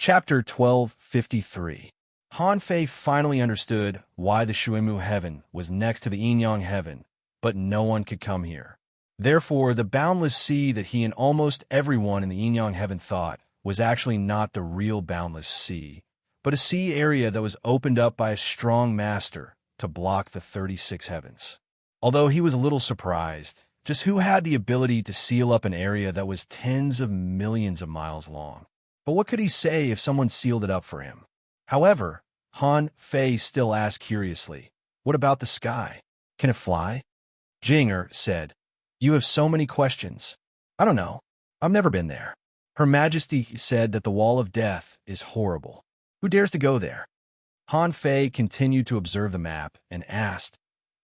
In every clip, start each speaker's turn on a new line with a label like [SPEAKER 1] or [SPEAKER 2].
[SPEAKER 1] Chapter 1253. Han Fei finally understood why the Shuimu heaven was next to the Yinyang heaven, but no one could come here. Therefore, the boundless sea that he and almost everyone in the Yinyang heaven thought was actually not the real boundless sea, but a sea area that was opened up by a strong master to block the 36 heavens. Although he was a little surprised, just who had the ability to seal up an area that was tens of millions of miles long? But what could he say if someone sealed it up for him? However, Han Fei still asked curiously, "What about the sky? Can it fly?" Jinger said, "You have so many questions." "I don't know. I've never been there." Her Majesty said that the Wall of Death is horrible. Who dares to go there? Han Fei continued to observe the map and asked,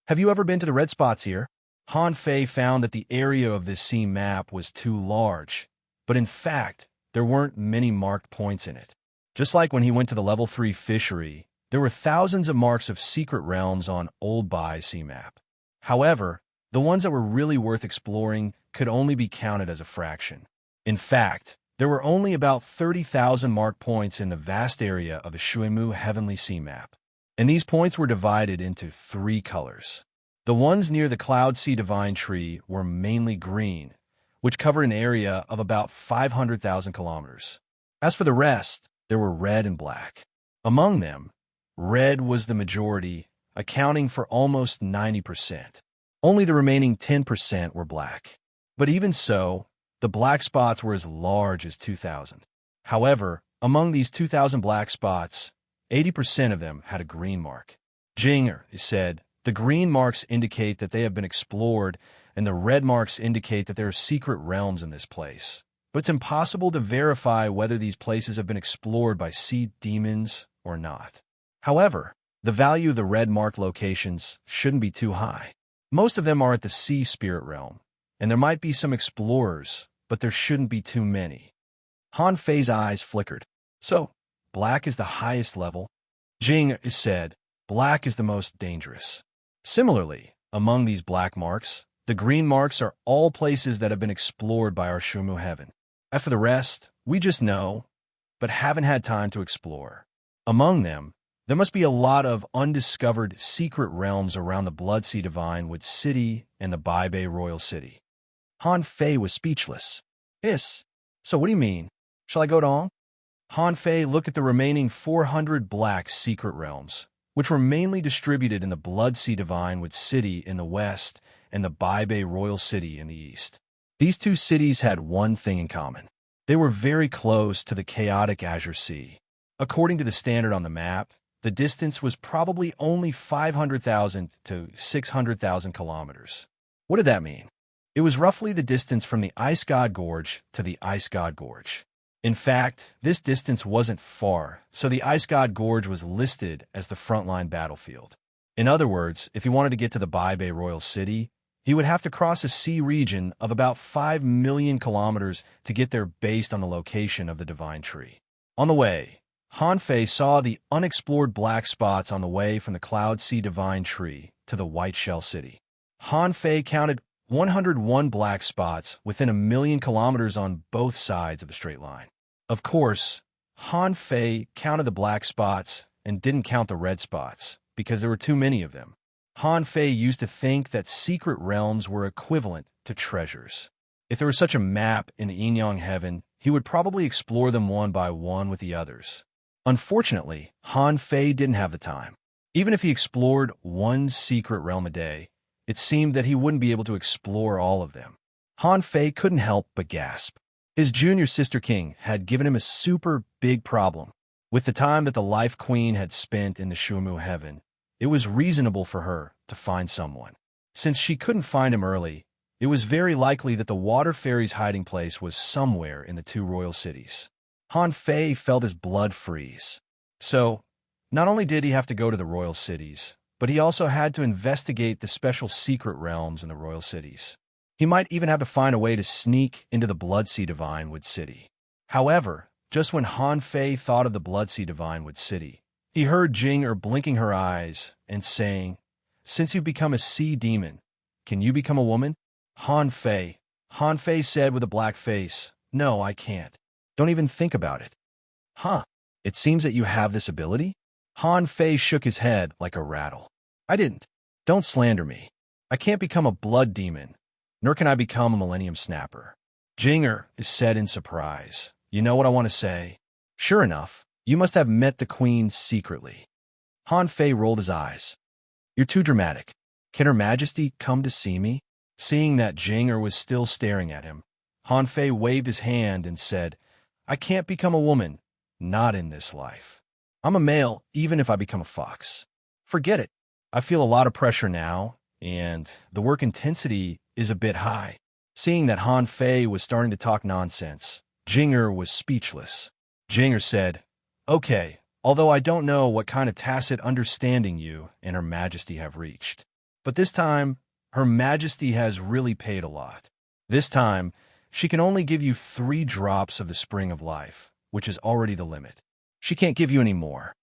[SPEAKER 1] "Have you ever been to the red spots here?" Han Fei found that the area of this sea map was too large, but in fact, there weren't many marked points in it. Just like when he went to the Level 3 fishery, there were thousands of marks of secret realms on Old Bai sea map. However, the ones that were really worth exploring could only be counted as a fraction. In fact, there were only about 30,000 marked points in the vast area of the Shuimu Heavenly Sea map, and these points were divided into 3 colors. The ones near the Cloud Sea Divine Tree were mainly green, which covered an area of about 500,000 kilometers. As for the rest, there were red and black. Among them, red was the majority, accounting for almost 90%. Only the remaining 10% were black. But even so, the black spots were as large as 2,000. However, among these 2,000 black spots, 80% of them had a green mark. Jinger said, "The green marks indicate that they have been explored, and the red marks indicate that there are secret realms in this place. But it's impossible to verify whether these places have been explored by sea demons or not. However, the value of the red marked locations shouldn't be too high. Most of them are at the sea spirit realm, and there might be some explorers, but there shouldn't be too many." Han Fei's eyes flickered. "So, black is the highest level?" Jing said, "Black is the most dangerous." Similarly, among these black marks, the green marks are all places that have been explored by our Shumu heaven. As for the rest, we just know, but haven't had time to explore. Among them, there must be a lot of undiscovered secret realms around the Blood Sea Divine Wood City and the Bai Bei Royal City. Han Fei was speechless. "Yes. So what do you mean? Shall I go on?" Han Fei looked at the remaining 400 black secret realms, which were mainly distributed in the Blood Sea Divine Wood City in the west and the Bai Bei Royal City in the east. These 2 cities had one thing in common. They were very close to the chaotic Azure Sea. According to the standard on the map, the distance was probably only 500,000 to 600,000 kilometers. What did that mean? It was roughly the distance from the Ice God Gorge to the Ice God Gorge. In fact, this distance wasn't far, so the Ice God Gorge was listed as the frontline battlefield. In other words, if he wanted to get to the Bai Bei Royal City, he would have to cross a sea region of about 5 million kilometers to get there based on the location of the Divine Tree. On the way, Han Fei saw the unexplored black spots on the way from the Cloud Sea Divine Tree to the White Shell City. Han Fei counted 101 black spots within 1 million kilometers on both sides of the straight line. Of course, Han Fei counted the black spots and didn't count the red spots because there were too many of them. Han Fei used to think that secret realms were equivalent to treasures. If there was such a map in Yinyang Heaven, he would probably explore them one by one with the others. Unfortunately, Han Fei didn't have the time. Even if he explored one secret realm a day, it seemed that he wouldn't be able to explore all of them. Han Fei couldn't help but gasp. His junior sister king had given him a super big problem. With the time that the Life Queen had spent in the Shumu Heaven, it was reasonable for her to find someone. Since she couldn't find him early, it was very likely that the Water Fairy's hiding place was somewhere in the 2 royal cities. Han Fei felt his blood freeze. So, not only did he have to go to the royal cities, but he also had to investigate the special secret realms in the royal cities. He might even have to find a way to sneak into the Blood Sea Divine Wood City. However, just when Han Fei thought of the Blood Sea Divine Wood City, he heard Jinger blinking her eyes and saying, "Since you've become a sea demon, can you become a woman?" Han Fei said with a black face, "No, I can't. Don't even think about it." Huh, it seems that you have this ability? Han Fei shook his head like a rattle. I didn't. Don't slander me. I can't become a blood demon, nor can I become a Millennium Snapper. Jinger said in surprise. You know what I want to say? Sure enough, you must have met the queen secretly. Han Fei rolled his eyes. You're too dramatic. Can Her Majesty come to see me? Seeing that Jinger was still staring at him, Han Fei waved his hand and said, I can't become a woman, not in this life. I'm a male even if I become a fox. Forget it. I feel a lot of pressure now, and the work intensity is a bit high. Seeing that Han Fei was starting to talk nonsense, Jinger was speechless. Jinger said, Okay, although I don't know what kind of tacit understanding you and Her Majesty have reached. But this time, Her Majesty has really paid a lot. This time, she can only give you 3 drops of the spring of life, which is already the limit. She can't give you any more.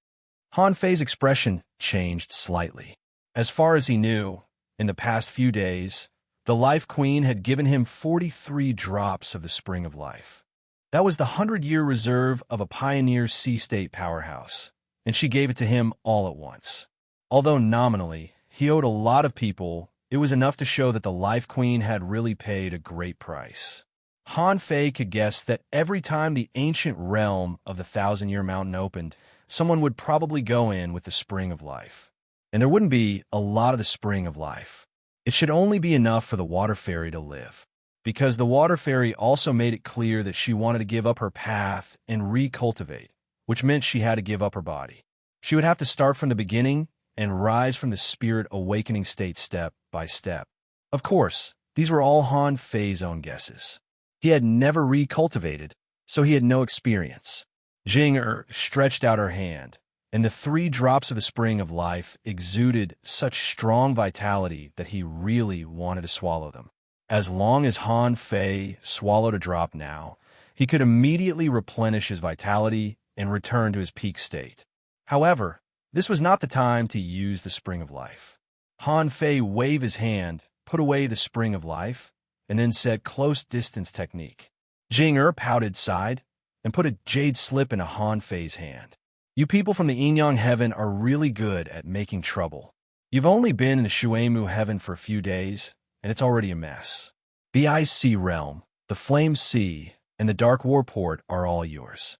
[SPEAKER 1] Han Fei's expression changed slightly. As far as he knew, in the past few days, the Life Queen had given him 43 drops of the spring of life. That was the 100-year reserve of a pioneer sea-state powerhouse, and she gave it to him all at once. Although nominally, he owed a lot of people, it was enough to show that the Life Queen had really paid a great price. Han Fei could guess that every time the ancient realm of the 1,000-year mountain opened, someone would probably go in with the spring of life. And there wouldn't be a lot of the spring of life. It should only be enough for the water fairy to live. Because the water fairy also made it clear that she wanted to give up her path and recultivate, which meant she had to give up her body. She would have to start from the beginning and rise from the spirit awakening state step by step. Of course, these were all Han Fei's own guesses. He had never recultivated, so he had no experience. Jinger stretched out her hand, and the 3 drops of the spring of life exuded such strong vitality that he really wanted to swallow them. As long as Han Fei swallowed a drop now, he could immediately replenish his vitality and return to his peak state. However, this was not the time to use the spring of life. Han Fei waved his hand, put away the spring of life, and then said close distance technique. Jinger pouted side and put a jade slip in Han Fei's hand. You people from the Yin-Yang heaven are really good at making trouble. You've only been in the Shuemu heaven for a few days, and it's already a mess. The Ice Sea realm, the Flame Sea, and the Dark War port are all yours.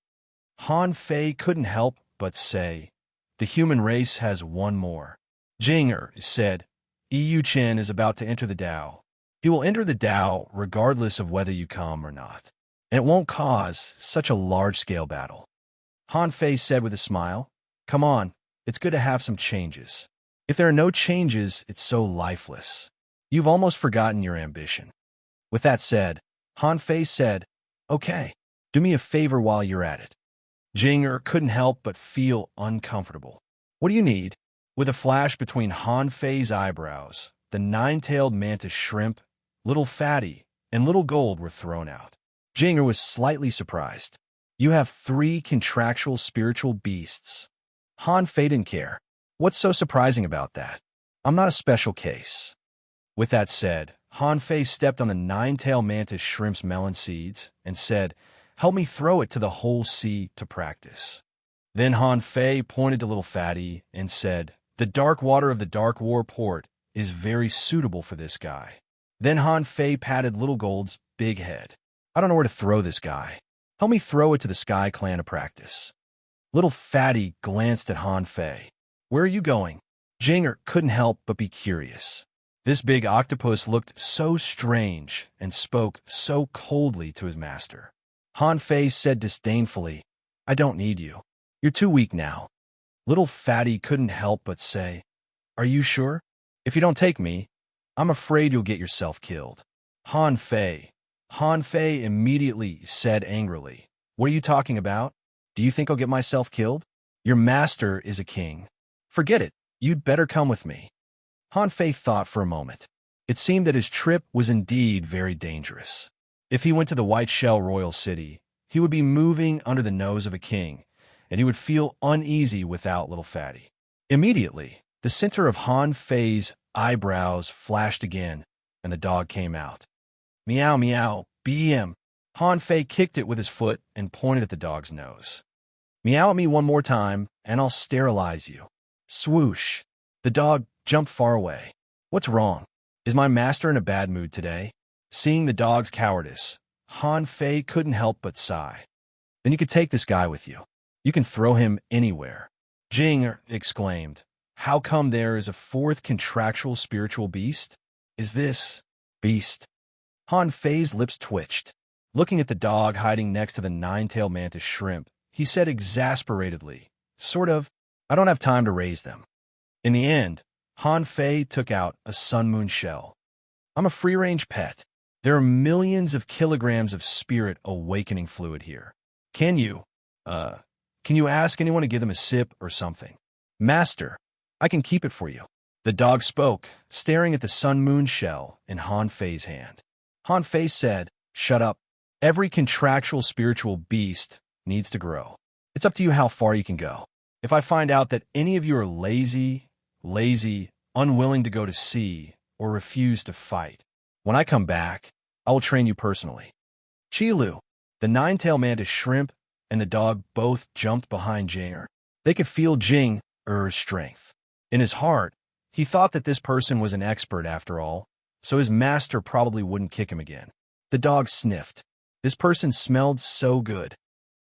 [SPEAKER 1] Han Fei couldn't help but say, the human race has one more. Jinger said, Yu Chen is about to enter the Tao. He will enter the Tao regardless of whether you come or not, and it won't cause such a large-scale battle. Han Fei said with a smile, Come on, it's good to have some changes. If there are no changes, it's so lifeless. You've almost forgotten your ambition. With that said, Han Fei said, Okay, do me a favor while you're at it. Jinger couldn't help but feel uncomfortable. What do you need? With a flash between Han Fei's eyebrows, the 9-tailed mantis shrimp, Little Fatty, and Little Gold were thrown out. Jinger was slightly surprised. You have 3 contractual spiritual beasts. Han Fei didn't care. What's so surprising about that? I'm not a special case. With that said, Han Fei stepped on the 9-tailed mantis shrimp's melon seeds and said, Help me throw it to the whole sea to practice. Then Han Fei pointed to Little Fatty and said, The dark water of the Dark War port is very suitable for this guy. Then Han Fei patted Little Gold's big head. I don't know where to throw this guy. Help me throw it to the Sky Clan to practice. Little Fatty glanced at Han Fei. Where are you going? Jinger couldn't help but be curious. This big octopus looked so strange and spoke so coldly to his master. Han Fei said disdainfully, I don't need you. You're too weak now. Little Fatty couldn't help but say, Are you sure? If you don't take me, I'm afraid you'll get yourself killed. Han Fei immediately said angrily, What are you talking about? Do you think I'll get myself killed? Your master is a king. Forget it. You'd better come with me. Han Fei thought for a moment. It seemed that his trip was indeed very dangerous. If he went to the White Shell Royal City, he would be moving under the nose of a king, and he would feel uneasy without Little Fatty. Immediately, the center of Han Fei's eyebrows flashed again, and the dog came out. Meow, meow, BM. Han Fei kicked it with his foot and pointed at the dog's nose. Meow at me one more time, and I'll sterilize you. Swoosh. The dog jumped far away. What's wrong? Is my master in a bad mood today? Seeing the dog's cowardice, Han Fei couldn't help but sigh. Then you could take this guy with you. You can throw him anywhere. Jing exclaimed. How come there is a fourth contractual spiritual beast? Is this beast? Han Fei's lips twitched. Looking at the dog hiding next to the nine-tailed mantis shrimp, he said exasperatedly, sort of, I don't have time to raise them. In the end, Han Fei took out a sun moon shell. I'm a free-range pet. There are millions of kilograms of spirit awakening fluid here. Can you ask anyone to give them a sip or something? Master, I can keep it for you. The dog spoke, staring at the sun moon shell in Han Fei's hand. Han Fei said, shut up. Every contractual spiritual beast needs to grow. It's up to you how far you can go. If I find out that any of you are lazy, unwilling to go to sea, or refuse to fight, when I come back, I will train you personally. Chilu, the nine-tailed mantis shrimp, and the dog both jumped behind Jinger. They could feel Jing's strength. In his heart, he thought that this person was an expert after all, so his master probably wouldn't kick him again. The dog sniffed. This person smelled so good.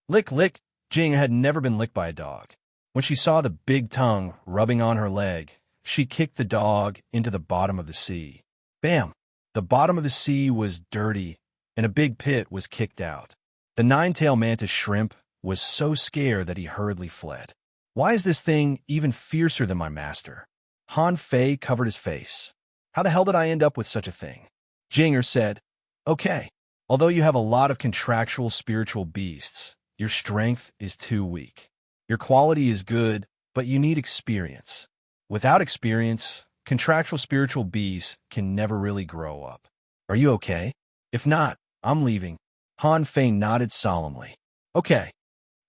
[SPEAKER 1] Lick, lick. Jing had never been licked by a dog. When she saw the big tongue rubbing on her leg, she kicked the dog into the bottom of the sea. Bam! The bottom of the sea was dirty, and a big pit was kicked out. The nine-tailed mantis shrimp was so scared that he hurriedly fled. Why is this thing even fiercer than my master? Han Fei covered his face. How the hell did I end up with such a thing? Jinger said, okay, although you have a lot of contractual spiritual beasts, your strength is too weak. Your quality is good, but you need experience. Without experience, contractual spiritual beasts can never really grow up. Are you okay? If not, I'm leaving. Han Fei nodded solemnly. Okay.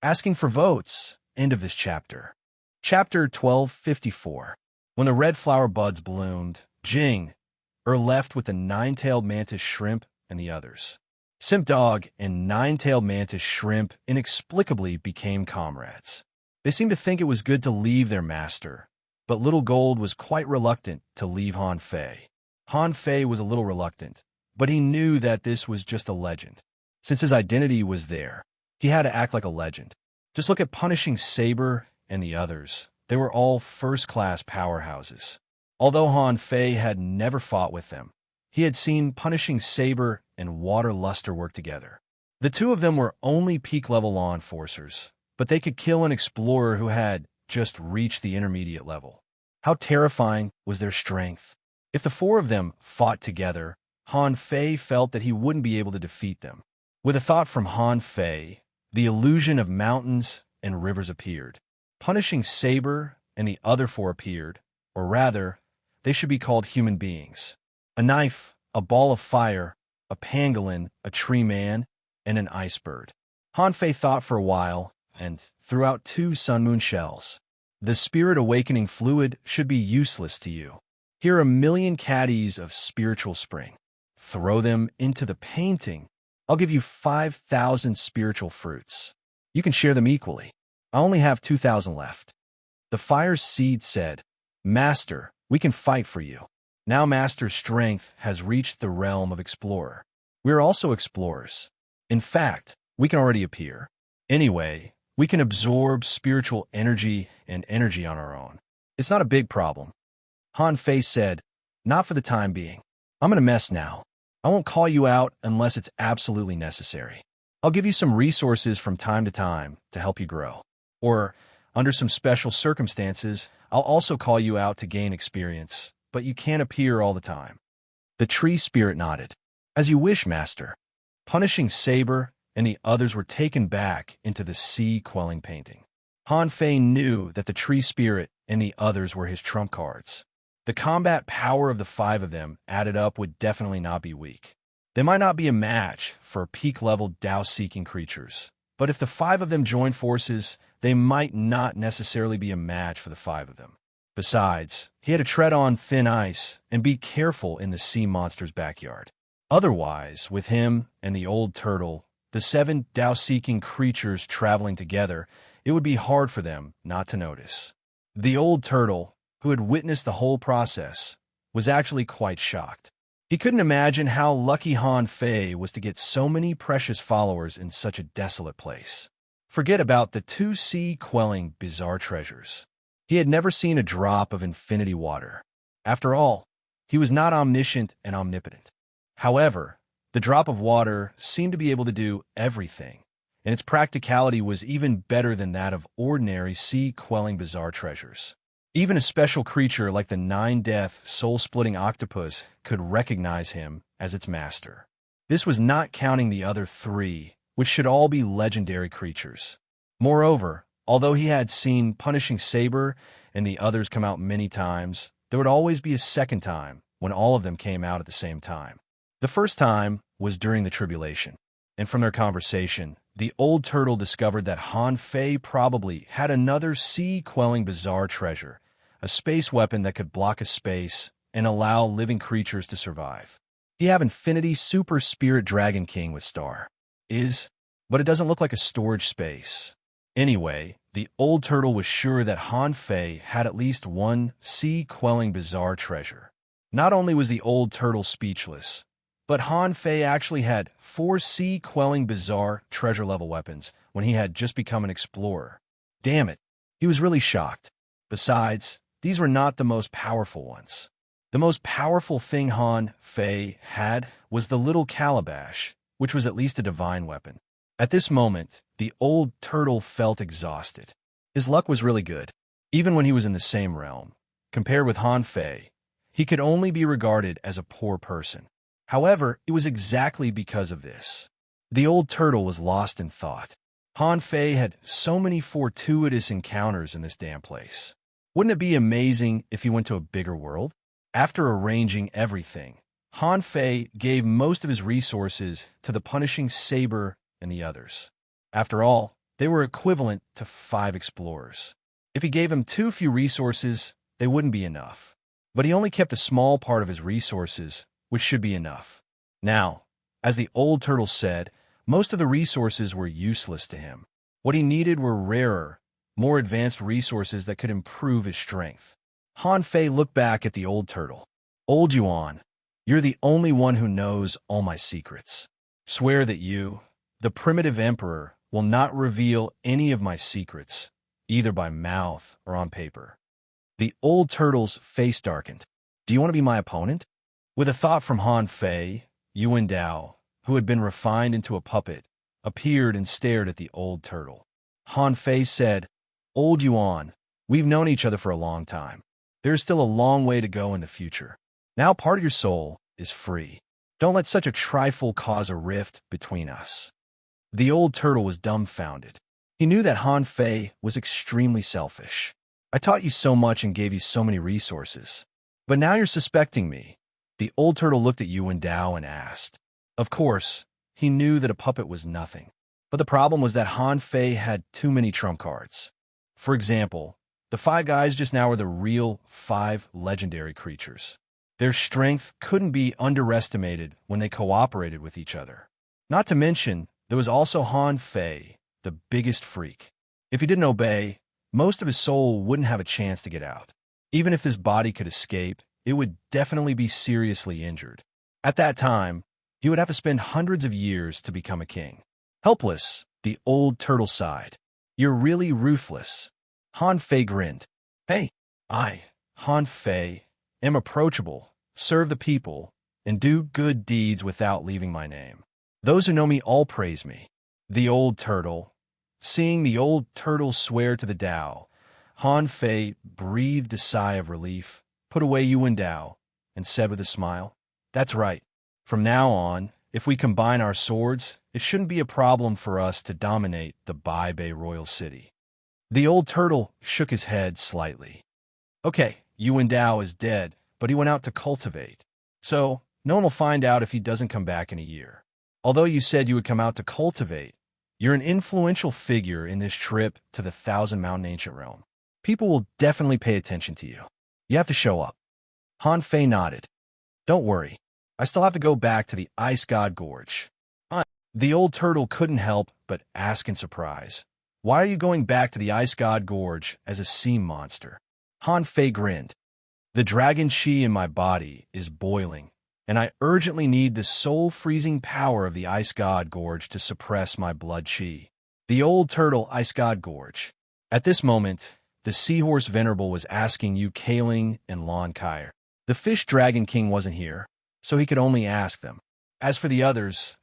[SPEAKER 1] Asking for votes. End of this chapter. Chapter 1254. When the red flower buds bloomed, Jing left with the nine-tailed mantis shrimp and the others. Simp Dog and nine-tailed mantis shrimp inexplicably became comrades. They seemed to think it was good to leave their master, but Little Gold was quite reluctant to leave Han Fei. Han Fei was a little reluctant, but he knew that this was just a legend. Since his identity was there, he had to act like a legend. Just look at Punishing Saber and the others. They were all first-class powerhouses. Although Han Fei had never fought with them, he had seen Punishing Saber and Water Luster work together. The two of them were only peak-level law enforcers, but they could kill an explorer who had just reached the intermediate level. How terrifying was their strength? If the four of them fought together, Han Fei felt that he wouldn't be able to defeat them. With a thought from Han Fei, the illusion of mountains and rivers appeared. Punishing Saber and the other four appeared, or rather, they should be called human beings. A knife, a ball of fire, a pangolin, a tree man, and an ice bird. Han Fei thought for a while and threw out 2 sun moon shells. The spirit awakening fluid should be useless to you. Here are 1,000,000 caddies of spiritual spring. Throw them into the painting. I'll give you 5,000 spiritual fruits. You can share them equally. I only have 2,000 left. The fire's seed said, Master, we can fight for you. Now Master's strength has reached the realm of explorer. We are also explorers. In fact, we can already appear. Anyway, we can absorb spiritual energy and energy on our own. It's not a big problem. Han Fei said, not for the time being. I'm in a mess now. I won't call you out unless it's absolutely necessary. I'll give you some resources from time to help you grow. Or, under some special circumstances, I'll also call you out to gain experience, but you can't appear all the time. The tree spirit nodded. As you wish, Master. Punishing Saber and the others were taken back into the sea-quelling painting. Han Fei knew that the tree spirit and the others were his trump cards. The combat power of the 5 of them added up would definitely not be weak. They might not be a match for peak-level Tao-seeking creatures, but if the 5 of them joined forces, they might not necessarily be a match for the 5 of them. Besides, he had to tread on thin ice and be careful in the sea monster's backyard. Otherwise, with him and the old turtle, the 7 Tao-seeking creatures traveling together, it would be hard for them not to notice. The old turtle, who had witnessed the whole process, was actually quite shocked. He couldn't imagine how lucky Han Fei was to get so many precious followers in such a desolate place. Forget about the 2 sea-quelling bizarre treasures. He had never seen a drop of infinity water. After all, he was not omniscient and omnipotent. However, the drop of water seemed to be able to do everything, and its practicality was even better than that of ordinary sea-quelling bizarre treasures. Even a special creature like the 9-death, soul-splitting octopus could recognize him as its master. This was not counting the other 3, which should all be legendary creatures. Moreover, although he had seen Punishing Saber and the others come out many times, there would always be a second time when all of them came out at the same time. The first time was during the tribulation, and from their conversation, the old turtle discovered that Han Fei probably had another sea-quelling bizarre treasure, a space weapon that could block a space and allow living creatures to survive. He have Infinity Super Spirit Dragon King with Star. But it doesn't look like a storage space. Anyway, the old turtle was sure that Han Fei had at least one sea-quelling bizarre treasure. Not only was the old turtle speechless, but Han Fei actually had 4 sea-quelling bizarre treasure-level weapons when he had just become an explorer. Damn it, he was really shocked. Besides, these were not the most powerful ones. The most powerful thing Han Fei had was the little calabash, which was at least a divine weapon. At this moment, the old turtle felt exhausted. His luck was really good. Even when he was in the same realm, compared with Han Fei, he could only be regarded as a poor person. However, it was exactly because of this. The old turtle was lost in thought. Han Fei had so many fortuitous encounters in this damn place. Wouldn't it be amazing if he went to a bigger world? After arranging everything, Han Fei gave most of his resources to the Punishing Saber and the others. After all, they were equivalent to 5 explorers. If he gave him too few resources, they wouldn't be enough. But he only kept a small part of his resources, which should be enough. Now, as the old turtle said, most of the resources were useless to him. What he needed were rarer, more advanced resources that could improve his strength. Han Fei looked back at the old turtle. Old Yuan, you're the only one who knows all my secrets. Swear that you, the primitive emperor, will not reveal any of my secrets, either by mouth or on paper. The old turtle's face darkened. Do you want to be my opponent? With a thought from Han Fei, Yuan Dao, who had been refined into a puppet, appeared and stared at the old turtle. Han Fei said, Old Yuan, we've known each other for a long time. There is still a long way to go in the future. Now part of your soul is free. Don't let such a trifle cause a rift between us. The old turtle was dumbfounded. He knew that Han Fei was extremely selfish. I taught you so much and gave you so many resources. But now you're suspecting me. The old turtle looked at Yuan Dao and asked. Of course, he knew that a puppet was nothing. But the problem was that Han Fei had too many trump cards. For example, the 5 guys just now were the real 5 legendary creatures. Their strength couldn't be underestimated when they cooperated with each other. Not to mention, there was also Han Fei, the biggest freak. If he didn't obey, most of his soul wouldn't have a chance to get out. Even if his body could escape, it would definitely be seriously injured. At that time, he would have to spend hundreds of years to become a king. Helpless, the old turtle sighed. You're really ruthless. Han Fei grinned. Hey, Han Fei, am approachable, serve the people, and do good deeds without leaving my name. Those who know me all praise me. The old turtle. Seeing the old turtle swear to the Tao, Han Fei breathed a sigh of relief, put away Yuan Dao, and said with a smile, That's right. From now on, if we combine our swords, it shouldn't be a problem for us to dominate the Bai Bei royal city. The old turtle shook his head slightly. Okay, Yuan Dao is dead, but he went out to cultivate. So, no one will find out if he doesn't come back in a year. Although you said you would come out to cultivate, you're an influential figure in this trip to the Thousand Mountain Ancient Realm. People will definitely pay attention to you. You have to show up. Han Fei nodded. Don't worry. I still have to go back to the Ice God Gorge. The old turtle couldn't help but ask in surprise. Why are you going back to the Ice God Gorge as a sea monster? Han Fei grinned. The dragon chi in my body is boiling, and I urgently need the soul-freezing power of the Ice God Gorge to suppress my blood chi. The old turtle Ice God Gorge. At this moment, the seahorse venerable was asking Yu Kaling and Lon Kair. The fish dragon king wasn't here, so he could only ask them. As for the others,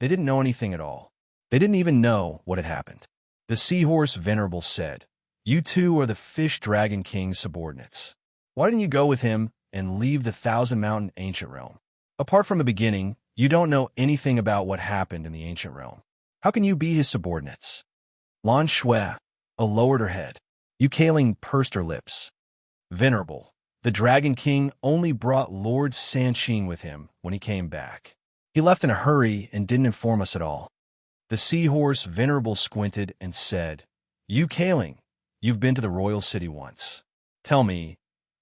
[SPEAKER 1] they didn't know anything at all. They didn't even know what had happened. The seahorse venerable said, "You two are the fish dragon king's subordinates. Why didn't you go with him and leave the Thousand Mountain ancient realm? Apart from the beginning, you don't know anything about what happened in the ancient realm. How can you be his subordinates?" Lan Shui lowered her head. Yu Kaling pursed her lips. "Venerable, the Dragon King only brought Lord Sanqing with him when he came back. He left in a hurry and didn't inform us at all." The seahorse venerable squinted and said, "Yu Kaling, you've been to the royal city once. Tell me,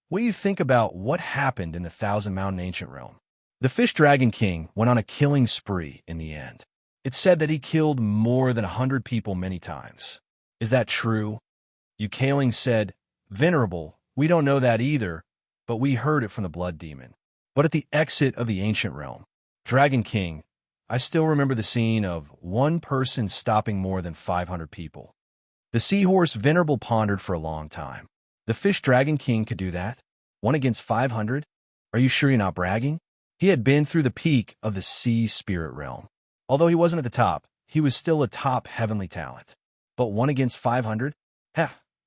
[SPEAKER 1] what do you think about what happened in the Thousand Mountain ancient realm?" The fish dragon king went on a killing spree in the end. It's said that he killed more than 100 people many times. Is that true? Yu Kaling said, "Venerable, we don't know that either, but we heard it from the blood demon. But at the exit of the ancient realm, Dragon King, I still remember the scene of one person stopping more than 500 people." The seahorse venerable pondered for a long time. The fish dragon king could do that? 1 against 500? Are you sure you're not bragging? He had been through the peak of the sea spirit realm. Although he wasn't at the top, he was still a top heavenly talent. But 1 against 500?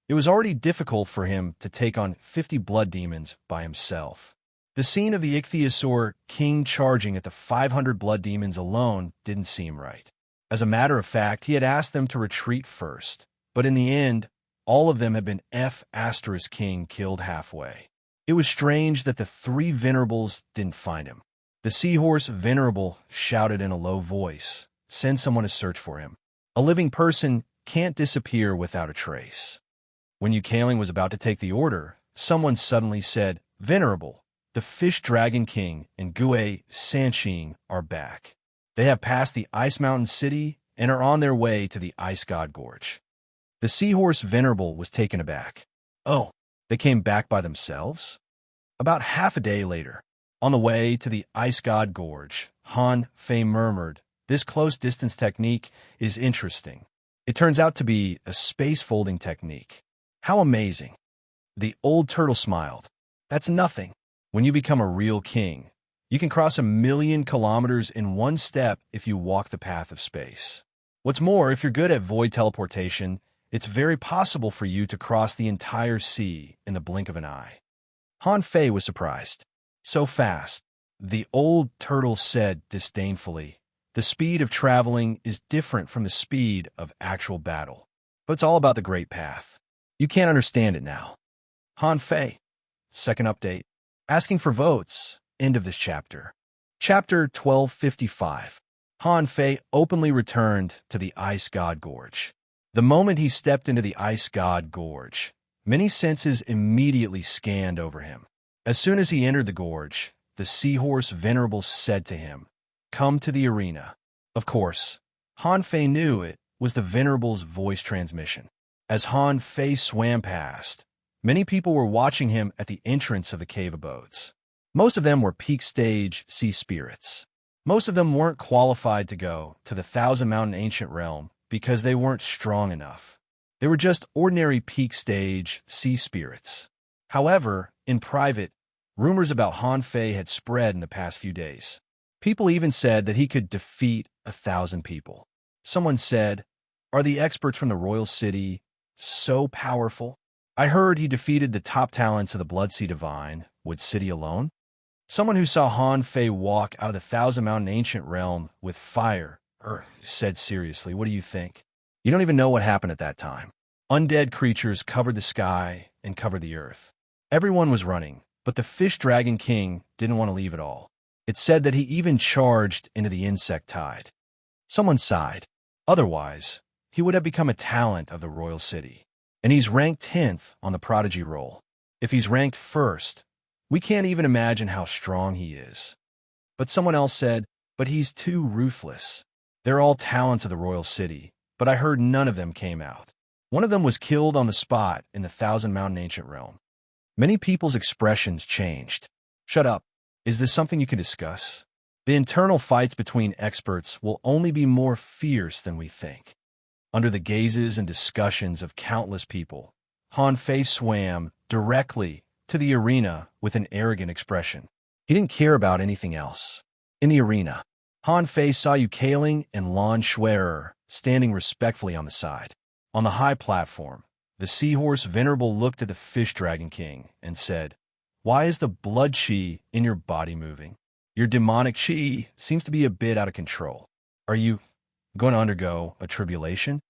[SPEAKER 1] It was already difficult for him to take on 50 blood demons by himself. The scene of the ichthyosaur king charging at the 500 blood demons alone didn't seem right. As a matter of fact, he had asked them to retreat first, but in the end, all of them had been King killed halfway. It was strange that the 3 venerables didn't find him. The seahorse venerable shouted in a low voice, "Send someone to search for him. A living person can't disappear without a trace." When Yu Kaling was about to take the order, someone suddenly said, "Venerable, the Fish Dragon King and Gue Sanqing are back. They have passed the Ice Mountain City and are on their way to the Ice God Gorge." The seahorse venerable was taken aback. "Oh, they came back by themselves?" About half a day later, on the way to the Ice God Gorge, Han Fei murmured, "This close distance technique is interesting. It turns out to be a space folding technique. How amazing." The old turtle smiled. "That's nothing. When you become a real king, you can cross 1,000,000 kilometers in one step if you walk the path of space. What's more, if you're good at void teleportation, it's very possible for you to cross the entire sea in the blink of an eye." Han Fei was surprised. "So fast." The old turtle said disdainfully, "The speed of traveling is different from the speed of actual battle. But it's all about the Great Path. You can't understand it now." Han Fei. Second update. Asking for votes. End of this chapter. Chapter 1255. Han Fei openly returned to the Ice God Gorge. The moment he stepped into the Ice God Gorge, many senses immediately scanned over him. As soon as he entered the gorge, the seahorse venerable said to him, "Come to the arena." Of course, Han Fei knew it was the venerable's voice transmission. As Han Fei swam past, many people were watching him at the entrance of the cave abodes. Most of them were peak stage sea spirits. Most of them weren't qualified to go to the Thousand Mountain ancient realm because they weren't strong enough. They were just ordinary peak stage sea spirits. However, in private, rumors about Han Fei had spread in the past few days. People even said that he could defeat 1,000 people. Someone said, "Are the experts from the royal city so powerful? I heard he defeated the top talents of the Bloodsea Divine with city alone." Someone who saw Han Fei walk out of the Thousand Mountain ancient realm with fire said seriously, "What do you think? You don't even know what happened at that time." Undead creatures covered the sky and covered the earth. Everyone was running, but the Fish Dragon King didn't want to leave at all. It said that he even charged into the insect tide. Someone sighed. Otherwise, he would have become a talent of the royal city. And he's ranked 10th on the prodigy roll. If he's ranked 1st, we can't even imagine how strong he is. But someone else said, "But he's too ruthless. They're all talents of the royal city. but I heard none of them came out. One of them was killed on the spot in the Thousand Mountain Ancient Realm. Many people's expressions changed. Shut up. Is this something you can discuss? The internal fights between experts will only be more fierce than we think. Under the gazes and discussions of countless people, Han Fei swam directly to the arena with an arrogant expression. He didn't care about anything else. In the arena, Han Fei saw Yu Kaling and Lan Shui'er standing respectfully on the side. On the high platform, the seahorse Venerable looked at the fish dragon king and said, "Why is the blood chi in your body moving? Your demonic chi seems to be a bit out of control. Are you going to undergo a tribulation?"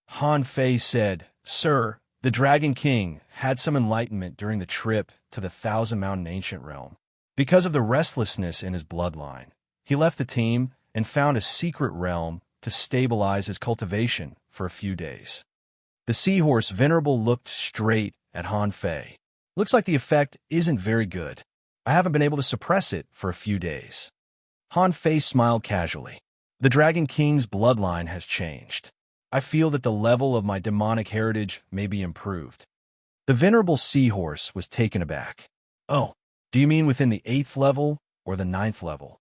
[SPEAKER 1] Han Fei said, "Sir, the Dragon King had some enlightenment during the trip to the Thousand Mountain Ancient Realm. Because of the restlessness in his bloodline, he left the team and found a secret realm to stabilize his cultivation for a few days." The seahorse Venerable looked straight at Han Fei. "Looks like the effect isn't very good. I haven't been able to suppress it for a few days." Han Fei smiled casually. "The Dragon King's bloodline has changed. I feel that the level of my demonic heritage may be improved." The Venerable Seahorse was taken aback. "Oh, do you mean within the 8th level or the 9th level?"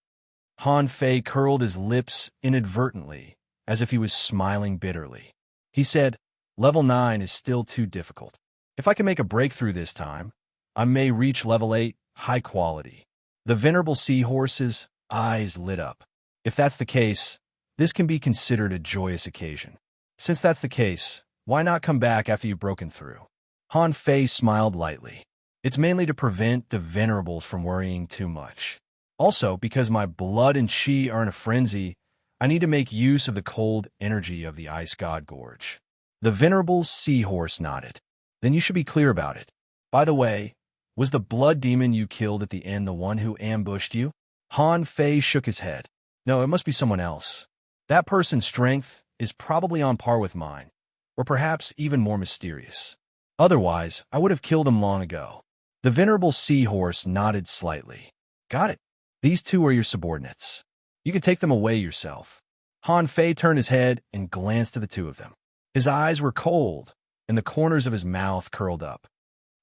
[SPEAKER 1] Han Fei curled his lips inadvertently, as if he was smiling bitterly. He said, "Level 9 is still too difficult. If I can make a breakthrough this time, I may reach level 8, high quality." The Venerable Seahorse's eyes lit up. "If that's the case, this can be considered a joyous occasion. Since that's the case, why not come back after you've broken through?" Han Fei smiled lightly. "It's mainly to prevent the Venerables from worrying too much. Also, because my blood and chi are in a frenzy, I need to make use of the cold energy of the Ice God Gorge." The Venerable Seahorse nodded. "Then you should be clear about it. By the way, was the blood demon you killed at the end the one who ambushed you?" Han Fei shook his head. "No, it must be someone else. That person's strength is probably on par with mine, or perhaps even more mysterious. Otherwise, I would have killed him long ago." The Venerable Seahorse nodded slightly. "Got it. These two are your subordinates. You can take them away yourself." Han Fei turned his head and glanced at the two of them. His eyes were cold, and the corners of his mouth curled up.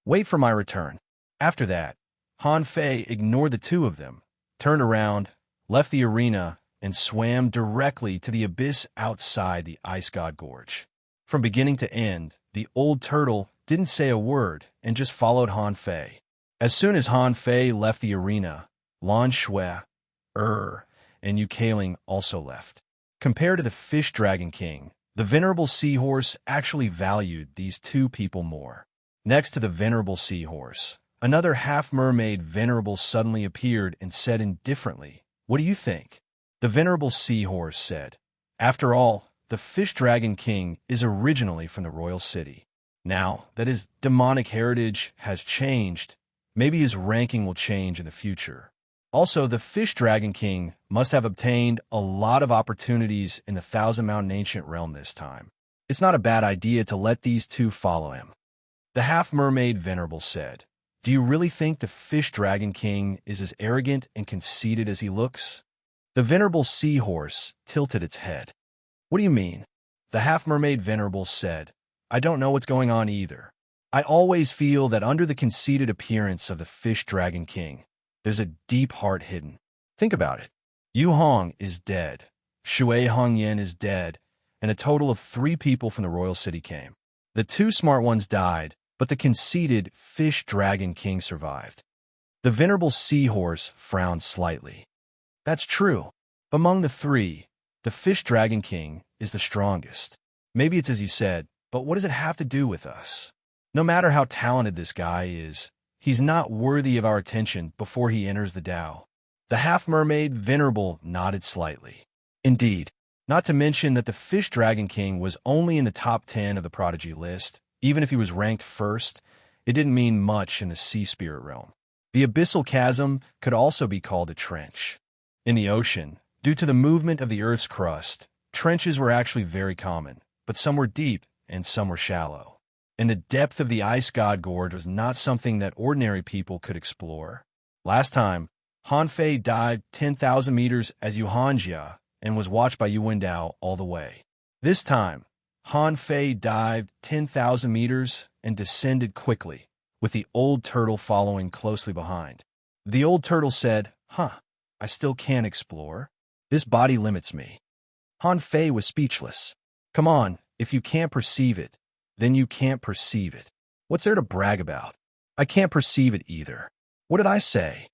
[SPEAKER 1] "Wait for my return." After that, Han Fei ignored the two of them, turned around, left the arena, and swam directly to the abyss outside the Ice God Gorge. From beginning to end, the old turtle didn't say a word and just followed Han Fei. As soon as Han Fei left the arena, Lan Shui'er and Yu Kaling also left. Compared to the Fish Dragon King, the Venerable Seahorse actually valued these two people more. Next to the Venerable Seahorse, another half-mermaid Venerable suddenly appeared and said indifferently, "What do you think?" The Venerable Seahorse said, "After all, the Fish Dragon King is originally from the royal city. Now that his demonic heritage has changed, maybe his ranking will change in the future. Also, the Fish Dragon King must have obtained a lot of opportunities in the Thousand Mountain Ancient Realm this time. It's not a bad idea to let these two follow him." The half-mermaid Venerable said, "Do you really think the Fish Dragon King is as arrogant and conceited as he looks?" The Venerable Seahorse tilted its head. "What do you mean?" The half-mermaid Venerable said, "I don't know what's going on either. I always feel that under the conceited appearance of the Fish Dragon King, there's a deep heart hidden. Think about it. Yu Hong is dead, Shui Hongyan is dead, and a total of 3 people from the royal city came. The 2 smart ones died, but the conceited Fish Dragon King survived." The Venerable Seahorse frowned slightly. "That's true. Among the 3, the Fish Dragon King is the strongest. Maybe it's as you said, but what does it have to do with us? No matter how talented this guy is, he's not worthy of our attention before he enters the Tao." The half-mermaid Venerable nodded slightly. "Indeed. Not to mention that the Fish Dragon King was only in the top 10 of the prodigy list. Even if he was ranked first, it didn't mean much in the sea spirit realm. The abyssal chasm could also be called a trench. In the ocean, due to the movement of the Earth's crust, trenches were actually very common, but some were deep and some were shallow. And the depth of the Ice God Gorge was not something that ordinary people could explore. Last time, Han Fei dived 10,000 meters as Yuhanjia and was watched by Yu Wendao all the way. This time, Han Fei dived 10,000 meters and descended quickly, with the old turtle following closely behind. The old turtle said, I still can't explore. This body limits me. Han Fei was speechless. Come on, if you can't perceive it, then you can't perceive it. What's there to brag about? I can't perceive it either. What did I say?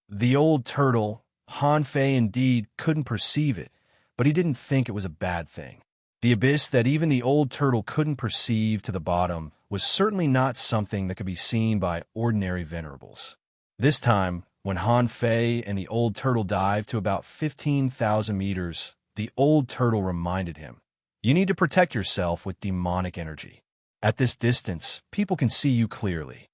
[SPEAKER 1] The old turtle, Han Fei indeed couldn't perceive it, but he didn't think it was a bad thing. The abyss that even the old turtle couldn't perceive to the bottom was certainly not something that could be seen by ordinary venerables. This time, when Han Fei and the old turtle dived to about 15,000 meters, the old turtle reminded him, "You need to protect yourself with demonic energy. At this distance, people can see you clearly."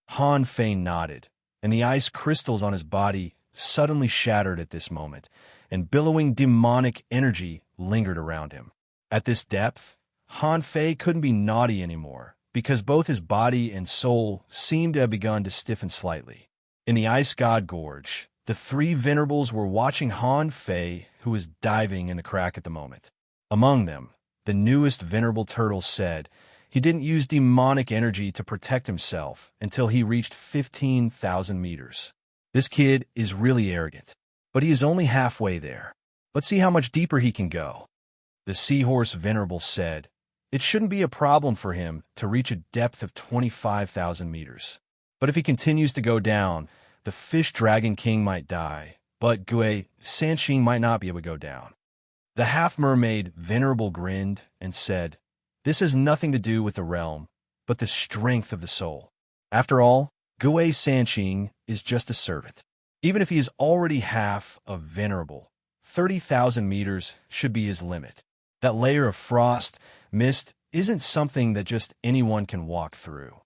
[SPEAKER 1] Han Fei nodded, and the ice crystals on his body suddenly shattered at this moment, and billowing demonic energy lingered around him. At this depth, Han Fei couldn't be naughty anymore, because both his body and soul seemed to have begun to stiffen slightly. In the Ice God Gorge, the three venerables were watching Han Fei, who was diving in the crack at the moment. Among them, the newest venerable turtle said he didn't use demonic energy to protect himself until he reached 15,000 meters. This kid is really arrogant, but he is only halfway there. Let's see how much deeper he can go. The seahorse venerable said it shouldn't be a problem for him to reach a depth of 25,000 meters. But if he continues to go down, the fish dragon king might die, but Gui Sanxing might not be able to go down. The half-mermaid venerable grinned and said, "This has nothing to do with the realm, but the strength of the soul. After all, Gui Sanxing is just a servant. Even if he is already half a venerable, 30,000 meters should be his limit. That layer of frost, mist, isn't something that just anyone can walk through."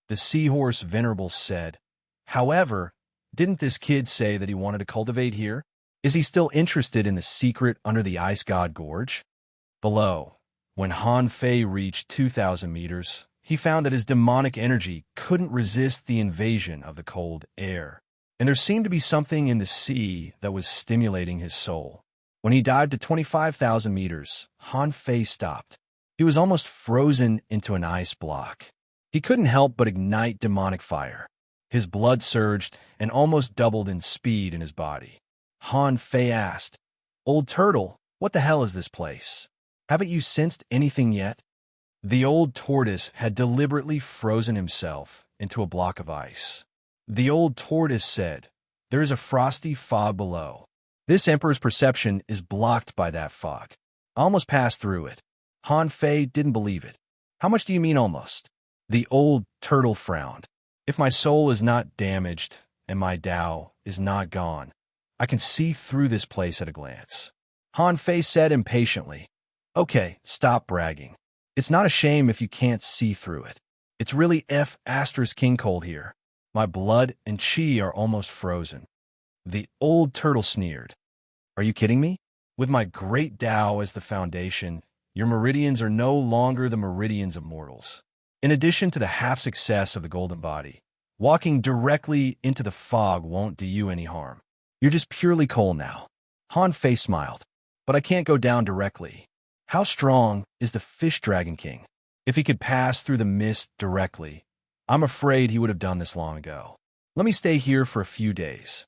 [SPEAKER 1] The seahorse venerable said, "However, didn't this kid say that he wanted to cultivate here? Is he still interested in the secret under the Ice God Gorge?" Below, when Han Fei reached 2,000 meters, he found that his demonic energy couldn't resist the invasion of the cold air, and there seemed to be something in the sea that was stimulating his soul. When he dived to 25,000 meters, Han Fei stopped. He was almost frozen into an ice block. He couldn't help but ignite demonic fire. His blood surged and almost doubled in speed in his body. Han Fei asked, "Old turtle, what the hell is this place? Haven't you sensed anything yet?" The old tortoise had deliberately frozen himself into a block of ice. The old tortoise said, "There is a frosty fog below. This emperor's perception is blocked by that fog. I almost passed through it." Han Fei didn't believe it. "How much do you mean almost?" The old turtle frowned. "If my soul is not damaged and my Tao is not gone, I can see through this place at a glance." Han Fei said impatiently, "Okay, stop bragging. It's not a shame if you can't see through it. It's really King cold here. My blood and chi are almost frozen." The old turtle sneered. "Are you kidding me? With my great Tao as the foundation, your meridians are no longer the meridians of mortals. In addition to the half-success of the golden body, walking directly into the fog won't do you any harm. You're just purely cold now." Han Fei smiled. "But I can't go down directly. How strong is the fish dragon king? If he could pass through the mist directly, I'm afraid he would have done this long ago. Let me stay here for a few days."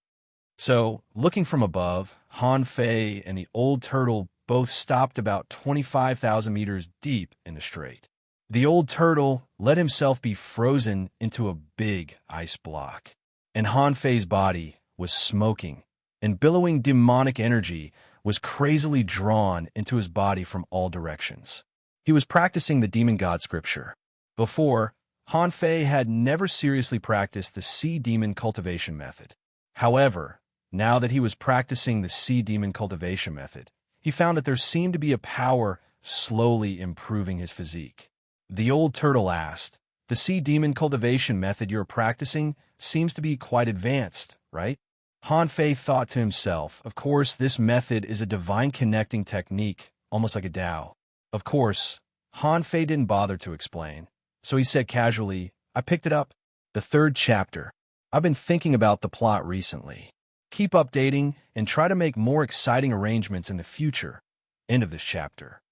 [SPEAKER 1] So, looking from above, Han Fei and the old turtle both stopped about 25,000 meters deep in the strait. The old turtle let himself be frozen into a big ice block, and Han Fei's body was smoking, and billowing demonic energy was crazily drawn into his body from all directions. He was practicing the demon god scripture. Before, Han Fei had never seriously practiced the sea demon cultivation method. However, now that he was practicing the sea demon cultivation method, he found that there seemed to be a power slowly improving his physique. The old turtle asked, "The sea demon cultivation method you're practicing seems to be quite advanced, right?" Han Fei thought to himself, of course, this method is a divine connecting technique, almost like a Tao. Of course, Han Fei didn't bother to explain, so he said casually, "I picked it up. The third chapter. I've been thinking about the plot recently. Keep updating and try to make more exciting arrangements in the future." End of this chapter.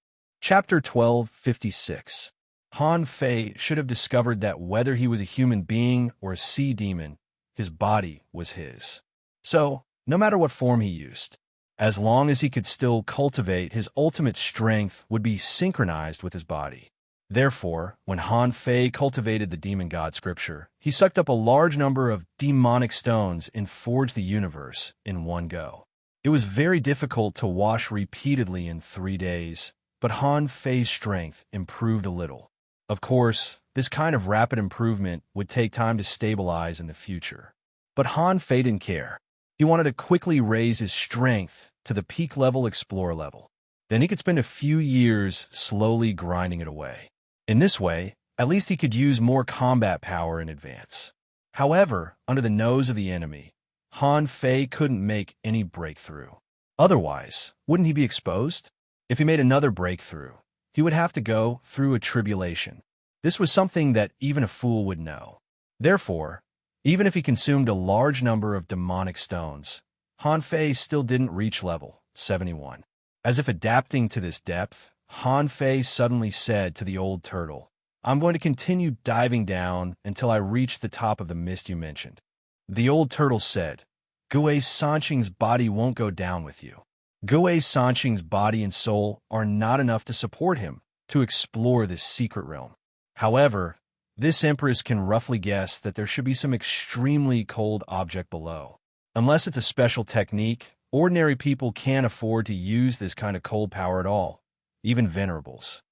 [SPEAKER 1] Chapter 1256. Han Fei should have discovered that whether he was a human being or a sea demon, his body was his. So, no matter what form he used, as long as he could still cultivate, his ultimate strength would be synchronized with his body. Therefore, when Han Fei cultivated the demon god scripture, he sucked up a large number of demonic stones and forged the universe in one go. It was very difficult to wash repeatedly in 3 days, but Han Fei's strength improved a little. Of course, this kind of rapid improvement would take time to stabilize in the future. But Han Fei didn't care. He wanted to quickly raise his strength to the peak level explorer level. Then he could spend a few years slowly grinding it away. In this way, at least he could use more combat power in advance. However, under the nose of the enemy, Han Fei couldn't make any breakthrough. Otherwise, wouldn't he be exposed? If he made another breakthrough, he would have to go through a tribulation. This was something that even a fool would know. Therefore, even if he consumed a large number of demonic stones, Han Fei still didn't reach level 71. As if adapting to this depth, Han Fei suddenly said to the old turtle, "I'm going to continue diving down until I reach the top of the mist you mentioned." The old turtle said, "Gue Sanqing's body won't go down with you. Gue Sanqing's body and soul are not enough to support him to explore this secret realm. However, this empress can roughly guess that there should be some extremely cold object below. Unless it's a special technique, ordinary people can't afford to use this kind of cold power at all, even venerables."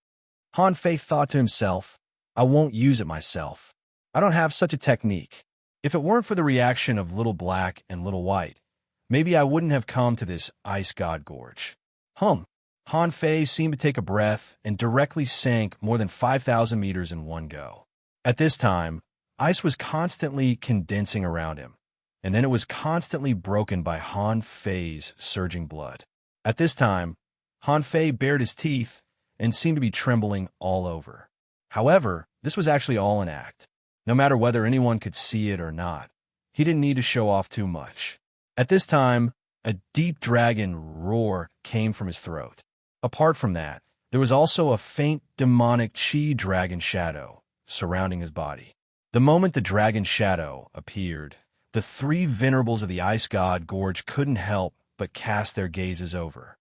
[SPEAKER 1] Han Fei thought to himself, "I won't use it myself. I don't have such a technique. If it weren't for the reaction of Little Black and Little White, maybe I wouldn't have come to this ice god gorge." Han Fei seemed to take a breath and directly sank more than 5,000 meters in one go. At this time, ice was constantly condensing around him, and then it was constantly broken by Han Fei's surging blood. At this time, Han Fei bared his teeth and seemed to be trembling all over. However, this was actually all an act. No matter whether anyone could see it or not, he didn't need to show off too much. At this time, a deep dragon roar came from his throat. Apart from that, there was also a faint demonic chi dragon shadow surrounding his body. The moment the dragon shadow appeared, the 3 venerables of the ice god gorge couldn't help but cast their gazes over.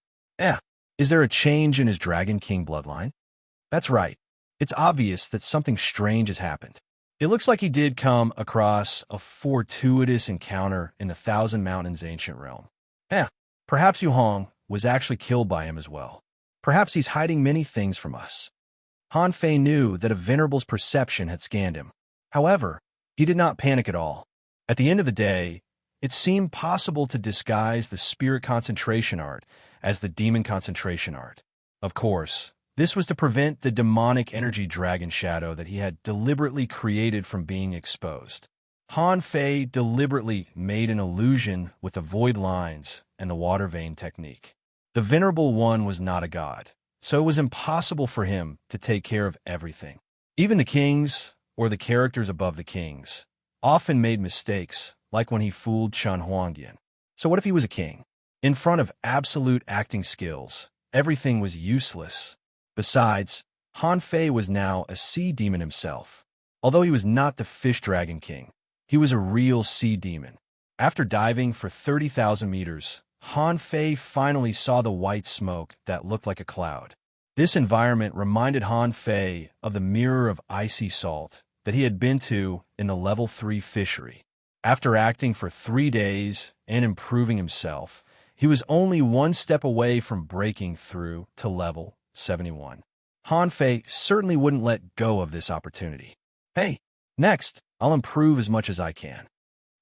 [SPEAKER 1] Is there a change in his Dragon King bloodline? That's right. It's obvious that something strange has happened. It looks like he did come across a fortuitous encounter in the Thousand Mountains ancient realm. Perhaps Yu Hong was actually killed by him as well. Perhaps he's hiding many things from us. Han Fei knew that a venerable's perception had scanned him. However, he did not panic at all. At the end of the day, it seemed possible to disguise the spirit concentration art as the demon concentration art. Of course, this was to prevent the demonic energy dragon shadow that he had deliberately created from being exposed. Han Fei deliberately made an illusion with the void lines and the water vein technique. The Venerable One was not a god, so it was impossible for him to take care of everything. Even the kings, or the characters above the kings, often made mistakes, like when he fooled Chen Huangdian. So what if he was a king? In front of absolute acting skills, everything was useless. Besides, Han Fei was now a sea demon himself. Although he was not the fish dragon king, he was a real sea demon. After diving for 30,000 meters, Han Fei finally saw the white smoke that looked like a cloud. This environment reminded Han Fei of the mirror of icy salt that he had been to in the level 3 fishery. After acting for 3 days and improving himself, he was only one step away from breaking through to level 71. Han Fei certainly wouldn't let go of this opportunity. Next, I'll improve as much as I can.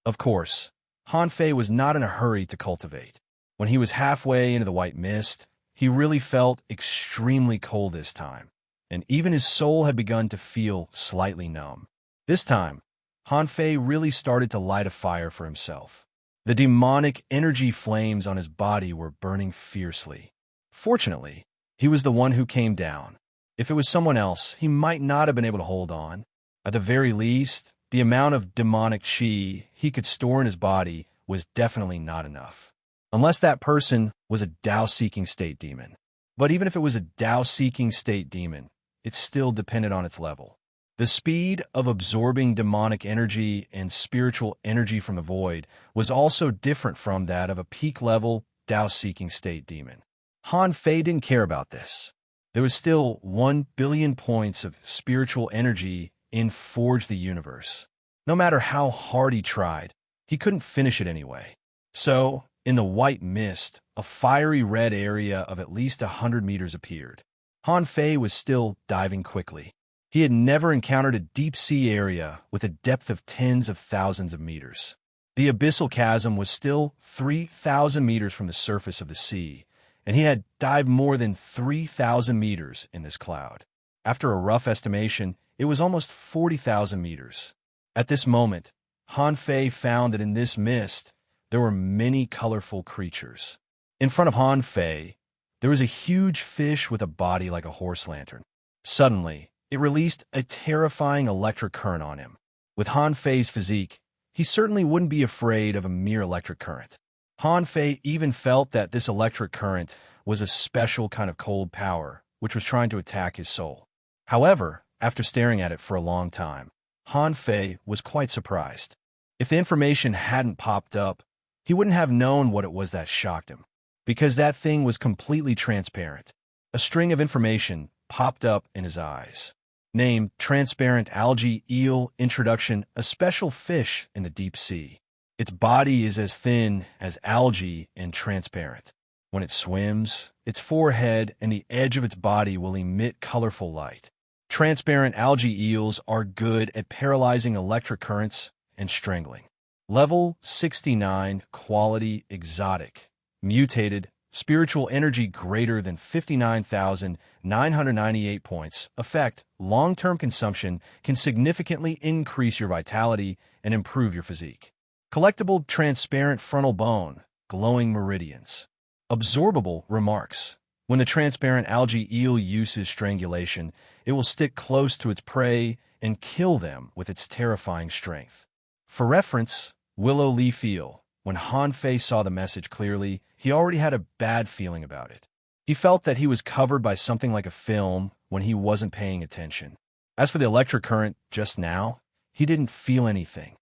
[SPEAKER 1] Of course, Han Fei was not in a hurry to cultivate. When he was halfway into the white mist, he really felt extremely cold this time, and even his soul had begun to feel slightly numb. This time, Han Fei really started to light a fire for himself. The demonic energy flames on his body were burning fiercely. Fortunately, he was the one who came down. If it was someone else, he might not have been able to hold on. At the very least, the amount of demonic chi he could store in his body was definitely not enough. Unless that person was a Tao-seeking state demon. But even if it was a Tao-seeking state demon, it still depended on its level. The speed of absorbing demonic energy and spiritual energy from the void was also different from that of a peak-level Tao-seeking state demon. Han Fei didn't care about this. There was still 1 billion points of spiritual energy in Forge the Universe. No matter how hard he tried, he couldn't finish it anyway. So, in the white mist, a fiery red area of at least 100 meters appeared. Han Fei was still diving quickly. He had never encountered a deep-sea area with a depth of tens of thousands of meters. The abyssal chasm was still 3,000 meters from the surface of the sea, and he had dived more than 3,000 meters in this cloud. After a rough estimation, it was almost 40,000 meters. At this moment, Han Fei found that in this mist, there were many colorful creatures. In front of Han Fei, there was a huge fish with a body like a horse lantern. Suddenly, it released a terrifying electric current on him. With Han Fei's physique, he certainly wouldn't be afraid of a mere electric current. Han Fei even felt that this electric current was a special kind of cold power, which was trying to attack his soul. However, after staring at it for a long time, Han Fei was quite surprised. If the information hadn't popped up, he wouldn't have known what it was that shocked him, because that thing was completely transparent. A string of information popped up in his eyes. Name, transparent algae eel, introduction, a special fish in the deep sea. Its body is as thin as algae and transparent. When it swims, its forehead and the edge of its body will emit colorful light. Transparent algae eels are good at paralyzing electric currents and strangling. Level 69, quality exotic. Mutated, spiritual energy greater than 59,998 points. Effect, long-term consumption can significantly increase your vitality and improve your physique. Collectible, transparent frontal bone, glowing meridians. Absorbable, remarks. When the transparent algae eel uses strangulation, it will stick close to its prey and kill them with its terrifying strength. For reference, willow leaf eel. When Han Fei saw the message clearly, he already had a bad feeling about it. He felt that he was covered by something like a film when he wasn't paying attention. As for the electric current just now, he didn't feel anything.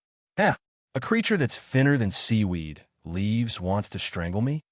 [SPEAKER 1] A creature that's thinner than seaweed, leaves, wants to strangle me?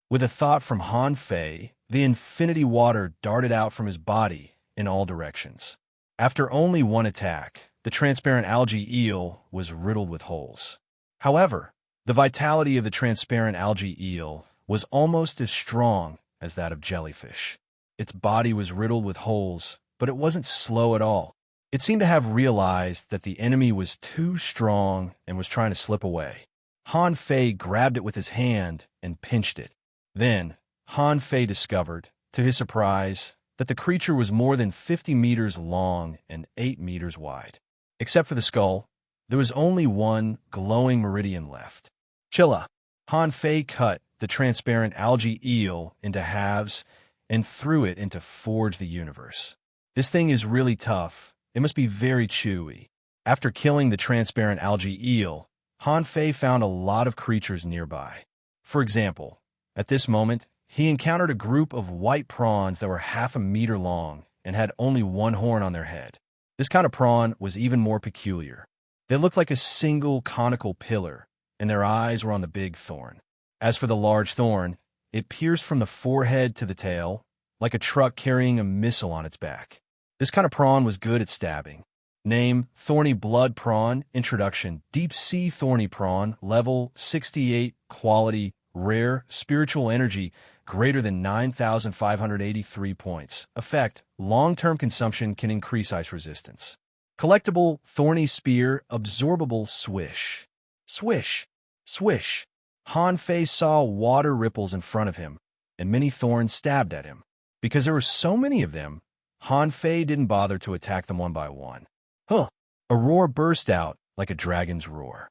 [SPEAKER 1] With a thought from Han Fei, the infinity water darted out from his body in all directions. After only one attack, the transparent algae eel was riddled with holes. However, the vitality of the transparent algae eel was almost as strong as that of jellyfish. Its body was riddled with holes, but it wasn't slow at all. It seemed to have realized that the enemy was too strong and was trying to slip away. Han Fei grabbed it with his hand and pinched it. Then, Han Fei discovered, to his surprise, that the creature was more than 50 meters long and 8 meters wide. Except for the skull, there was only one glowing meridian left. Chilla. Han Fei cut the transparent algae eel into halves and threw it into Forge the Universe. This thing is really tough. It must be very chewy. After killing the transparent algae eel, Han Fei found a lot of creatures nearby. For example, at this moment, he encountered a group of white prawns that were half a meter long and had only one horn on their head. This kind of prawn was even more peculiar. They looked like a single conical pillar, and their eyes were on the big thorn. As for the large thorn, it pierced from the forehead to the tail, like a truck carrying a missile on its back. This kind of prawn was good at stabbing. Name, thorny blood prawn, introduction, deep sea thorny prawn, level 68, quality, rare, spiritual energy, greater than 9,583 points. Effect, long-term consumption can increase ice resistance. Collectible, thorny spear, absorbable, swish. Swish, swish. Han Fei saw water ripples in front of him, and many thorns stabbed at him. Because there were so many of them, Han Fei didn't bother to attack them one by one. A roar burst out like a dragon's roar.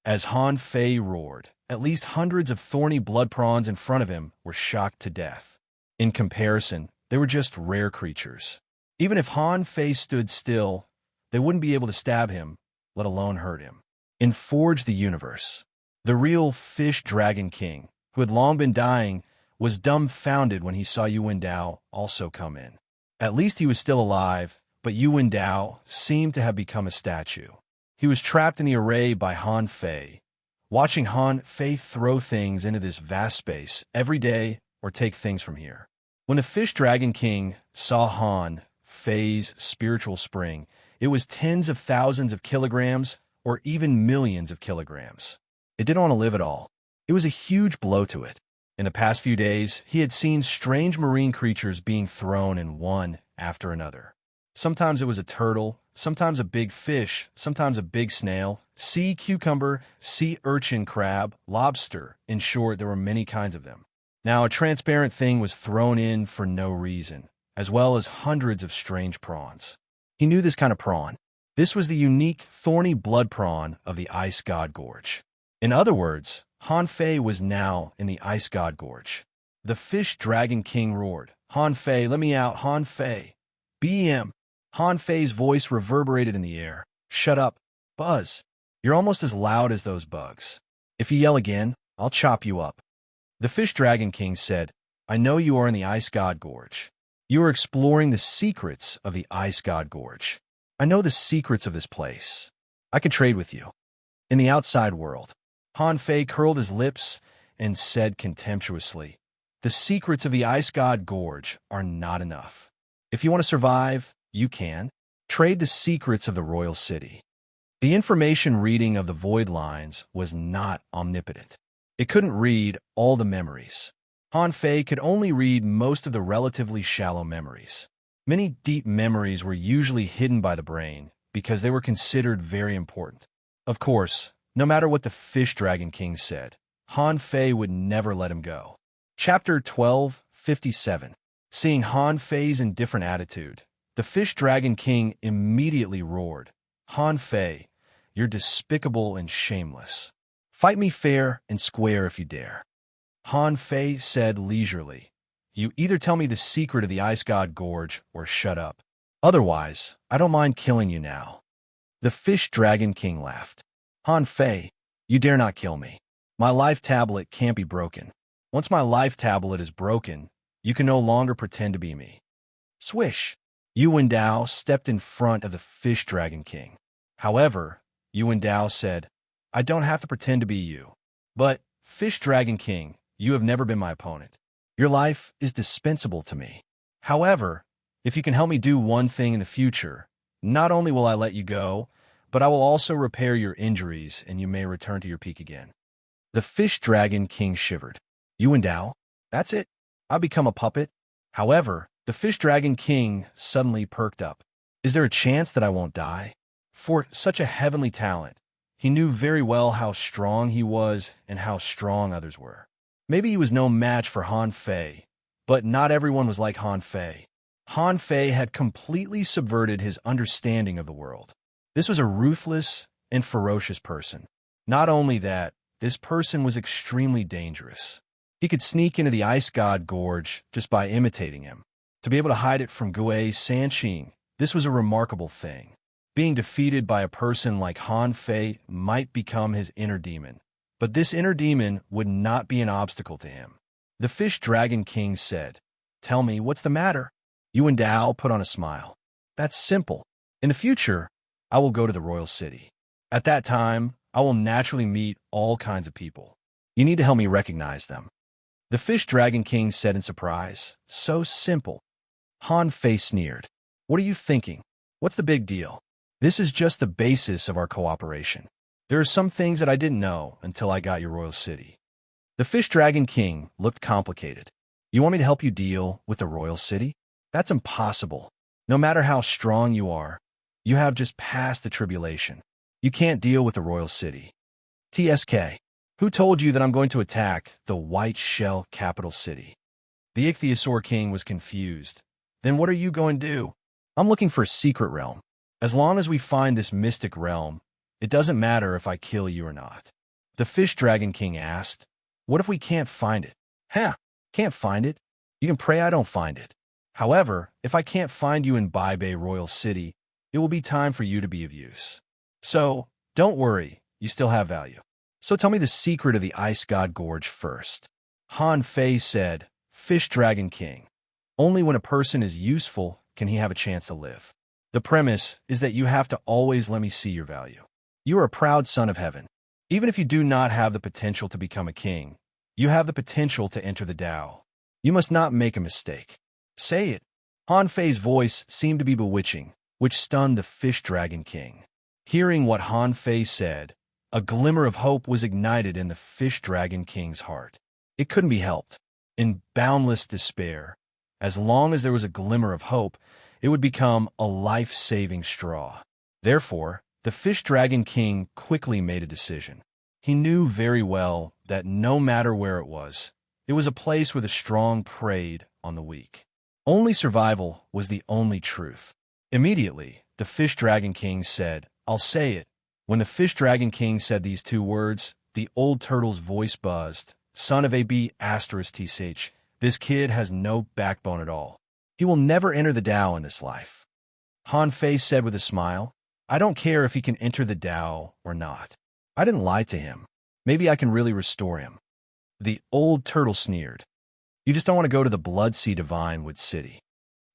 [SPEAKER 1] As Han Fei roared, at least hundreds of thorny blood prawns in front of him were shocked to death. In comparison, they were just rare creatures. Even if Han Fei stood still, they wouldn't be able to stab him, let alone hurt him. In Forge the Universe, the real fish dragon king, who had long been dying, was dumbfounded when he saw Yu Wendao also come in. At least he was still alive, but Yu Wendao seemed to have become a statue. He was trapped in the array by Han Fei, watching Han Fei throw things into this vast space every day or take things from here. When the Fish Dragon King saw Han Fei's spiritual spring, it was tens of thousands of kilograms or even millions of kilograms. It didn't want to live at all. It was a huge blow to it. In the past few days, he had seen strange marine creatures being thrown in one after another. Sometimes it was a turtle, sometimes a big fish, sometimes a big snail, sea cucumber, sea urchin crab, lobster. In short, there were many kinds of them. Now, a transparent thing was thrown in for no reason, as well as hundreds of strange prawns. He knew this kind of prawn. This was the unique, thorny blood prawn of the Ice God Gorge. In other words, Han Fei was now in the Ice God Gorge. The Fish Dragon King roared, "Han Fei, let me out, Han Fei! BM!" Han Fei's voice reverberated in the air. "Shut up, Buzz. You're almost as loud as those bugs. If you yell again, I'll chop you up." The Fish Dragon King said, "I know you are in the Ice God Gorge. You are exploring the secrets of the Ice God Gorge. I know the secrets of this place. I can trade with you." In the outside world, Han Fei curled his lips and said contemptuously, "The secrets of the Ice God Gorge are not enough. If you want to survive, you can. Trade the secrets of the royal city." The information reading of the void lines was not omnipotent. It couldn't read all the memories. Han Fei could only read most of the relatively shallow memories. Many deep memories were usually hidden by the brain because they were considered very important. Of course, no matter what the Fish Dragon King said, Han Fei would never let him go. Chapter 1257. Seeing Han Fei's indifferent attitude, the Fish Dragon King immediately roared, "Han Fei, you're despicable and shameless. Fight me fair and square if you dare." Han Fei said leisurely, "You either tell me the secret of the Ice God Gorge or shut up. Otherwise, I don't mind killing you now." The Fish Dragon King laughed. "Han Fei, you dare not kill me. My life tablet can't be broken. Once my life tablet is broken, you can no longer pretend to be me." Swish! Yu Wendao stepped in front of the Fish Dragon King. However, Yu Wendao said, "I don't have to pretend to be you. But, Fish Dragon King, you have never been my opponent. Your life is dispensable to me. However, if you can help me do one thing in the future, not only will I let you go, but I will also repair your injuries and you may return to your peak again." The Fish Dragon King shivered. "Yu Wendao? That's it? I'll become a puppet?" However, the Fish Dragon King suddenly perked up. "Is there a chance that I won't die?" For such a heavenly talent, he knew very well how strong he was and how strong others were. Maybe he was no match for Han Fei, but not everyone was like Han Fei. Han Fei had completely subverted his understanding of the world. This was a ruthless and ferocious person. Not only that, this person was extremely dangerous. He could sneak into the Ice God Gorge just by imitating him. To be able to hide it from Gue Sanqing, this was a remarkable thing. Being defeated by a person like Han Fei might become his inner demon, but this inner demon would not be an obstacle to him. The Fish Dragon King said, "Tell me, what's the matter?" Yu Wendao put on a smile. "That's simple. In the future, I will go to the royal city. At that time, I will naturally meet all kinds of people. You need to help me recognize them." The Fish Dragon King said in surprise, "So simple." Han Fei sneered. "What are you thinking? What's the big deal? This is just the basis of our cooperation. There are some things that I didn't know until I got your royal city." The Fish Dragon King looked complicated. "You want me to help you deal with the royal city? That's impossible. No matter how strong you are, you have just passed the tribulation. You can't deal with the royal city." TSK. Who told you that I'm going to attack the White Shell capital city? The Ichthyosaur King was confused. "Then what are you going to do?" "I'm looking for a secret realm. As long as we find this mystic realm, it doesn't matter if I kill you or not." The Fish Dragon King asked, "What if we can't find it?" "Huh, can't find it? You can pray I don't find it. However, if I can't find you in Baibei Royal City, it will be time for you to be of use. So, don't worry, you still have value. So tell me the secret of the Ice God Gorge first." Han Fei said, Fish Dragon King. Only when a person is useful can he have a chance to live. The premise is that you have to always let me see your value. You are a proud son of heaven. Even if you do not have the potential to become a king, you have the potential to enter the Tao. You must not make a mistake. Say it. Han Fei's voice seemed to be bewitching, which stunned the Fish Dragon King. Hearing what Han Fei said, a glimmer of hope was ignited in the Fish Dragon King's heart. It couldn't be helped. In boundless despair, as long as there was a glimmer of hope, it would become a life-saving straw. Therefore, the Fish Dragon King quickly made a decision. He knew very well that no matter where it was a place where the strong preyed on the weak. Only survival was the only truth. Immediately, the Fish Dragon King said, I'll say it. When the Fish Dragon King said these two words, the old turtle's voice buzzed. Son of a B****, this kid has no backbone at all. He will never enter the Tao in this life. Han Fei said with a smile, I don't care if he can enter the Tao or not. I didn't lie to him. Maybe I can really restore him. The old turtle sneered. You just don't want to go to the Blood Sea Divine Wood City.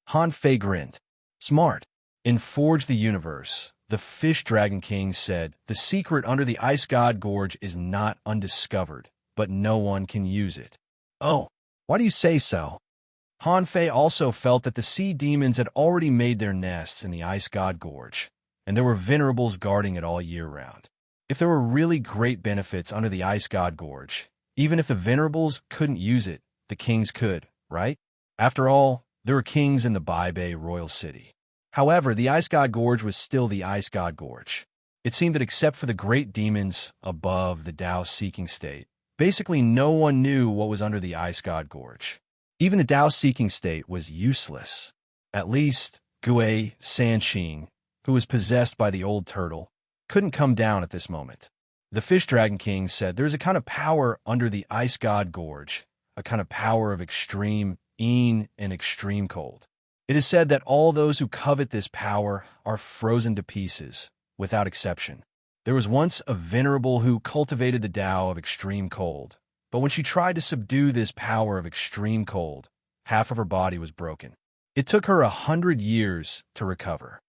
[SPEAKER 1] Han Fei grinned. Smart. In Forge the Universe, the Fish Dragon King said, the secret under the Ice God Gorge is not undiscovered, but no one can use it. Oh, why do you say so? Han Fei also felt that the sea demons had already made their nests in the Ice God Gorge, and there were venerables guarding it all year round. If there were really great benefits under the Ice God Gorge, even if the venerables couldn't use it, the kings could, right? After all, there were kings in the Bai Bei royal city. However, the Ice God Gorge was still the Ice God Gorge. It seemed that except for the great demons above the Tao-seeking state, basically no one knew what was under the Ice God Gorge. Even the Tao-seeking state was useless. At least, Gue Sanqing, who was possessed by the old turtle, couldn't come down at this moment. The Fish Dragon King said there is a kind of power under the Ice God Gorge, a kind of power of extreme and extreme cold. It is said that all those who covet this power are frozen to pieces, without exception. There was once a venerable who cultivated the Tao of extreme cold, but when she tried to subdue this power of extreme cold, half of her body was broken. It took her 100 years to recover.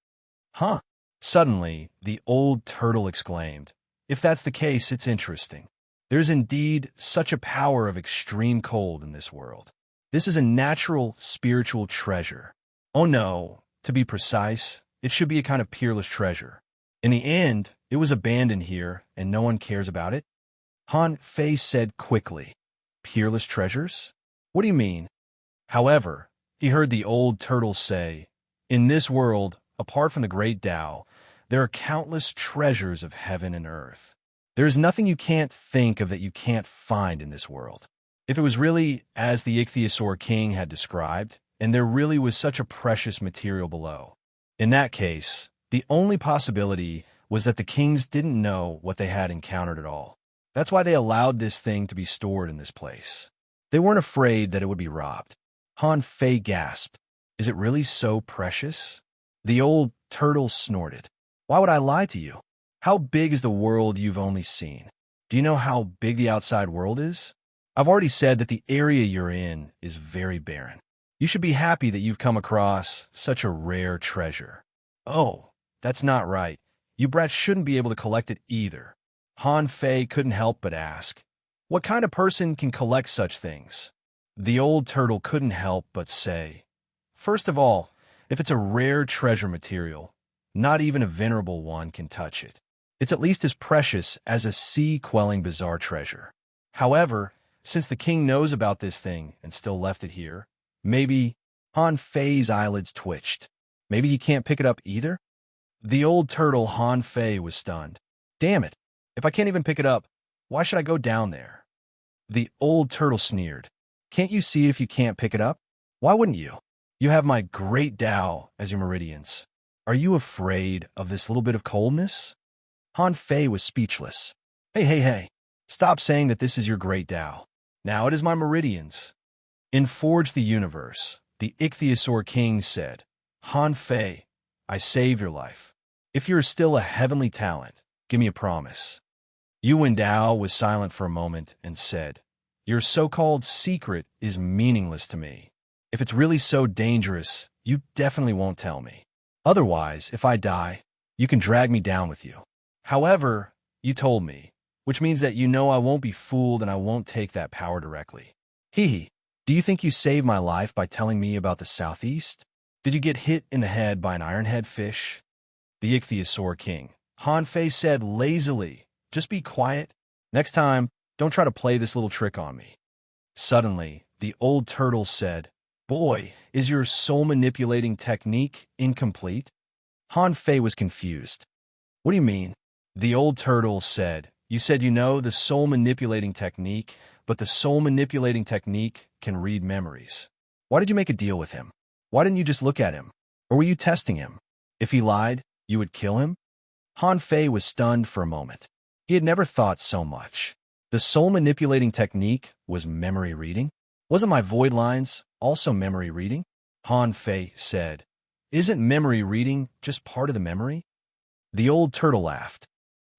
[SPEAKER 1] Huh? Suddenly, the old turtle exclaimed, if that's the case, it's interesting. There's indeed such a power of extreme cold in this world. This is a natural spiritual treasure. Oh no, to be precise, it should be a kind of peerless treasure. In the end, it was abandoned here, and no one cares about it? Han Fei said quickly, Peerless treasures? What do you mean? However, he heard the old turtle say, in this world, apart from the great Tao, there are countless treasures of heaven and earth. There is nothing you can't think of that you can't find in this world. If it was really as the Ichthyosaur King had described, and there really was such a precious material below, in that case, the only possibility was that the kings didn't know what they had encountered at all. That's why they allowed this thing to be stored in this place. They weren't afraid that it would be robbed. Han Fei gasped. Is it really so precious? The old turtle snorted. Why would I lie to you? How big is the world you've only seen? Do you know how big the outside world is? I've already said that the area you're in is very barren. You should be happy that you've come across such a rare treasure. Oh, that's not right. You brats shouldn't be able to collect it either. Han Fei couldn't help but ask, what kind of person can collect such things? The old turtle couldn't help but say, first of all, if it's a rare treasure material, not even a venerable one can touch it. It's at least as precious as a sea-quelling bizarre treasure. However, since the king knows about this thing and still left it here, maybe Han Fei's eyelids twitched. Maybe he can't pick it up either? The old turtle Han Fei was stunned. Damn it. If I can't even pick it up, why should I go down there? The old turtle sneered. Can't you see if you can't pick it up? Why wouldn't you? You have my great Tao as your meridians. Are you afraid of this little bit of coldness? Han Fei was speechless. Hey. Stop saying that this is your great Tao. Now it is my meridians. In Forge the Universe, the Ichthyosaur King said, Han Fei, I saved your life. If you're still a heavenly talent, give me a promise. Yuan Dao was silent for a moment and said, Your so-called secret is meaningless to me. If it's really so dangerous, you definitely won't tell me. Otherwise, if I die, you can drag me down with you. However, you told me, which means that you know I won't be fooled and I won't take that power directly. Hee hee. Do you think you saved my life by telling me about the southeast? Did you get hit in the head by an ironhead fish? The ichthyosaur king. Hanfei said lazily, just be quiet. Next time, don't try to play this little trick on me. Suddenly, the old turtle said, Boy, is your soul-manipulating technique incomplete? Hanfei was confused. What do you mean? The old turtle said, You said you know the soul-manipulating technique, but the soul-manipulating technique can read memories. Why did you make a deal with him? Why didn't you just look at him? Or were you testing him? If he lied, you would kill him? Hanfei was stunned for a moment. He had never thought so much. The soul-manipulating technique was memory reading? Wasn't my void lines also memory reading? Hanfei said, Isn't memory reading just part of the memory? The old turtle laughed.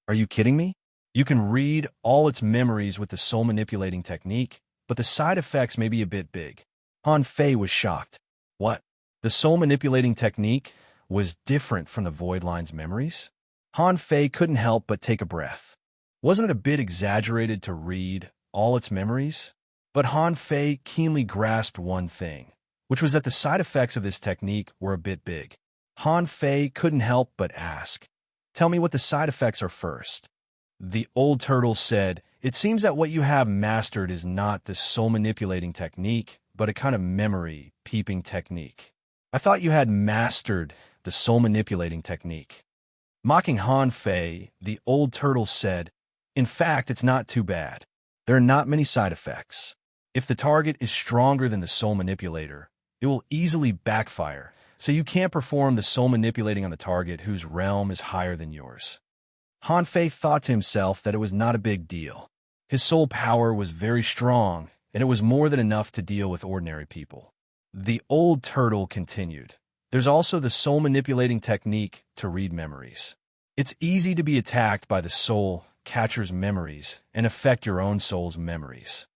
[SPEAKER 1] Are you kidding me? You can read all its memories with the soul-manipulating technique, but the side effects may be a bit big. Hanfei was shocked. What? The soul-manipulating technique was different from the void line's memories? Hanfei couldn't help but take a breath. Wasn't it a bit exaggerated to read all its memories? But Hanfei keenly grasped one thing, which was that the side effects of this technique were a bit big. Hanfei couldn't help but ask, Tell me what the side effects are first. The old turtle said, It seems that what you have mastered is not the soul-manipulating technique, but a kind of memory-peeping technique. I thought you had mastered the soul-manipulating technique. Mocking Hanfei, the old turtle said, In fact, it's not too bad. There are not many side effects. If the target is stronger than the soul manipulator, it will easily backfire, so you can't perform the soul manipulating on the target whose realm is higher than yours. Hanfei thought to himself that it was not a big deal. His soul power was very strong, and it was more than enough to deal with ordinary people. The old turtle continued, There's also the soul manipulating technique to read memories. It's easy to be attacked by the soul catcher's memories and affect your own soul's memories.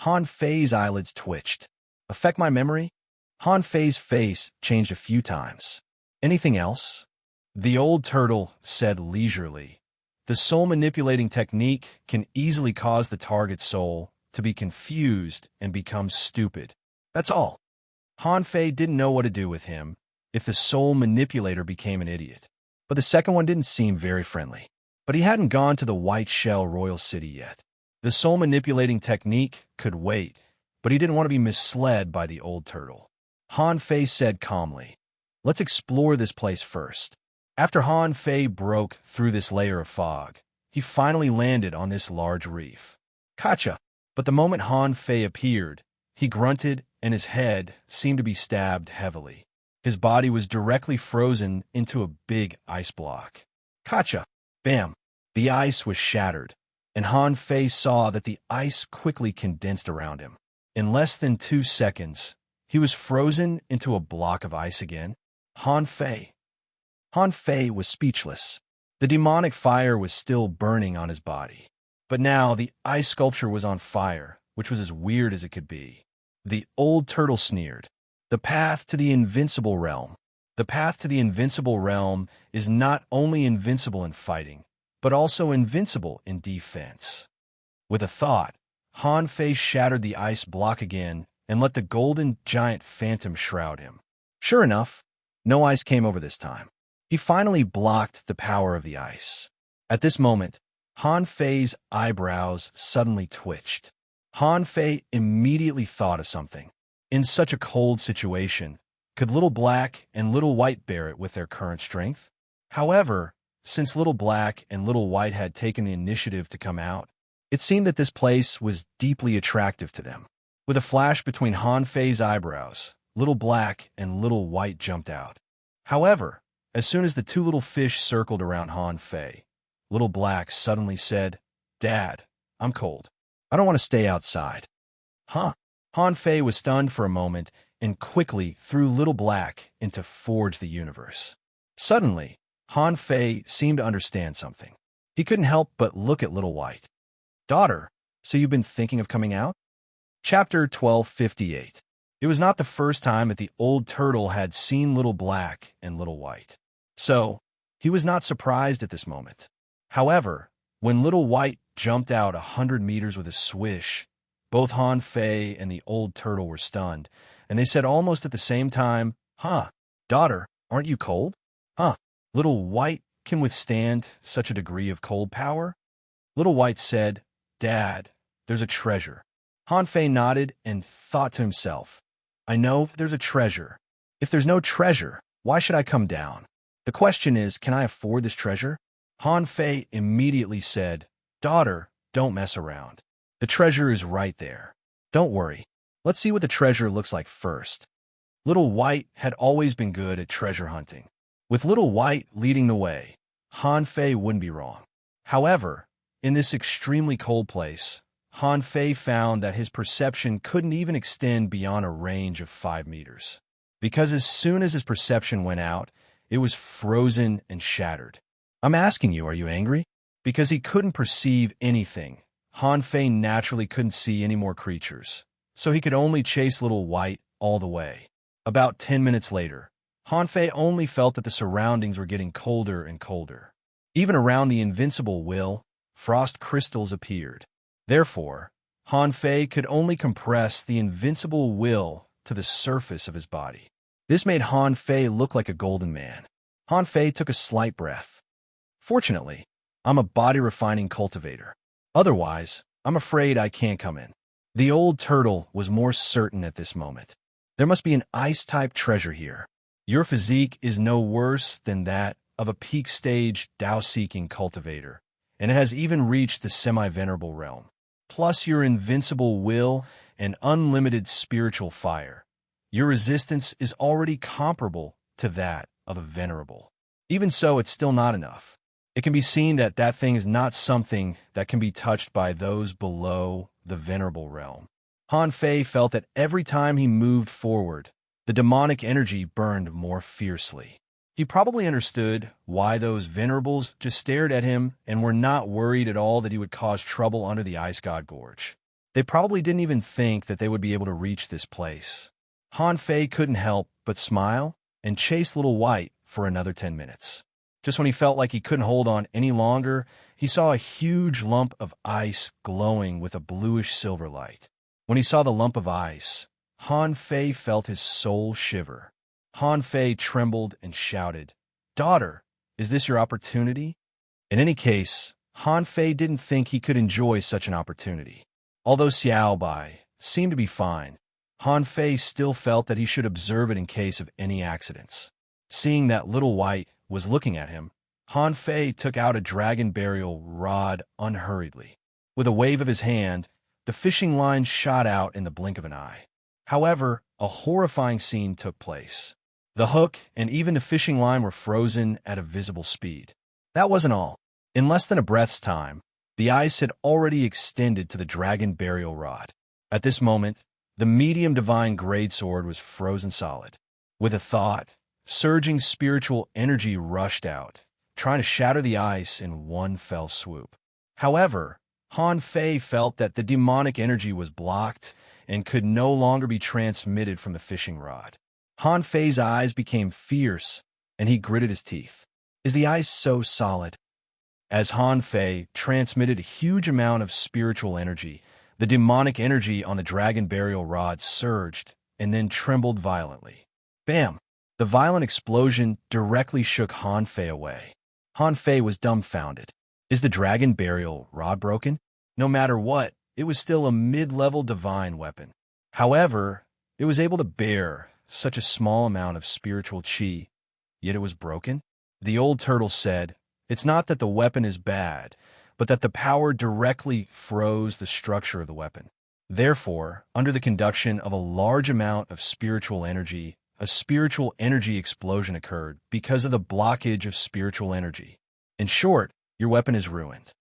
[SPEAKER 1] Hanfei's eyelids twitched. Affect my memory? Hanfei's face changed a few times. Anything else? The old turtle said leisurely, The soul-manipulating technique can easily cause the target's soul to be confused and become stupid. That's all. Hanfei didn't know what to do with him if the soul manipulator became an idiot. But the second one didn't seem very friendly. But he hadn't gone to the White Shell Royal City yet. The soul-manipulating technique could wait, but he didn't want to be misled by the old turtle. Hanfei said calmly, Let's explore this place first. After Hanfei broke through this layer of fog, he finally landed on this large reef. Gotcha! But the moment Hanfei appeared, he grunted and his head seemed to be stabbed heavily. His body was directly frozen into a big ice block. Gotcha! Bam! The ice was shattered, and Hanfei saw that the ice quickly condensed around him. In less than 2 seconds, he was frozen into a block of ice again. Hanfei was speechless. The demonic fire was still burning on his body. But now the ice sculpture was on fire, which was as weird as it could be. The old turtle sneered. The path to the invincible realm. The path to the invincible realm is not only invincible in fighting, but also invincible in defense. With a thought, Hanfei shattered the ice block again and let the golden giant phantom shroud him. Sure enough, no ice came over this time. He finally blocked the power of the ice. At this moment, Hanfei's eyebrows suddenly twitched. Hanfei immediately thought of something. In such a cold situation, could Little Black and Little White bear it with their current strength? However, since Little Black and Little White had taken the initiative to come out, it seemed that this place was deeply attractive to them. With a flash between Hanfei's eyebrows, Little Black and Little White jumped out. However, as soon as the two little fish circled around Hanfei, Little Black suddenly said, Dad, I'm cold. I don't want to stay outside. Huh? Hanfei was stunned for a moment and quickly threw Little Black into Forge the Universe. Suddenly, Hanfei seemed to understand something. He couldn't help but look at Little White. Daughter, so you've been thinking of coming out? Chapter 1258. It was not the first time that the old turtle had seen Little Black and Little White. So, he was not surprised at this moment. However, when Little White jumped out 100 meters with a swish, both Han Fei and the old turtle were stunned, and they said almost at the same time, "Huh, daughter, aren't you cold? Huh, Little White can withstand such a degree of cold power?" Little White said, "Dad, there's a treasure." Han Fei nodded and thought to himself, "I know there's a treasure. If there's no treasure, why should I come down? The question is, can I afford this treasure?" Han Fei immediately said, "Daughter, don't mess around. The treasure is right there. Don't worry. Let's see what the treasure looks like first." Little White had always been good at treasure hunting. With Little White leading the way, Han Fei wouldn't be wrong. However, in this extremely cold place, Han Fei found that his perception couldn't even extend beyond a range of 5 meters. Because as soon as his perception went out, it was frozen and shattered. "I'm asking you, are you angry?" Because he couldn't perceive anything, Han Fei naturally couldn't see any more creatures, so he could only chase Little White all the way. About 10 minutes later, Han Fei only felt that the surroundings were getting colder and colder. Even around the invincible will, frost crystals appeared. Therefore, Han Fei could only compress the invincible will to the surface of his body. This made Han Fei look like a golden man. Han Fei took a slight breath. "Fortunately, I'm a body-refining cultivator. Otherwise, I'm afraid I can't come in." The old turtle was more certain at this moment. "There must be an ice-type treasure here. Your physique is no worse than that of a peak-stage Tao-seeking cultivator, and it has even reached the semi-venerable realm. Plus your invincible will and unlimited spiritual fire. Your resistance is already comparable to that of a venerable. Even so, it's still not enough. It can be seen that that thing is not something that can be touched by those below the venerable realm." Han Fei felt that every time he moved forward, the demonic energy burned more fiercely. He probably understood why those venerables just stared at him and were not worried at all that he would cause trouble under the Ice God Gorge. They probably didn't even think that they would be able to reach this place. Han Fei couldn't help but smile and chase Little White for another 10 minutes. Just when he felt like he couldn't hold on any longer, he saw a huge lump of ice glowing with a bluish silver light. When he saw the lump of ice, Han Fei felt his soul shiver. Han Fei trembled and shouted, "Daughter, is this your opportunity?" In any case, Han Fei didn't think he could enjoy such an opportunity. Although Xiao Bai seemed to be fine, Han Fei still felt that he should observe it in case of any accidents. Seeing that Little White was looking at him, Han Fei took out a dragon burial rod unhurriedly. With a wave of his hand, the fishing line shot out in the blink of an eye. However, a horrifying scene took place. The hook and even the fishing line were frozen at a visible speed. That wasn't all. In less than a breath's time, the ice had already extended to the dragon burial rod. At this moment, the medium divine greatsword was frozen solid. With a thought, surging spiritual energy rushed out, trying to shatter the ice in one fell swoop. However, Han Fei felt that the demonic energy was blocked and could no longer be transmitted from the fishing rod. Han Fei's eyes became fierce, and he gritted his teeth. Is the ice so solid? As Han Fei transmitted a huge amount of spiritual energy, the demonic energy on the dragon burial rod surged and then trembled violently. Bam! The violent explosion directly shook Han Fei away. Han Fei was dumbfounded. Is the dragon burial rod broken? No matter what, it was still a mid-level divine weapon. However, it was able to bear such a small amount of spiritual chi, yet it was broken? The old turtle said, "It's not that the weapon is bad, but that the power directly froze the structure of the weapon. Therefore, under the conduction of a large amount of spiritual energy, a spiritual energy explosion occurred because of the blockage of spiritual energy. In short, your weapon is ruined."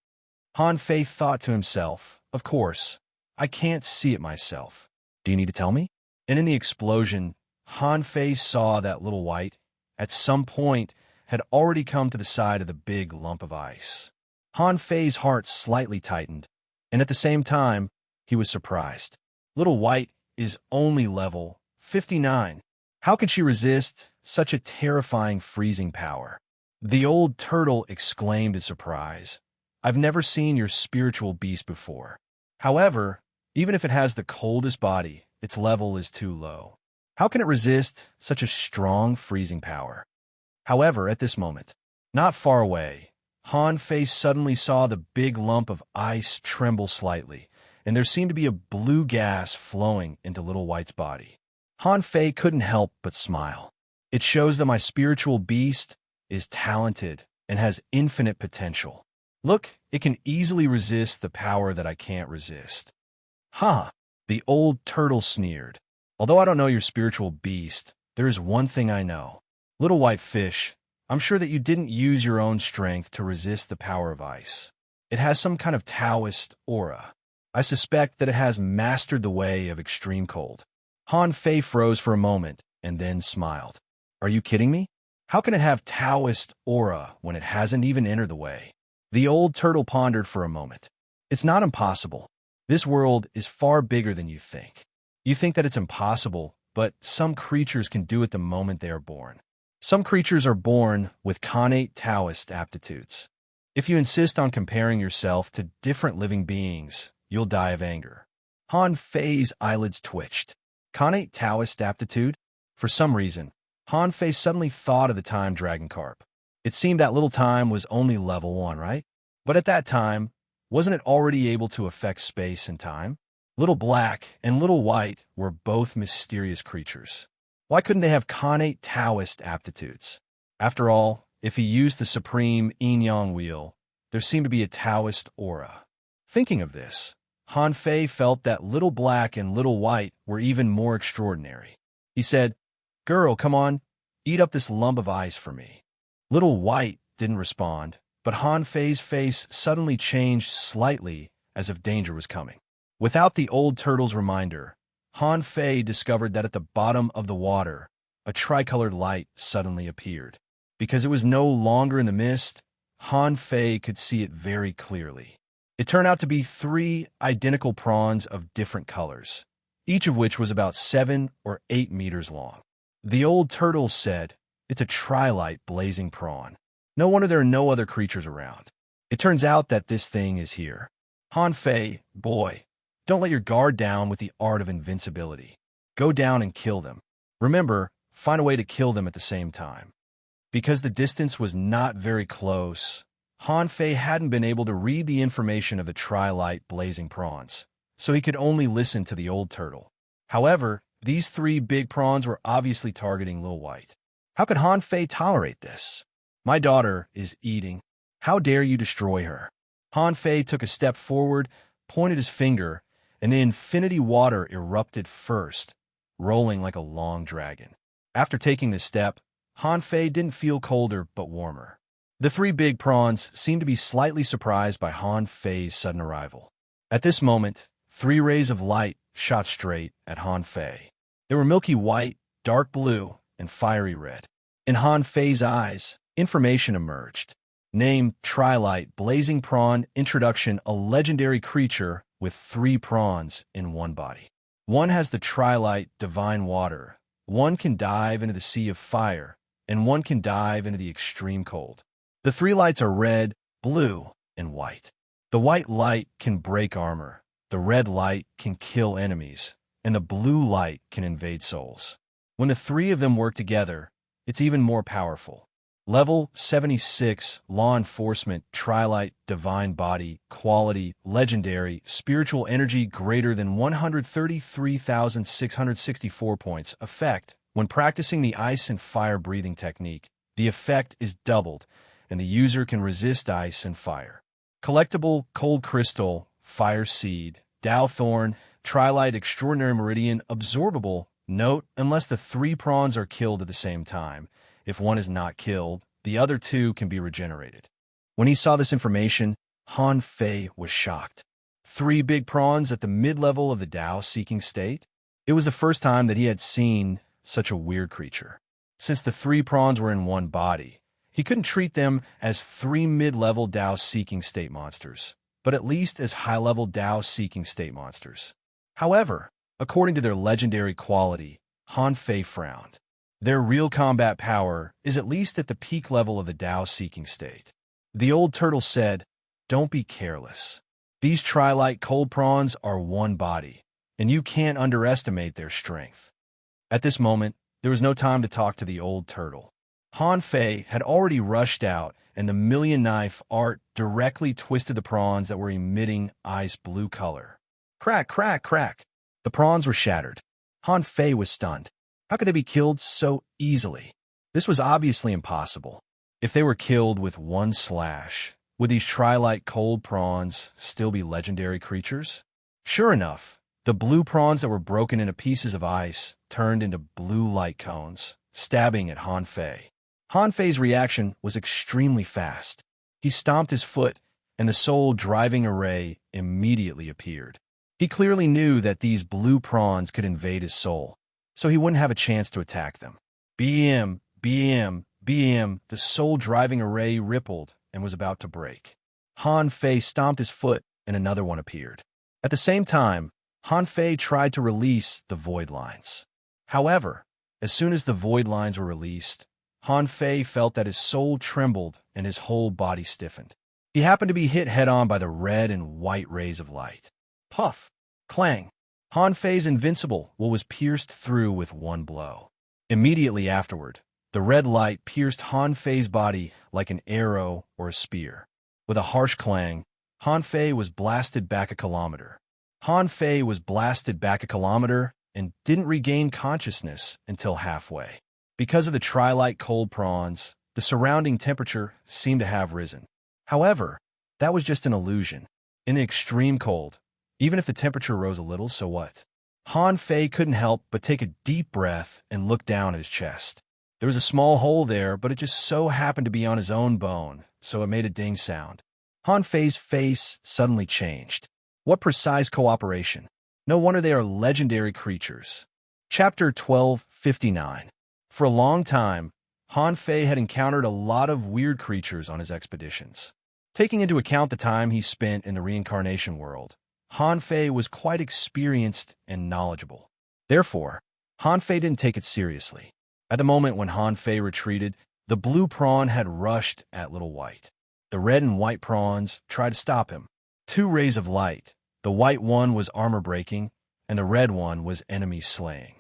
[SPEAKER 1] Han Fei thought to himself, "Of course, I can't see it myself. Do you need to tell me?" And in the explosion, Han Fei saw that Little White, at some point, had already come to the side of the big lump of ice. Han Fei's heart slightly tightened, and at the same time, he was surprised. Little White is only level 59. How could she resist such a terrifying freezing power? The old turtle exclaimed in surprise. I've never seen your spiritual beast before. However, even if it has the coldest body, its level is too low. How can it resist such a strong freezing power? However, at this moment, not far away, Han Fei suddenly saw the big lump of ice tremble slightly, and there seemed to be a blue gas flowing into Little White's body. Han Fei couldn't help but smile. It shows that my spiritual beast is talented and has infinite potential. Look, it can easily resist the power that I can't resist. Ha! The old turtle sneered. Although I don't know your spiritual beast, there is one thing I know. Little White Fish, I'm sure that you didn't use your own strength to resist the power of ice. It has some kind of Taoist aura. I suspect that it has mastered the way of extreme cold. Han Fei froze for a moment and then smiled. Are you kidding me? How can it have Taoist aura when it hasn't even entered the way? The old turtle pondered for a moment. It's not impossible. This world is far bigger than you think. You think that it's impossible, but some creatures can do it the moment they are born. Some creatures are born with connate Taoist aptitudes. If you insist on comparing yourself to different living beings, you'll die of anger. Han Fei's eyelids twitched. Connate Taoist aptitude? For some reason, Han Fei suddenly thought of the time dragon carp. It seemed that little time was only level 1, right? But at that time, wasn't it already able to affect space and time? Little Black and Little White were both mysterious creatures. Why couldn't they have connate Taoist aptitudes? After all, if he used the supreme yin-yang wheel, there seemed to be a Taoist aura. Thinking of this, Han Fei felt that Little Black and Little White were even more extraordinary. He said, Girl, come on, eat up this lump of ice for me. Little White didn't respond, but Han Fei's face suddenly changed slightly as if danger was coming. Without the old turtle's reminder, Han Fei discovered that at the bottom of the water, a tricolored light suddenly appeared. Because it was no longer in the mist, Han Fei could see it very clearly. It turned out to be 3 identical prawns of different colors, each of which was about 7 or 8 meters long. The old turtle said, It's a trilite blazing prawn. No wonder there are no other creatures around. It turns out that this thing is here. Han Fei, boy, don't let your guard down with the art of invincibility. Go down and kill them. Remember, find a way to kill them at the same time. Because the distance was not very close, Han Fei hadn't been able to read the information of the trilite blazing prawns, so he could only listen to the old turtle. However, these 3 big prawns were obviously targeting Little White. How could Han Fei tolerate this? My daughter is eating. How dare you destroy her? Han Fei took a step forward, pointed his finger, and the infinity water erupted first, rolling like a long dragon. After taking this step, Han Fei didn't feel colder but warmer. The 3 big prawns seemed to be slightly surprised by Han Fei's sudden arrival. At this moment, 3 rays of light shot straight at Han Fei. They were milky white, dark blue, and fiery red. In Han Fei's eyes, information emerged. Name, Trilite, Blazing Prawn, Introduction, a legendary creature with 3 prawns in one body. One has the Trilite, Divine Water. One can dive into the Sea of Fire, and one can dive into the extreme cold. The 3 lights are red, blue, and white. The white light can break armor, the red light can kill enemies, and the blue light can invade souls. When the 3 of them work together, it's even more powerful. Level 76, Law Enforcement, Trilite, Divine Body, Quality, Legendary, Spiritual Energy greater than 133,664 points. Effect. When practicing the ice and fire breathing technique, the effect is doubled, and the user can resist ice and fire. Collectible, Cold Crystal, Fire Seed, Dow Thorn, Trilite Extraordinary Meridian, Absorbable. Note, unless the 3 prawns are killed at the same time, if one is not killed, the other 2 can be regenerated. When he saw this information, Han Fei was shocked. 3 big prawns at the mid-level of the Tao-seeking state? It was the first time that he had seen such a weird creature. Since the 3 prawns were in one body, he couldn't treat them as 3 mid-level Tao-seeking state monsters, but at least as high-level Tao-seeking state monsters. However, According to their legendary quality, Han Fei frowned. Their real combat power is at least at the peak level of the Tao-seeking state. The old turtle said, "Don't be careless. These trilite cold prawns are one body, and you can't underestimate their strength." At this moment, there was no time to talk to the old turtle. Han Fei had already rushed out, and the million-knife art directly twisted the prawns that were emitting ice blue color. Crack, crack, crack. The prawns were shattered. Han Fei was stunned. How could they be killed so easily? This was obviously impossible. If they were killed with one slash, would these trilite cold prawns still be legendary creatures? Sure enough, the blue prawns that were broken into pieces of ice turned into blue light cones, stabbing at Han Fei. Han Fei's reaction was extremely fast. He stomped his foot, and the soul-driving array immediately appeared. He clearly knew that these blue prawns could invade his soul, so he wouldn't have a chance to attack them. BM, BM, BM, the soul-driving array rippled and was about to break. Han Fei stomped his foot, and another one appeared. At the same time, Han Fei tried to release the void lines. However, as soon as the void lines were released, Han Fei felt that his soul trembled and his whole body stiffened. He happened to be hit head-on by the red and white rays of light. Puff! Clang! Han Fei's invincible will was pierced through with one blow. Immediately afterward, the red light pierced Han Fei's body like an arrow or a spear. With a harsh clang, Han Fei was blasted back a kilometer. Han Fei was blasted back a kilometer and didn't regain consciousness until halfway. Because of the trilite cold prawns, the surrounding temperature seemed to have risen. However, that was just an illusion. In the extreme cold, even if the temperature rose a little, so what? Han Fei couldn't help but take a deep breath and look down at his chest. There was a small hole there, but it just so happened to be on his own bone, so it made a ding sound. Han Fei's face suddenly changed. What precise cooperation! No wonder they are legendary creatures. Chapter 1259. For a long time, Han Fei had encountered a lot of weird creatures on his expeditions. Taking into account the time he spent in the reincarnation world, Han Fei was quite experienced and knowledgeable. Therefore, Han Fei didn't take it seriously. At the moment when Han Fei retreated, the blue prawn had rushed at Little White. The red and white prawns tried to stop him. Two rays of light. The white one was armor-breaking, and the red one was enemy-slaying.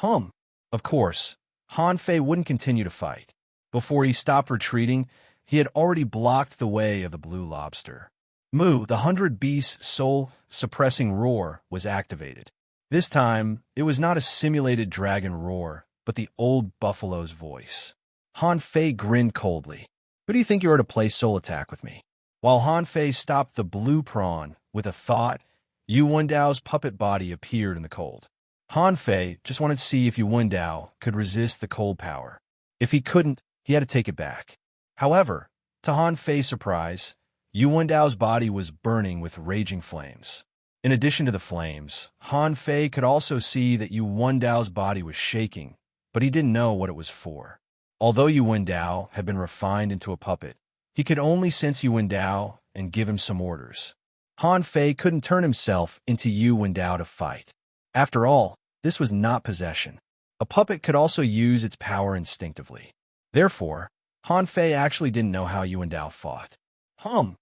[SPEAKER 1] Of course, Han Fei wouldn't continue to fight. Before he stopped retreating, he had already blocked the way of the blue lobster. Moo, the 100-beast soul-suppressing roar, was activated. This time, it was not a simulated dragon roar, but the old buffalo's voice. Han Fei grinned coldly. Who do you think you are to play soul attack with me? While Han Fei stopped the blue prawn with a thought, Yu Wendao's puppet body appeared in the cold. Han Fei just wanted to see if Yu Wendao could resist the cold power. If he couldn't, he had to take it back. However, to Han Fei's surprise, Yu Wendao's body was burning with raging flames. In addition to the flames, Han Fei could also see that Yu Wendao's body was shaking, but he didn't know what it was for. Although Yu Wendao had been refined into a puppet, he could only sense Yu Wendao and give him some orders. Han Fei couldn't turn himself into Yu Wendao to fight. After all, this was not possession. A puppet could also use its power instinctively. Therefore, Han Fei actually didn't know how Yu Wendao fought. Han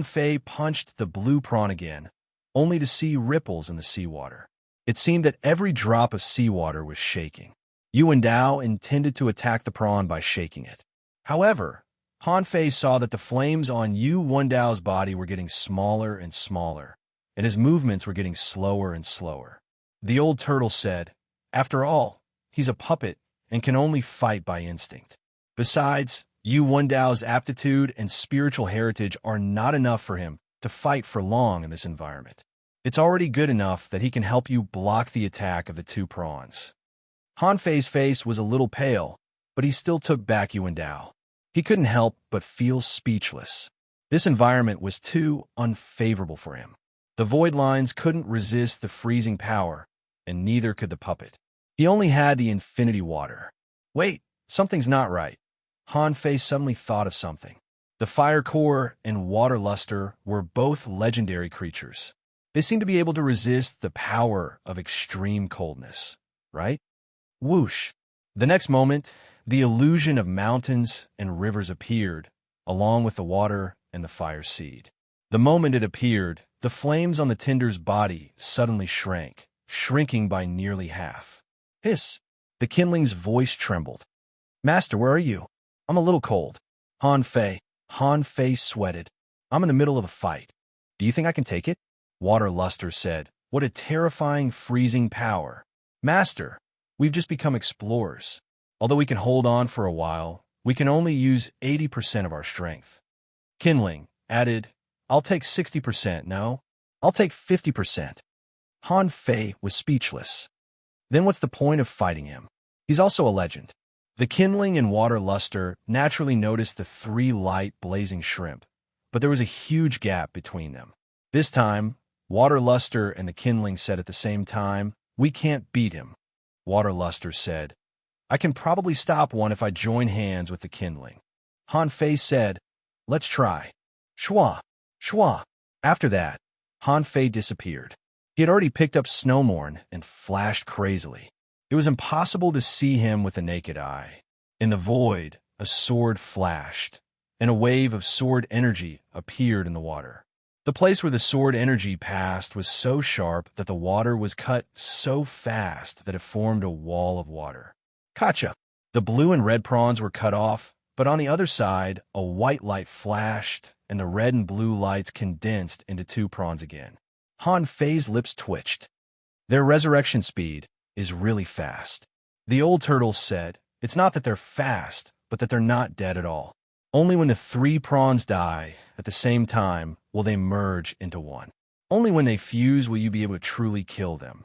[SPEAKER 1] Fei punched the blue prawn again, only to see ripples in the seawater. It seemed that every drop of seawater was shaking. Yu Wendao intended to attack the prawn by shaking it. However, Han Fei saw that the flames on Yu Wendao's body were getting smaller and smaller, and his movements were getting slower and slower. The old turtle said, "After all, he's a puppet and can only fight by instinct. Besides, Yu Wendao's aptitude and spiritual heritage are not enough for him to fight for long in this environment. It's already good enough that he can help you block the attack of the two prawns." Han Fei's face was a little pale, but he still took back Yu Wendao. He couldn't help but feel speechless. This environment was too unfavorable for him. The void lines couldn't resist the freezing power, and neither could the puppet. He only had the infinity water. Wait, something's not right. Han Fei suddenly thought of something. The fire core and water luster were both legendary creatures. They seem to be able to resist the power of extreme coldness, right? Whoosh. The next moment, the illusion of mountains and rivers appeared, along with the water and the fire seed. The moment it appeared, the flames on the tinder's body suddenly shrank, shrinking by nearly half. Hiss! The kindling's voice trembled. Master, where are you? I'm a little cold. Han Fei sweated. I'm in the middle of a fight. Do you think I can take it? Water Luster said. What a terrifying, freezing power. Master, we've just become explorers. Although we can hold on for a while, we can only use 80% of our strength. Kindling added, I'll take 60%, no? I'll take 50%. Han Fei was speechless. Then what's the point of fighting him? He's also a legend. The kindling and water luster naturally noticed the three light blazing shrimp, but there was a huge gap between them. This time, water luster and the kindling said at the same time, we can't beat him. Water luster said, I can probably stop one if I join hands with the kindling. Han Fei said, let's try. Shwa, shwa. After that, Han Fei disappeared. He had already picked up Snowmorn and flashed crazily. It was impossible to see him with the naked eye. In the void, a sword flashed, and a wave of sword energy appeared in the water. The place where the sword energy passed was so sharp that the water was cut so fast that it formed a wall of water. Gotcha! The blue and red prawns were cut off, but on the other side, a white light flashed, and the red and blue lights condensed into two prawns again. Han Fei's lips twitched. Their resurrection speed is really fast. The old turtles said, it's not that they're fast, but that they're not dead at all. Only when the three prawns die at the same time will they merge into one. Only when they fuse will you be able to truly kill them.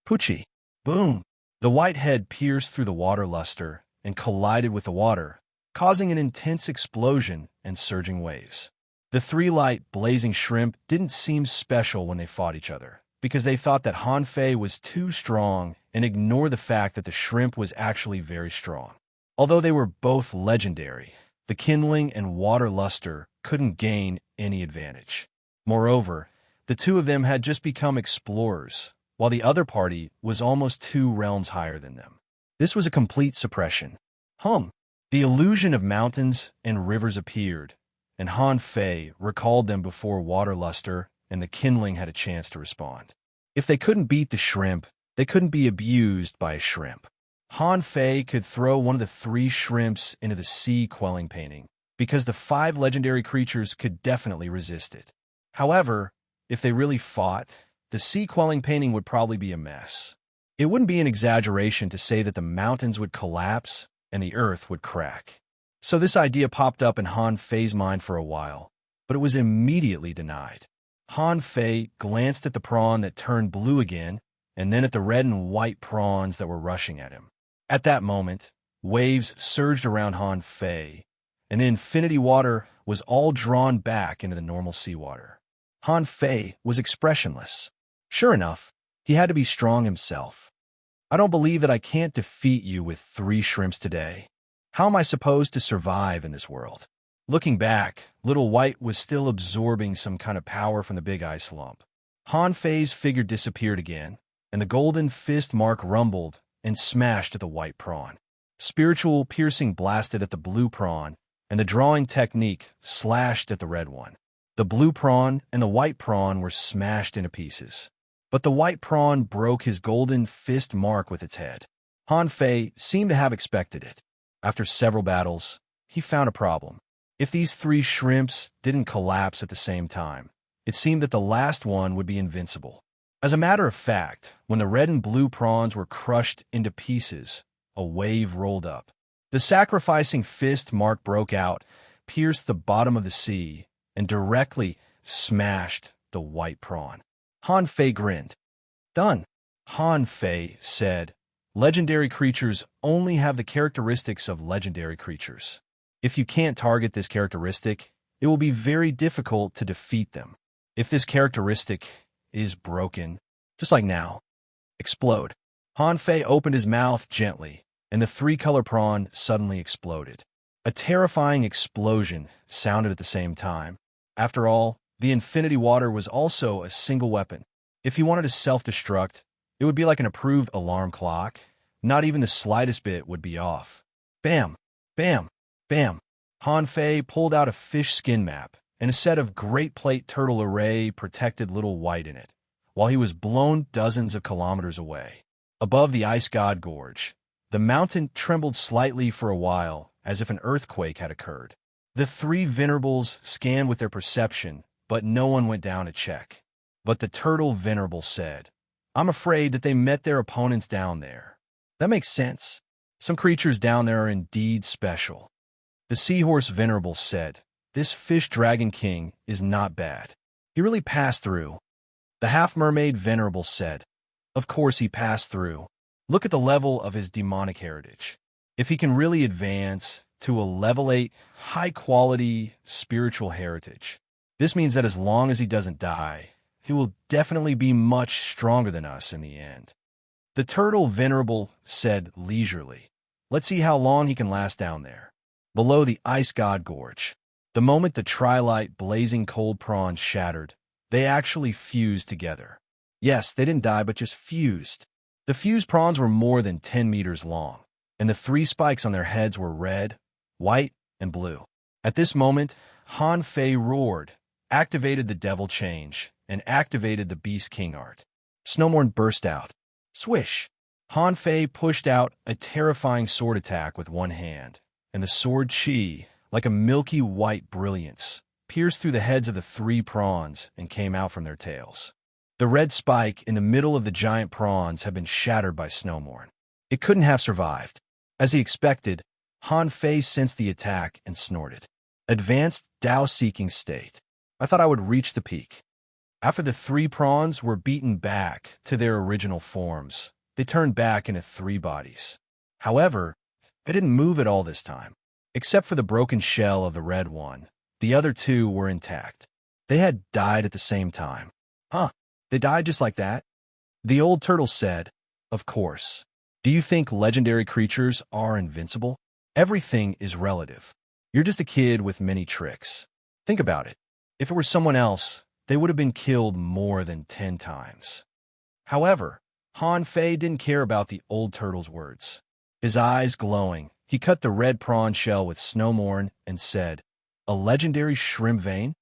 [SPEAKER 1] Poochie. Boom. The white head pierced through the water luster and collided with the water, causing an intense explosion and surging waves. The three light blazing shrimp didn't seem special when they fought each other, because they thought that Han Fei was too strong and ignored the fact that the shrimp was actually very strong. Although they were both legendary, the kindling and water luster couldn't gain any advantage. Moreover, the two of them had just become explorers, while the other party was almost 2 realms higher than them. This was a complete suppression. The illusion of mountains and rivers appeared, and Han Fei recalled them before water luster and the kindling had a chance to respond. If they couldn't beat the shrimp, they couldn't be abused by a shrimp. Han Fei could throw one of the 3 shrimps into the sea quelling painting, because the 5 legendary creatures could definitely resist it. However, if they really fought, the sea quelling painting would probably be a mess. It wouldn't be an exaggeration to say that the mountains would collapse and the earth would crack. So this idea popped up in Han Fei's mind for a while, but it was immediately denied. Han Fei glanced at the prawn that turned blue again, and then at the red and white prawns that were rushing at him. At that moment, waves surged around Han Fei, and the infinity water was all drawn back into the normal seawater. Han Fei was expressionless. Sure enough, he had to be strong himself. I don't believe that I can't defeat you with 3 shrimps today. How am I supposed to survive in this world? Looking back, Little White was still absorbing some kind of power from the big ice lump. Han Fei's figure disappeared again, and the golden fist mark rumbled and smashed at the white prawn. Spiritual piercing blasted at the blue prawn, and the drawing technique slashed at the red one. The blue prawn and the white prawn were smashed into pieces. But the white prawn broke his golden fist mark with its head. Han Fei seemed to have expected it. After several battles, he found a problem. If these 3 shrimps didn't collapse at the same time, it seemed that the last one would be invincible. As a matter of fact, when the red and blue prawns were crushed into pieces, a wave rolled up. The sacrificing fist mark broke out, pierced the bottom of the sea, and directly smashed the white prawn. Han Fei grinned. Done. Han Fei said, legendary creatures only have the characteristics of legendary creatures. If you can't target this characteristic, it will be very difficult to defeat them. If this characteristic is broken, just like now, explode. Han Fei opened his mouth gently, and the 3-color prawn suddenly exploded. A terrifying explosion sounded at the same time. After all, The infinity water was also a single weapon. If he wanted to self-destruct, it would be like an approved alarm clock. Not even the slightest bit would be off. Bam! Bam! Bam! Han Fei pulled out a fish skin map, and a set of Great Plate Turtle Array protected Little White in it, while he was blown dozens of kilometers away. Above the Ice God Gorge, the mountain trembled slightly for a while, as if an earthquake had occurred. The three venerables scanned with their perception, but no one went down to check. But the turtle venerable said, "I'm afraid that they met their opponents down there." That makes sense. Some creatures down there are indeed special. The seahorse venerable said, "This fish dragon king is not bad. He really passed through." The half-mermaid venerable said, "Of course he passed through. Look at the level of his demonic heritage. If he can really advance to a level 8 high-quality spiritual heritage, this means that as long as he doesn't die, he will definitely be much stronger than us in the end." The turtle venerable said leisurely, "Let's see how long he can last down there." Below the Ice God Gorge, the moment the trilite blazing cold prawns shattered, they actually fused together. Yes, they didn't die, but just fused. The fused prawns were more than 10 meters long, and the 3 spikes on their heads were red, white, and blue. At this moment, Han Fei roared, activated the Devil Change, and activated the Beast King art. Snowmorn burst out. Swish! Han Fei pushed out a terrifying sword attack with one hand, and the sword chi, like a milky white brilliance, pierced through the heads of the 3 prawns and came out from their tails. The red spike in the middle of the giant prawns had been shattered by Snowmorn. It couldn't have survived. As he expected, Han Fei sensed the attack and snorted. Advanced Tao-seeking state. I thought I would reach the peak. After the 3 prawns were beaten back to their original forms, they turned back into 3 bodies. However, they didn't move at all this time. Except for the broken shell of the red one, the other 2 were intact. They had died at the same time. Huh, they died just like that? The old turtle said, "Of course. Do you think legendary creatures are invincible? Everything is relative. You're just a kid with many tricks. Think about it. If it were someone else, they would have been killed more than 10 times. However, Han Fei didn't care about the old turtle's words. His eyes glowing, he cut the red prawn shell with Snowmorn and said, "A legendary shrimp vein?"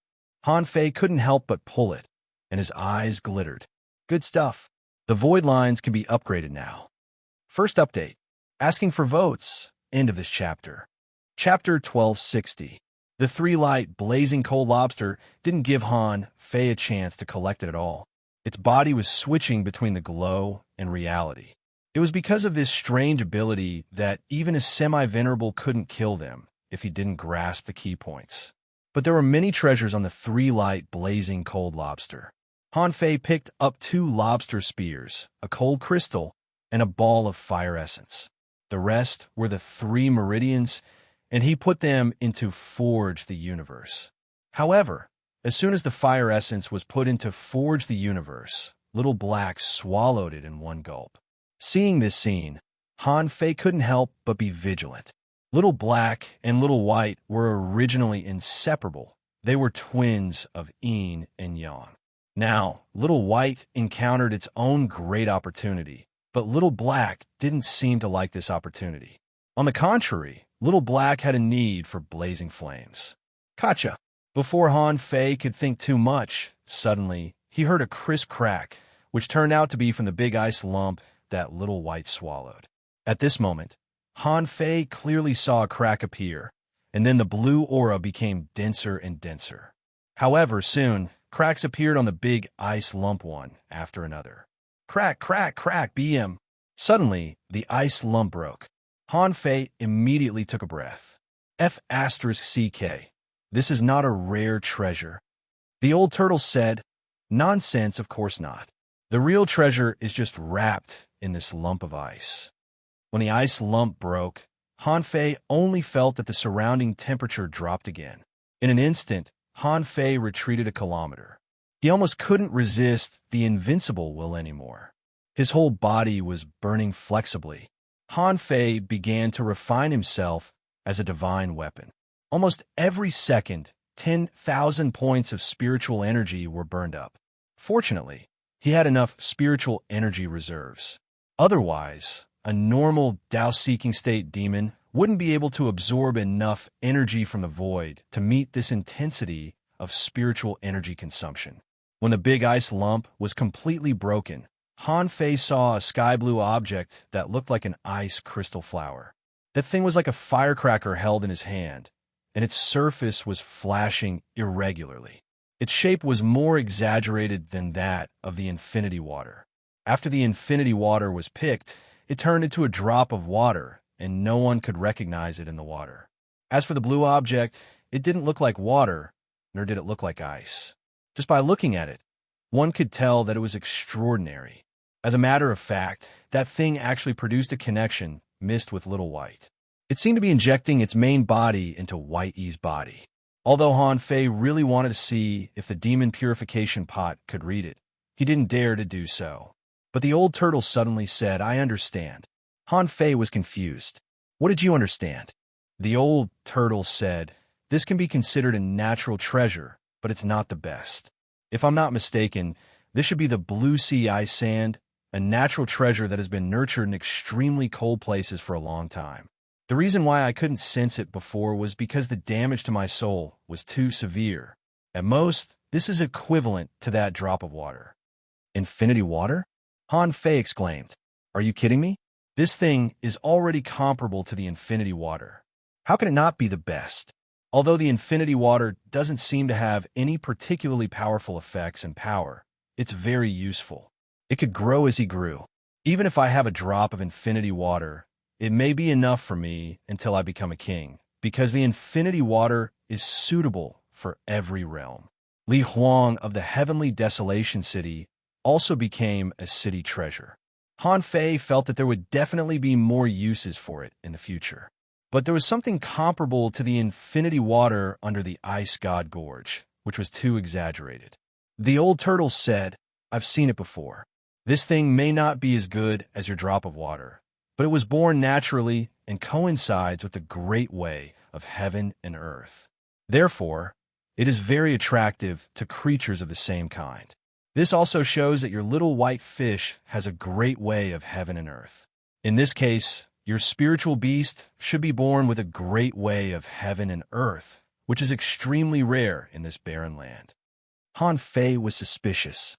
[SPEAKER 1] Han Fei couldn't help but pull it, and his eyes glittered. Good stuff. The void lines can be upgraded now. First update. Asking for votes. End of this chapter. Chapter 1260. The 3-light blazing cold lobster didn't give Han Fei a chance to collect it at all. Its body was switching between the glow and reality. It was because of this strange ability that even a semi-venerable couldn't kill them if he didn't grasp the key points. But there were many treasures on the 3-light blazing cold lobster. Han Fei picked up 2 lobster spears, a cold crystal, and a ball of fire essence. The rest were the 3 meridians, and he put them into Forge the Universe. However, as soon as the fire essence was put into Forge the Universe, Little Black swallowed it in one gulp. Seeing this scene, Han Fei couldn't help but be vigilant. Little Black and Little White were originally inseparable. They were twins of yin and yang. Now, Little White encountered its own great opportunity, but Little Black didn't seem to like this opportunity. On the contrary, Little Black had a need for blazing flames. Gotcha! Before Han Fei could think too much, suddenly he heard a crisp crack, which turned out to be from the big ice lump that Little White swallowed. At this moment, Han Fei clearly saw a crack appear, and then the blue aura became denser and denser. However, soon, cracks appeared on the big ice lump one after another. Crack, crack, crack, BM. Suddenly, the ice lump broke. Han Fei immediately took a breath. F*CK. This is not a rare treasure. The old turtle said, "Nonsense, of course not. The real treasure is just wrapped in this lump of ice." When the ice lump broke, Han Fei only felt that the surrounding temperature dropped again. In an instant, Han Fei retreated a kilometer. He almost couldn't resist the invincible will anymore. His whole body was burning flexibly. Han Fei began to refine himself as a divine weapon. Almost every second, 10,000 points of spiritual energy were burned up. Fortunately, he had enough spiritual energy reserves. Otherwise, a normal Tao-seeking state demon wouldn't be able to absorb enough energy from the void to meet this intensity of spiritual energy consumption. When the big ice lump was completely broken, Han Fei saw a sky-blue object that looked like an ice crystal flower. That thing was like a firecracker held in his hand, and its surface was flashing irregularly. Its shape was more exaggerated than that of the infinity water. After the infinity water was picked, it turned into a drop of water, and no one could recognize it in the water. As for the blue object, it didn't look like water, nor did it look like ice. Just by looking at it, one could tell that it was extraordinary. As a matter of fact, that thing actually produced a connection, mist with little white. It seemed to be injecting its main body into White Yi's body. Although Han Fei really wanted to see if the demon purification pot could read it, he didn't dare to do so. But the old turtle suddenly said, "I understand." Han Fei was confused. "What did you understand?" The old turtle said, "This can be considered a natural treasure, but it's not the best. If I'm not mistaken, this should be the blue sea ice sand, a natural treasure that has been nurtured in extremely cold places for a long time. The reason why I couldn't sense it before was because the damage to my soul was too severe. At most, this is equivalent to that drop of water." "Infinity water?" Han Fei exclaimed. "Are you kidding me? This thing is already comparable to the infinity water. How can it not be the best?" Although the infinity water doesn't seem to have any particularly powerful effects and power, it's very useful. It could grow as he grew. Even if I have a drop of infinity water, it may be enough for me until I become a king, because the infinity water is suitable for every realm. Li Huang of the Heavenly Desolation City also became a city treasure. Han Fei felt that there would definitely be more uses for it in the future. But there was something comparable to the infinity water under the Ice God Gorge, which was too exaggerated. The old turtle said, "I've seen it before. This thing may not be as good as your drop of water, but it was born naturally and coincides with the great way of heaven and earth. Therefore, it is very attractive to creatures of the same kind. This also shows that your little white fish has a great way of heaven and earth. In this case, your spiritual beast should be born with a great way of heaven and earth, which is extremely rare in this barren land." Han Fei was suspicious.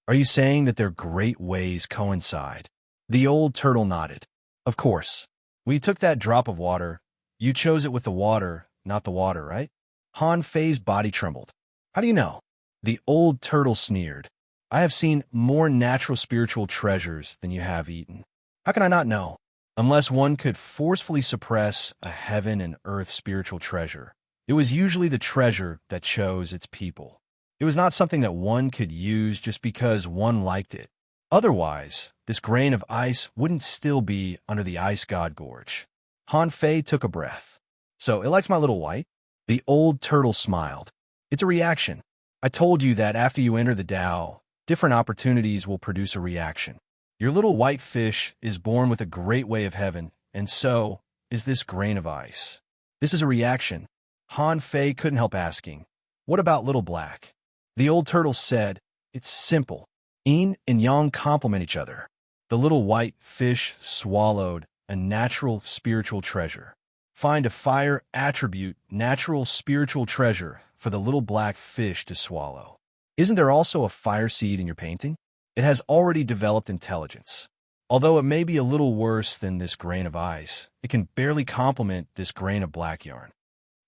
[SPEAKER 1] "Are you saying that their great ways coincide?" The old turtle nodded. "Of course. When you took that drop of water, you chose it with the water, not the water, right?" Han Fei's body trembled. "How do you know?" The old turtle sneered. "I have seen more natural spiritual treasures than you have eaten. How can I not know? Unless one could forcefully suppress a heaven and earth spiritual treasure, it was usually the treasure that chose its people. It was not something that one could use just because one liked it. Otherwise, this grain of ice wouldn't still be under the Ice God Gorge." Han Fei took a breath. "So it likes my little white?" The old turtle smiled. "It's a reaction. I told you that after you enter the Tao, different opportunities will produce a reaction. Your little white fish is born with a great way of heaven, and so is this grain of ice. This is a reaction." Han Fei couldn't help asking, "What about little black?" The old turtle said, "It's simple. Yin and yang complement each other." The little white fish swallowed a natural spiritual treasure. Find a fire attribute natural spiritual treasure for the little black fish to swallow. Isn't there also a fire seed in your painting? It has already developed intelligence. Although it may be a little worse than this grain of ice, it can barely complement this grain of black yarn."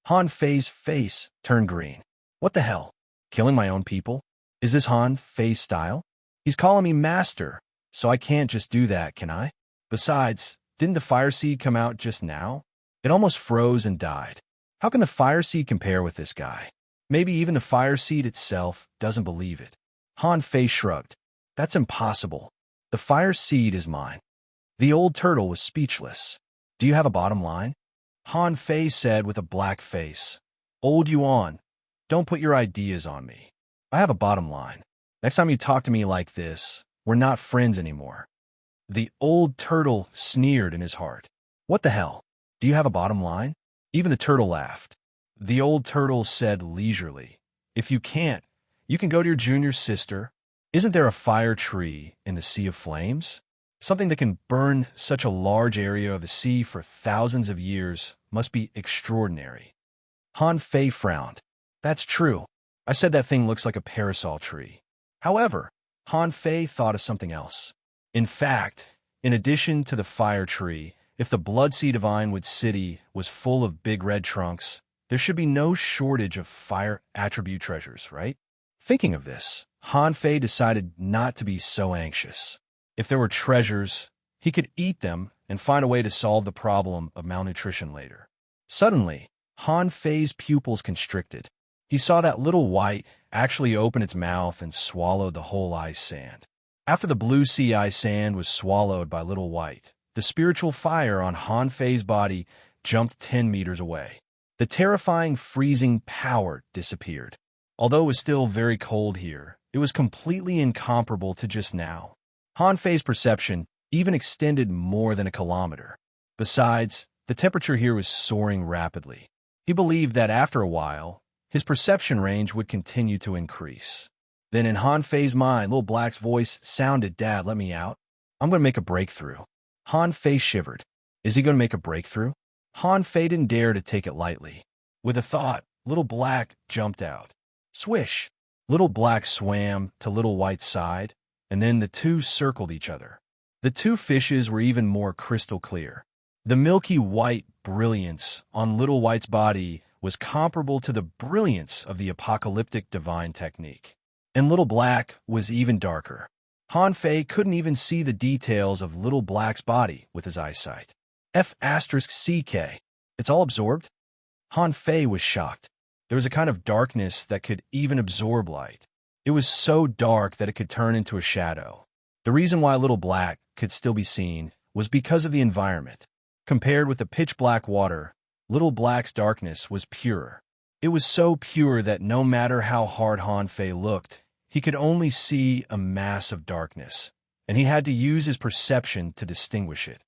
[SPEAKER 1] Han Fei's face turned green. "What the hell? Killing my own people? Is this Han Fei's style? He's calling me master, so I can't just do that, can I? Besides, didn't the fire seed come out just now? It almost froze and died. How can the fire seed compare with this guy? Maybe even the fire seed itself doesn't believe it." Han Fei shrugged. "That's impossible. The fire seed is mine." The old turtle was speechless. "Do you have a bottom line?" Han Fei said with a black face. "Old Yuan, don't put your ideas on me. I have a bottom line. Next time you talk to me like this, we're not friends anymore." The old turtle sneered in his heart. "What the hell? Do you have a bottom line?" Even the turtle laughed. The old turtle said leisurely. If you can't, you can go to your junior sister. Isn't there a fire tree in the Sea of Flames? Something that can burn such a large area of the sea for thousands of years must be extraordinary. Han Fei frowned. That's true. I said that thing looks like a parasol tree. However, Han Fei thought of something else. In fact, in addition to the fire tree, if the Bloodseed of Ironwood City was full of big red trunks, there should be no shortage of fire attribute treasures, right? Thinking of this, Han Fei decided not to be so anxious. If there were treasures, he could eat them and find a way to solve the problem of malnutrition later. Suddenly, Han Fei's pupils constricted. He saw that little white actually open its mouth and swallowed the whole ice sand. After the blue sea ice sand was swallowed by little white, the spiritual fire on Han Fei's body jumped 10 meters away. The terrifying freezing power disappeared. Although it was still very cold here, it was completely incomparable to just now. Han Fei's perception even extended more than a kilometer. Besides, the temperature here was soaring rapidly. He believed that after a while, his perception range would continue to increase. Then in Han Fei's mind, Little Black's voice sounded, "Dad, let me out. I'm going to make a breakthrough." Han Fei shivered. Is he going to make a breakthrough? Han Fei didn't dare to take it lightly. With a thought, Little Black jumped out. Swish! Little Black swam to Little White's side, and then the two circled each other. The two fishes were even more crystal clear. The milky white brilliance on Little White's body was comparable to the brilliance of the apocalyptic divine technique. And Little Black was even darker. Han Fei couldn't even see the details of Little Black's body with his eyesight. F***CK. It's all absorbed? Han Fei was shocked. There was a kind of darkness that could even absorb light. It was so dark that it could turn into a shadow. The reason why Little Black could still be seen was because of the environment. Compared with the pitch-black water, Little Black's darkness was purer. It was so pure that no matter how hard Han Fei looked, he could only see a mass of darkness, and he had to use his perception to distinguish it.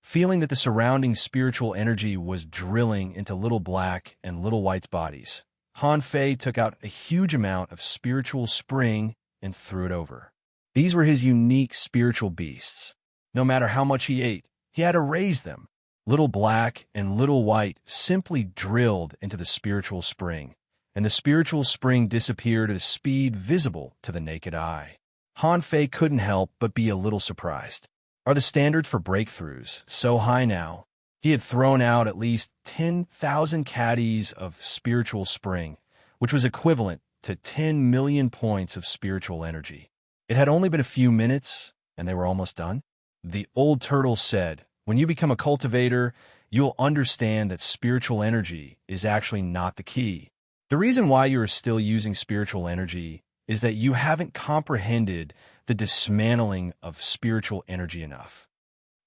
[SPEAKER 1] Feeling that the surrounding spiritual energy was drilling into Little Black and Little White's bodies, Han Fei took out a huge amount of spiritual spring and threw it over. These were his unique spiritual beasts. No matter how much he ate, he had to raise them. Little Black and Little White simply drilled into the spiritual spring, and the spiritual spring disappeared at a speed visible to the naked eye. Han Fei couldn't help but be a little surprised. Are the standards for breakthroughs so high now? He had thrown out at least 10,000 caddies of spiritual spring, which was equivalent to 10 million points of spiritual energy. It had only been a few minutes, and they were almost done. The old turtle said, "When you become a cultivator, you'll understand that spiritual energy is actually not the key. The reason why you are still using spiritual energy is that you haven't comprehended the dismantling of spiritual energy enough."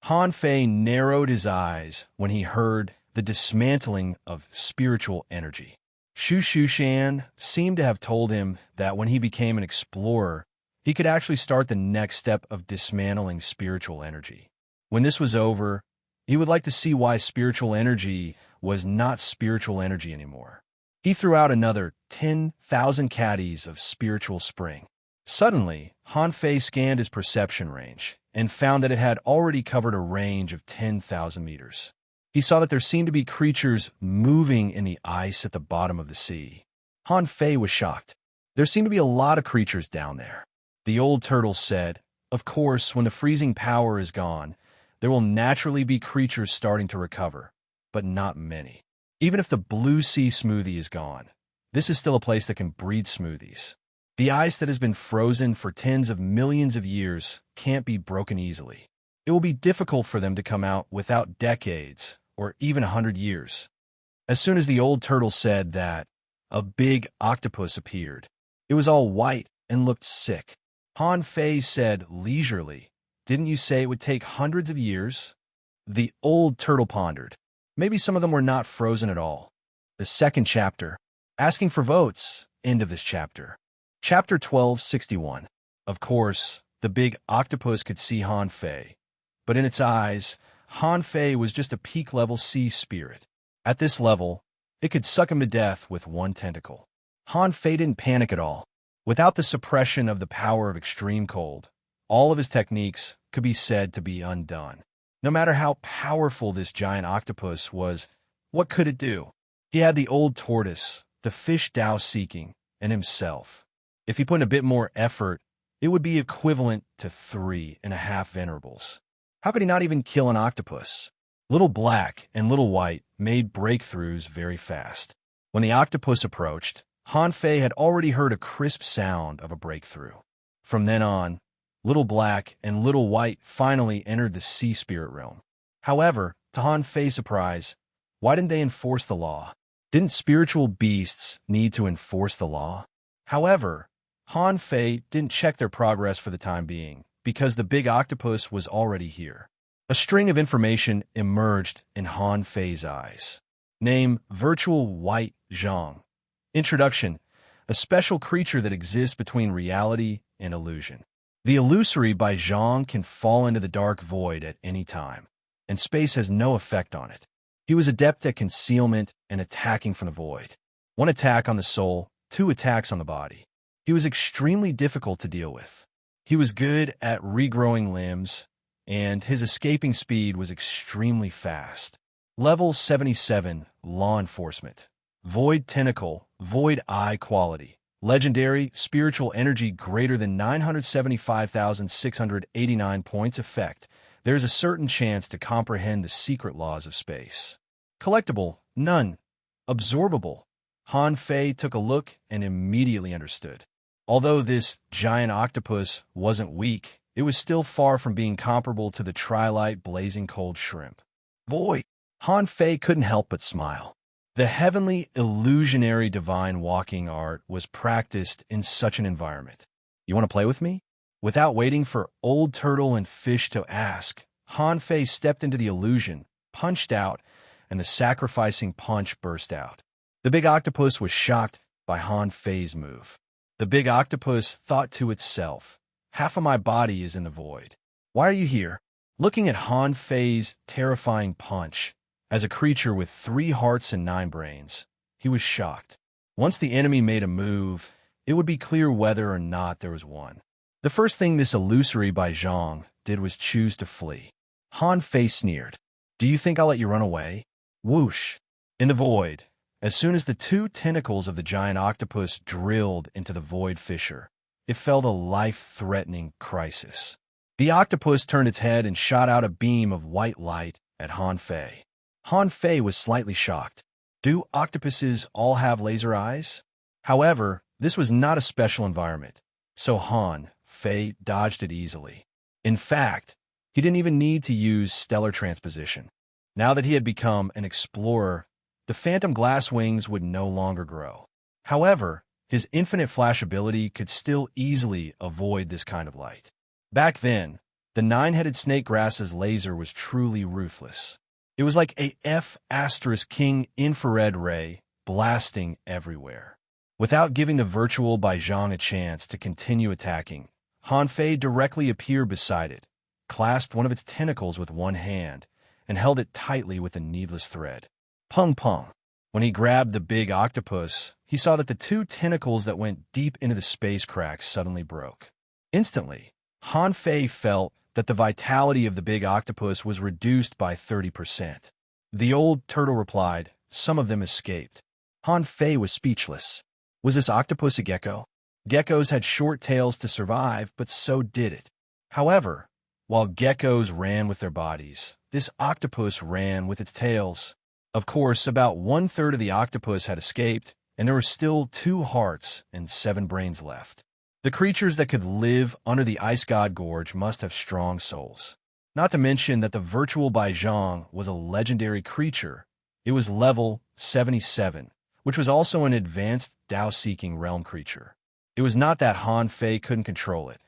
[SPEAKER 1] Han Fei narrowed his eyes when he heard the dismantling of spiritual energy. Shu Shushan seemed to have told him that when he became an explorer, he could actually start the next step of dismantling spiritual energy. When this was over, he would like to see why spiritual energy was not spiritual energy anymore. He threw out another 10,000 caddies of spiritual spring. Suddenly, Han Fei scanned his perception range and found that it had already covered a range of 10,000 meters. He saw that there seemed to be creatures moving in the ice at the bottom of the sea. Han Fei was shocked. There seemed to be a lot of creatures down there. The old turtle said, "Of course, when the freezing power is gone, there will naturally be creatures starting to recover, but not many. Even if the blue sea smoothie is gone, this is still a place that can breed smoothies. The ice that has been frozen for tens of millions of years can't be broken easily. It will be difficult for them to come out without decades or even 100 years." As soon as the old turtle said that, a big octopus appeared. It was all white and looked sick. Han Fei said leisurely, "Didn't you say it would take hundreds of years?" The old turtle pondered. Maybe some of them were not frozen at all. The second chapter. Asking for votes. End of this chapter. Chapter 1261. Of course, the big octopus could see Han Fei, but in its eyes, Han Fei was just a peak-level sea spirit. At this level, It could suck him to death with one tentacle. Han Fei didn't panic at all. Without the suppression of the power of extreme cold, all of his techniques could be said to be undone. No matter how powerful this giant octopus was, what could it do? He had the old tortoise, the fish Tao seeking, and himself. If he put in a bit more effort, it would be equivalent to 3.5 venerables. How could he not even kill an octopus? Little Black and Little White made breakthroughs very fast. When the octopus approached, Han Fei had already heard a crisp sound of a breakthrough. From then on, Little Black and Little White finally entered the sea spirit realm. However, to Han Fei's surprise, why didn't they enforce the law? Didn't spiritual beasts need to enforce the law? However, Han Fei didn't check their progress for the time being, because the big octopus was already here. A string of information emerged in Han Fei's eyes. Name: Virtual White Zhang. Introduction: a special creature that exists between reality and illusion. The illusory by Zhang can fall into the dark void at any time, and space has no effect on it. He was adept at concealment and attacking from the void. 1 attack on the soul, 2 attacks on the body. He was extremely difficult to deal with. He was good at regrowing limbs, and his escaping speed was extremely fast. Level 77, Law Enforcement. Void Tentacle, Void Eye Quality. Legendary, spiritual energy greater than 975,689 points effect. There's a certain chance to comprehend the secret laws of space. Collectible, none. Absorbable. Han Fei took a look and immediately understood. Although this giant octopus wasn't weak, it was still far from being comparable to the Trilite blazing cold shrimp. Void. Han Fei couldn't help but smile. The heavenly, illusionary divine walking art was practiced in such an environment. You want to play with me? Without waiting for Old Turtle and Fish to ask, Han Fei stepped into the illusion, punched out, and the sacrificing punch burst out. The big octopus was shocked by Han Fei's move. The big octopus thought to itself, half of my body is in the void. Why are you here? Looking at Han Fei's terrifying punch, as a creature with 3 hearts and 9 brains, he was shocked. Once the enemy made a move, it would be clear whether or not there was one. The first thing this illusory by Zhang did was choose to flee. Han Fei sneered. Do you think I'll let you run away? Whoosh! In the void, as soon as the 2 tentacles of the giant octopus drilled into the void fissure, it felt a life-threatening crisis. The octopus turned its head and shot out a beam of white light at Han Fei. Han Fei was slightly shocked. Do octopuses all have laser eyes? However, this was not a special environment, so Han Fei dodged it easily. In fact, he didn't even need to use stellar transposition. Now that he had become an explorer, the phantom glass wings would no longer grow. However, his infinite flash ability could still easily avoid this kind of light. Back then, the 9-headed snake grass's laser was truly ruthless. It was like a F*King infrared ray blasting everywhere. Without giving the virtual by Zhang a chance to continue attacking, Han Fei directly appeared beside it, clasped one of its tentacles with one hand, and held it tightly with a needless thread. Pung pung. When he grabbed the big octopus, he saw that the 2 tentacles that went deep into the space cracks suddenly broke. Instantly, Han Fei felt that the vitality of the big octopus was reduced by 30%. The old turtle replied, some of them escaped. Han Fei was speechless. Was this octopus a gecko? Geckos had short tails to survive, but so did it. However, while geckos ran with their bodies, this octopus ran with its tails. Of course, about 1/3 of the octopus had escaped, and there were still 2 hearts and 7 brains left. The creatures that could live under the Ice God Gorge must have strong souls. Not to mention that the virtual by Zhang was a legendary creature. It was level 77, which was also an advanced Tao-seeking realm creature. It was not that Han Fei couldn't control it,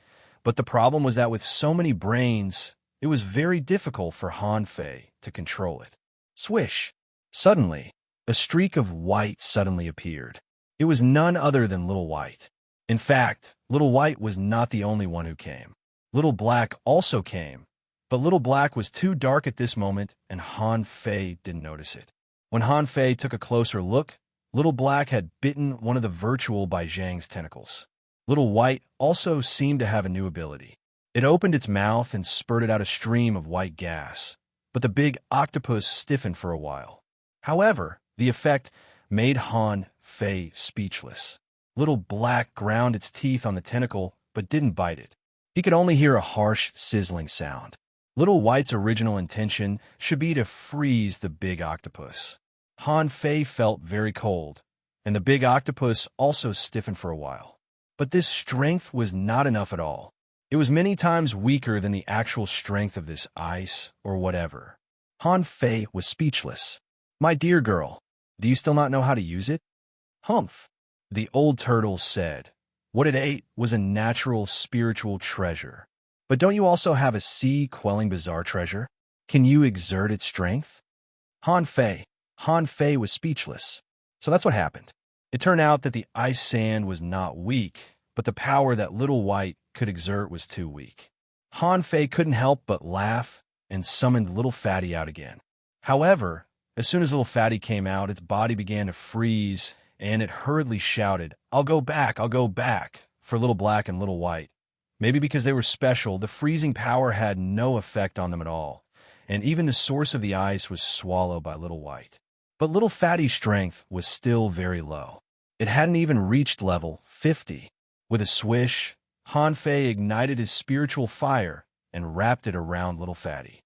[SPEAKER 1] but the problem was that with so many brains, it was very difficult for Han Fei to control it. Swish! Suddenly, a streak of white suddenly appeared. It was none other than Little White. In fact, Little White was not the only one who came. Little Black also came, but Little Black was too dark at this moment, and Han Fei didn't notice it. When Han Fei took a closer look, Little Black had bitten one of the virtual Bai Zhang's tentacles. Little White also seemed to have a new ability. It opened its mouth and spurted out a stream of white gas, but the big octopus stiffened for a while. However, the effect made Han Fei speechless. Little Black ground its teeth on the tentacle, but didn't bite it. He could only hear a harsh, sizzling sound. Little White's original intention should be to freeze the big octopus. Han Fei felt very cold, and the big octopus also stiffened for a while. But this strength was not enough at all. It was many times weaker than the actual strength of this ice or whatever. Han Fei was speechless. "My dear girl, do you still not know how to use it?" "Humph," the old turtle said. "What it ate was a natural spiritual treasure. But don't you also have a sea-quelling bizarre treasure? Can you exert its strength?" Han Fei was speechless. So that's what happened. It turned out that the ice sand was not weak, but the power that Little White could exert was too weak. Han Fei couldn't help but laugh and summoned Little Fatty out again. However, as soon as Little Fatty came out, its body began to freeze, and it hurriedly shouted, I'll go back, for Little Black and Little White. Maybe because they were special, the freezing power had no effect on them at all, and even the source of the ice was swallowed by Little White. But Little Fatty's strength was still very low. It hadn't even reached level 50. With a swish, Han Fei ignited his spiritual fire and wrapped it around Little Fatty.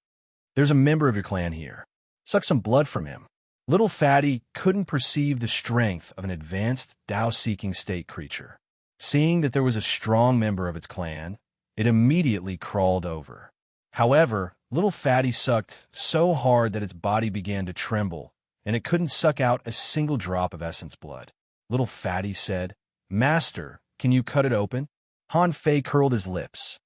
[SPEAKER 1] "There's a member of your clan here. Suck some blood from him." Little Fatty couldn't perceive the strength of an advanced Tao-seeking state creature. Seeing that there was a strong member of its clan, it immediately crawled over. However, Little Fatty sucked so hard that its body began to tremble, and it couldn't suck out a single drop of essence blood. Little Fatty said, "Master, can you cut it open?" Han Fei curled his lips.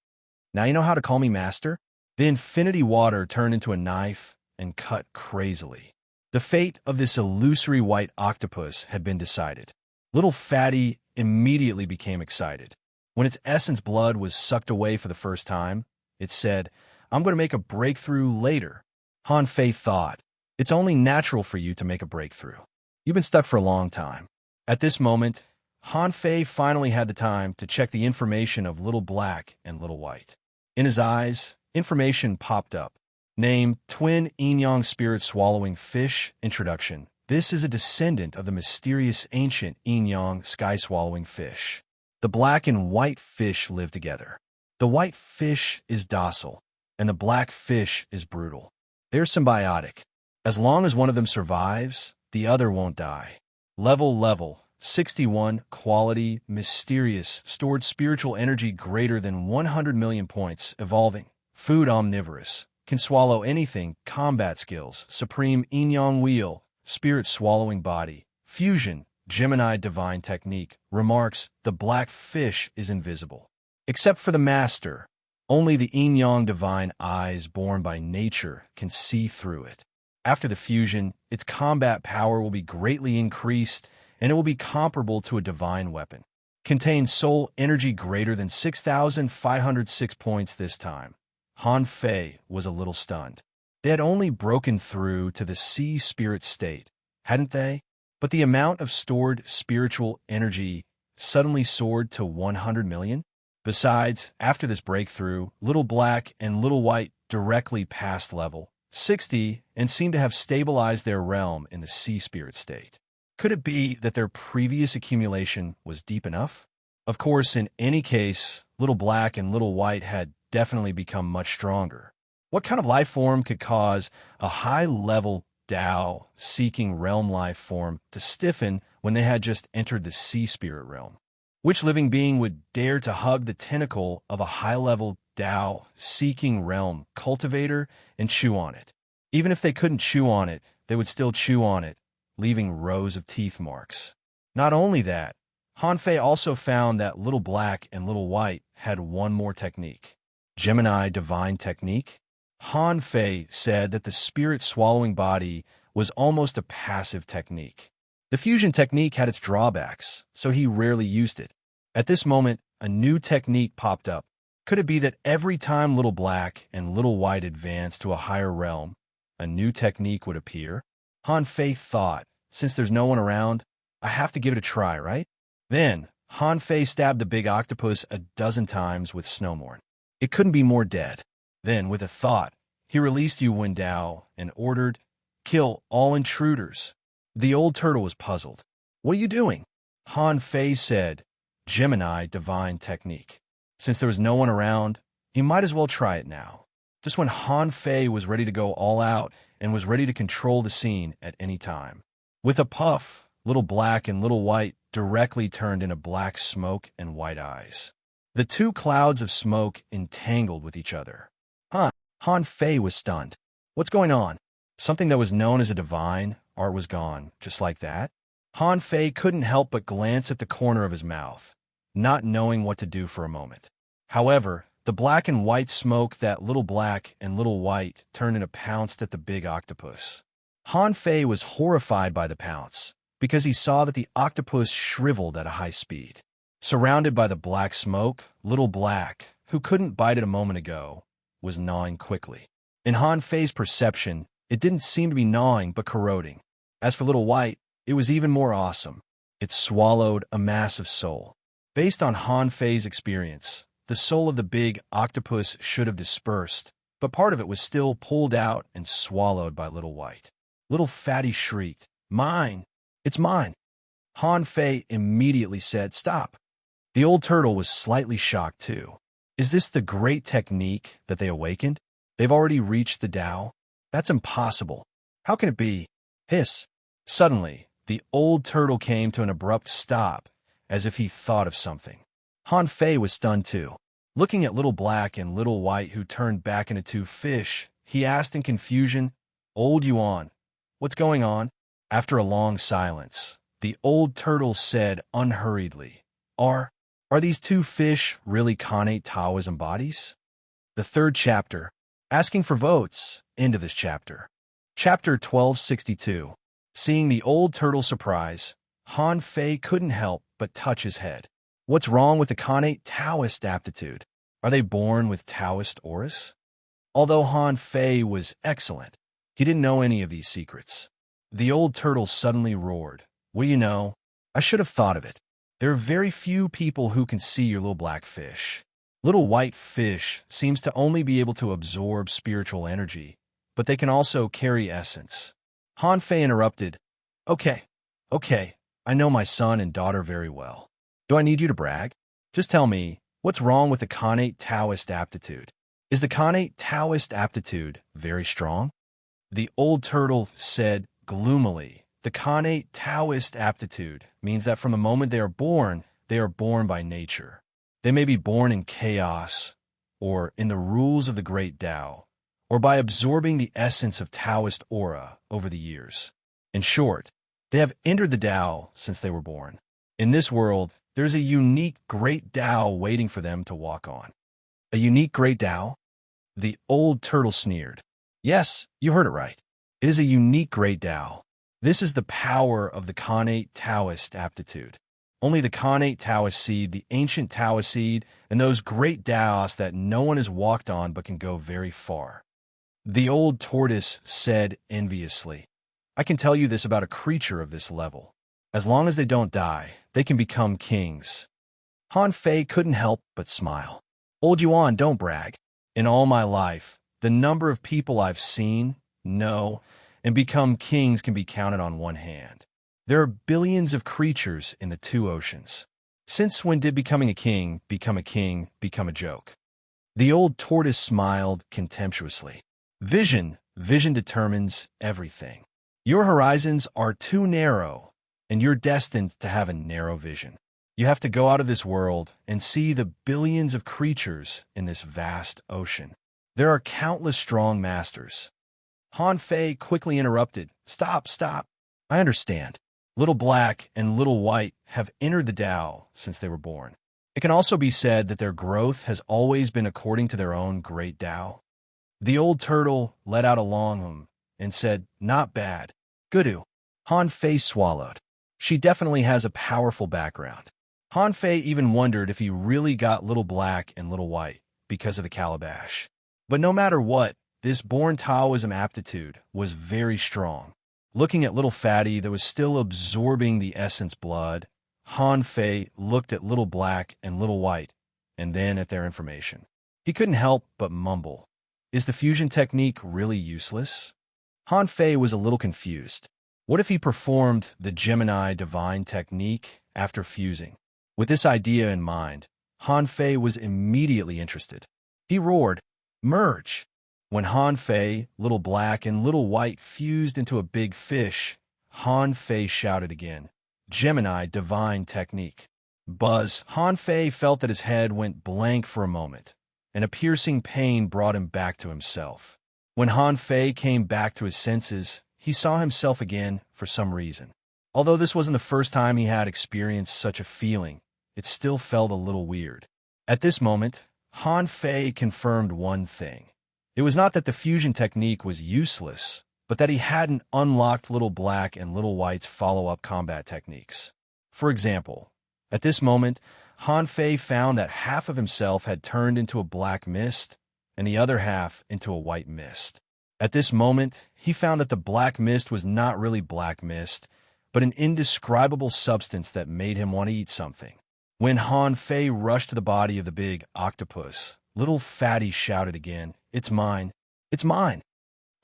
[SPEAKER 1] "Now you know how to call me master?" The infinity water turned into a knife and cut crazily. The fate of this illusory white octopus had been decided. Little Fatty immediately became excited. When its essence blood was sucked away for the first time, it said, "I'm going to make a breakthrough later." Han Fei thought, "It's only natural for you to make a breakthrough. You've been stuck for a long time." At this moment, Han Fei finally had the time to check the information of Little Black and Little White. In his eyes, information popped up. Name, twin yin-yang spirit swallowing fish. Introduction. This is a descendant of the mysterious ancient yin-yang sky-swallowing fish. The black and white fish live together. The white fish is docile, and the black fish is brutal. They're symbiotic. As long as one of them survives, the other won't die. Level 61, quality, mysterious, stored spiritual energy greater than 100 million points, evolving. Food omnivorous, can swallow anything, combat skills, supreme yin-yang wheel, spirit swallowing body, fusion, Gemini divine technique, remarks, the black fish is invisible. Except for the master, only the yin-yang divine eyes born by nature can see through it. After the fusion, its combat power will be greatly increased, and it will be comparable to a divine weapon. Contains soul energy greater than 6,506 points this time. Han Fei was a little stunned. They had only broken through to the sea spirit state, hadn't they? But the amount of stored spiritual energy suddenly soared to 100 million. Besides, after this breakthrough, Little Black and Little White directly passed level 60 and seemed to have stabilized their realm in the sea spirit state. Could it be that their previous accumulation was deep enough? Of course, in any case, Little Black and Little White had definitely become much stronger. What kind of life form could cause a high-level Tao-seeking realm life form to stiffen when they had just entered the sea spirit realm? Which living being would dare to hug the tentacle of a high-level Tao-seeking realm cultivator and chew on it? Even if they couldn't chew on it, they would still chew on it, leaving rows of teeth marks. Not only that, Han Fei also found that Little Black and Little White had one more technique. Gemini divine technique? Han Fei said that the spirit swallowing body was almost a passive technique. The fusion technique had its drawbacks, so he rarely used it. At this moment, a new technique popped up. Could it be that every time Little Black and Little White advanced to a higher realm, a new technique would appear? Han Fei thought, since there's no one around, I have to give it a try, right? Then, Han Fei stabbed the big octopus a dozen times with snowmorn. It couldn't be more dead. Then, with a thought, he released Yu Wen Dao and ordered, "Kill all intruders." The old turtle was puzzled. "What are you doing?" Han Fei said, "Gemini divine technique. Since there was no one around, you might as well try it now." Just when Han Fei was ready to go all out and was ready to control the scene at any time. With a puff, Little Black and Little White directly turned into black smoke and white eyes. The two clouds of smoke entangled with each other. Han Fei was stunned. What's going on? Something that was known as a divine art was gone, just like that? Han Fei couldn't help but glance at the corner of his mouth, not knowing what to do for a moment. However, the black and white smoke that Little Black and Little White turned into pounced at the big octopus. Han Fei was horrified by the pounce, because he saw that the octopus shriveled at a high speed. Surrounded by the black smoke, Little Black, who couldn't bite it a moment ago, was gnawing quickly. In Han Fei's perception, it didn't seem to be gnawing but corroding. As for Little White, it was even more awesome. It swallowed a massive soul. Based on Han Fei's experience, the soul of the big octopus should have dispersed, but part of it was still pulled out and swallowed by Little White. Little Fatty shrieked, "Mine! It's mine!" Han Fei immediately said, "Stop." The old turtle was slightly shocked too. Is this the great technique that they awakened? They've already reached the Tao? That's impossible. How can it be? Hiss. Suddenly, the old turtle came to an abrupt stop, as if he thought of something. Han Fei was stunned too. Looking at Little Black and Little White, who turned back into two fish, he asked in confusion, "Old Yuan, what's going on?" After a long silence, the old turtle said unhurriedly, Are these two fish really Khanate Taoism bodies?" The third chapter, asking for votes, into this chapter. Chapter 1262. Seeing the old turtle's surprise, Han Fei couldn't help but touch his head. What's wrong with the Khanate Taoist aptitude? Are they born with Taoist auras? Although Han Fei was excellent, he didn't know any of these secrets. The old turtle suddenly roared, "Well, you know, I should have thought of it. There are very few people who can see your little black fish. Little white fish seems to only be able to absorb spiritual energy, but they can also carry essence." Han Fei interrupted, Okay, I know my son and daughter very well. Do I need you to brag? Just tell me, what's wrong with the Khanate Taoist aptitude? Is the Khanate Taoist aptitude very strong?" The old turtle said gloomily, "The Khanate Taoist aptitude means that from the moment they are born by nature. They may be born in chaos, or in the rules of the great Tao, or by absorbing the essence of Taoist aura over the years. In short, they have entered the Tao since they were born. In this world, there's a unique great Tao waiting for them to walk on." A unique great Tao? The old turtle sneered. Yes, you heard it right. It is a unique great Tao. This is the power of the Khanate Taoist aptitude. Only the Khanate Taoist seed, the ancient Taoist seed, and those great Taos that no one has walked on but can go very far. The old tortoise said enviously, "I can tell you this about a creature of this level. As long as they don't die, they can become kings." Han Fei couldn't help but smile. "Old Yuan, don't brag. In all my life, the number of people I've seen, know, and become kings can be counted on one hand. There are billions of creatures in the two oceans. Since when did becoming a king, become a joke?" The old tortoise smiled contemptuously. Vision determines everything. Your horizons are too narrow, and you're destined to have a narrow vision. You have to go out of this world and see the billions of creatures in this vast ocean. There are countless strong masters. Han Fei quickly interrupted, Stop. I understand. Little Black and Little White have entered the Tao since they were born. It can also be said that their growth has always been according to their own great Tao." The old turtle let out a long hum and said, "Not bad. Goodoo." Han Fei swallowed. She definitely has a powerful background. Han Fei even wondered if he really got Little Black and Little White because of the calabash. But no matter what, this born Taoism aptitude was very strong. Looking at little fatty that was still absorbing the essence blood, Han Fei looked at little black and little white, and then at their information. He couldn't help but mumble, "Is the fusion technique really useless?" Han Fei was a little confused. What if he performed the Gemini divine technique after fusing? With this idea in mind, Han Fei was immediately interested. He roared, "Merge!" When Han Fei, little black, and little white fused into a big fish, Han Fei shouted again, "Gemini divine technique." Buzz! Han Fei felt that his head went blank for a moment, and a piercing pain brought him back to himself. When Han Fei came back to his senses, he saw himself again for some reason. Although this wasn't the first time he had experienced such a feeling, it still felt a little weird. At this moment, Han Fei confirmed one thing. It was not that the fusion technique was useless, but that he hadn't unlocked little black and little white's follow-up combat techniques. For example, at this moment, Han Fei found that half of himself had turned into a black mist and the other half into a white mist. At this moment, he found that the black mist was not really black mist, but an indescribable substance that made him want to eat something. When Han Fei rushed to the body of the big octopus, little fatty shouted again, "It's mine! It's mine!"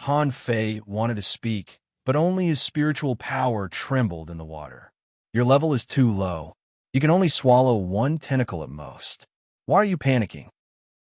[SPEAKER 1] Han Fei wanted to speak, but only his spiritual power trembled in the water. "Your level is too low. You can only swallow one tentacle at most. Why are you panicking?"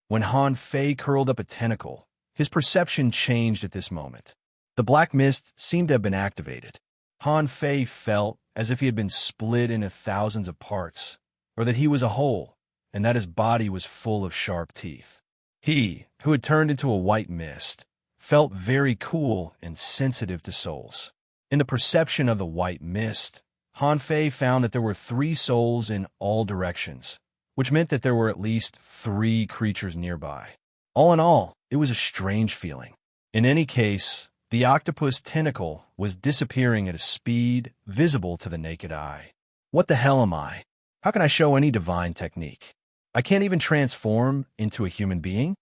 [SPEAKER 1] When Han Fei curled up a tentacle, his perception changed at this moment. The black mist seemed to have been activated. Han Fei felt as if he had been split into thousands of parts, or that he was a whole, and that his body was full of sharp teeth. He, who had turned into a white mist, felt very cool and sensitive to souls. In the perception of the white mist, Han Fei found that there were 3 souls in all directions, which meant that there were at least 3 creatures nearby. All in all, it was a strange feeling. In any case, the octopus tentacle was disappearing at a speed visible to the naked eye. What the hell am I? How can I show any divine technique? I can't even transform into a human being?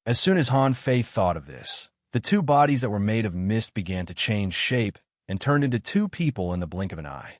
[SPEAKER 1] As soon as Han Fei thought of this, the 2 bodies that were made of mist began to change shape and turned into 2 people in the blink of an eye.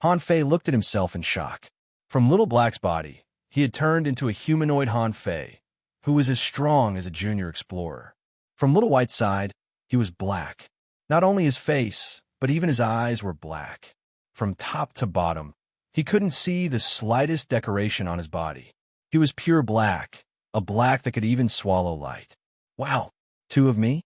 [SPEAKER 1] Han Fei looked at himself in shock. From Little Black's body, he had turned into a humanoid Han Fei, who was as strong as a junior explorer. From Little White's side, he was black. Not only his face, but even his eyes were black. From top to bottom, he couldn't see the slightest decoration on his body. He was pure black, a black that could even swallow light. Wow, 2 of me?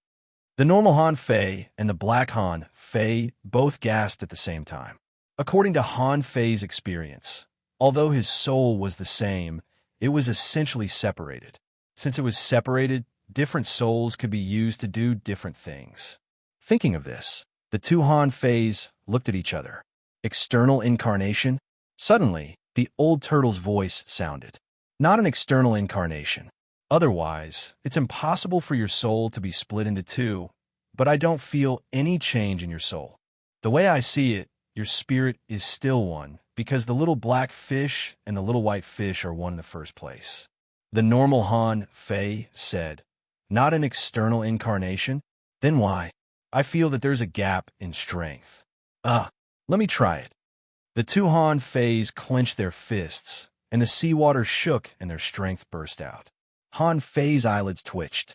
[SPEAKER 1] The normal Han Fei and the black Han Fei both gasped at the same time. According to Han Fei's experience, although his soul was the same, it was essentially separated. Since it was separated, different souls could be used to do different things. Thinking of this, the 2 Han Feis looked at each other. External incarnation? Suddenly, the old turtle's voice sounded. Not an external incarnation. Otherwise, it's impossible for your soul to be split into 2, but I don't feel any change in your soul. The way I see it, your spirit is still one, because the little black fish and the little white fish are one in the first place. The normal Han Fei said, "Not an external incarnation? Then why? I feel that there's a gap in strength. Let me try it." The 2 Han Feis clenched their fists, and the seawater shook and their strength burst out. Han Fei's eyelids twitched.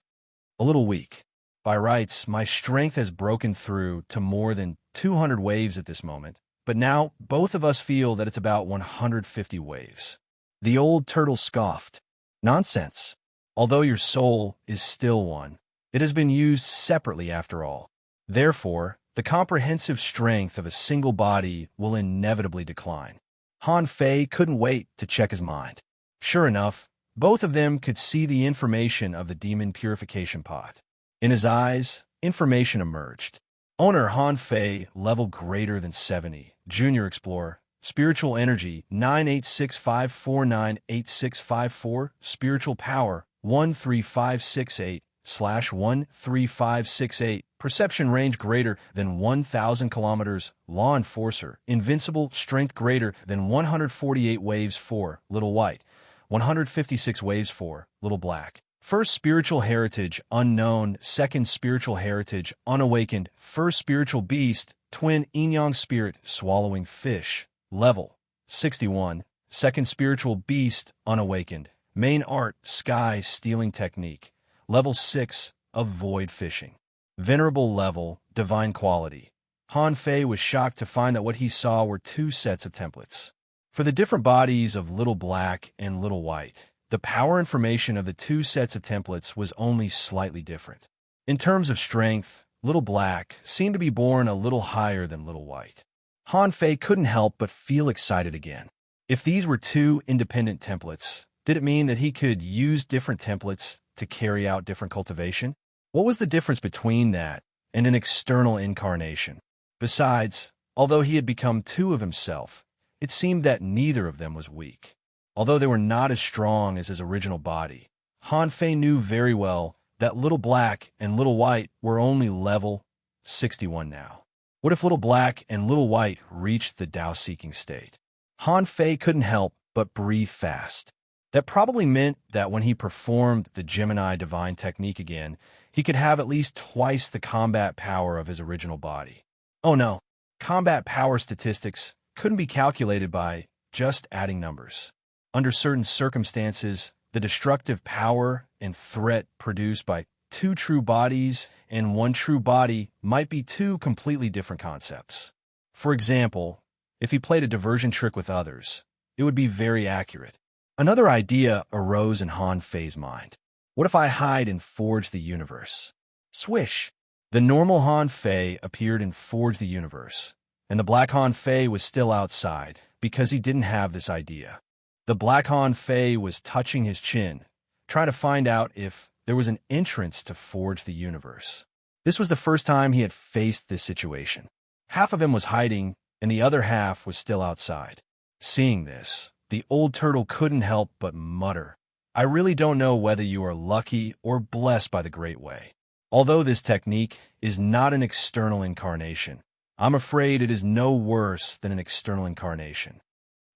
[SPEAKER 1] "A little weak. By rights, my strength has broken through to more than 200 waves at this moment, but now both of us feel that it's about 150 waves." The old turtle scoffed. "Nonsense. Although your soul is still one, it has been used separately after all. Therefore, the comprehensive strength of a single body will inevitably decline." Han Fei couldn't wait to check his mind. Sure enough, both of them could see the information of the demon purification pot. In his eyes, information emerged. Owner Han Fei, level greater than 70, Junior Explorer, Spiritual Energy 98654986654, Spiritual Power 13568/13568, Perception Range greater than 1,000 kilometers, Law Enforcer, Invincible, Strength greater than 148 waves 4, Little White, 156 waves 4, Little Black. First spiritual heritage, unknown. Second spiritual heritage, unawakened. First spiritual beast, twin yin-yang spirit, swallowing fish. Level 61. Second spiritual beast, unawakened. Main art, sky stealing technique. Level 6, avoid fishing. Venerable level, divine quality. Han Fei was shocked to find that what he saw were two sets of templates. For the different bodies of Little Black and Little White, the power information of the two sets of templates was only slightly different. In terms of strength, Little Black seemed to be born a little higher than Little White. Han Fei couldn't help but feel excited again. If these were two independent templates, did it mean that he could use different templates to carry out different cultivation? What was the difference between that and an external incarnation? Besides, although he had become two of himself, it seemed that neither of them was weak. Although they were not as strong as his original body, Han Fei knew very well that Little Black and Little White were only level 61 now. What if Little Black and Little White reached the Tao-seeking state? Han Fei couldn't help but breathe fast. That probably meant that when he performed the Gemini divine technique again, he could have at least twice the combat power of his original body. Oh no, combat power statistics couldn't be calculated by just adding numbers. Under certain circumstances, the destructive power and threat produced by two true bodies and one true body might be two completely different concepts. For example, if he played a diversion trick with others, it would be very accurate. Another idea arose in Han Fei's mind. What if I hide and forge the universe? Swish! The normal Han Fei appeared in Forge the Universe, and the Black Han Fei was still outside because he didn't have this idea. The Black Han Fei was touching his chin, trying to find out if there was an entrance to Forge the Universe. This was the first time he had faced this situation. Half of him was hiding, and the other half was still outside. Seeing this, the old turtle couldn't help but mutter, "I really don't know whether you are lucky or blessed by the Great Way. Although this technique is not an external incarnation, I'm afraid it is no worse than an external incarnation."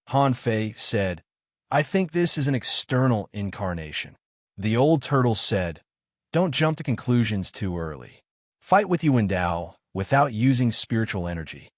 [SPEAKER 1] Han Fei said, "I think this is an external incarnation." The old turtle said, "Don't jump to conclusions too early. Fight with Yuan Dao without using spiritual energy."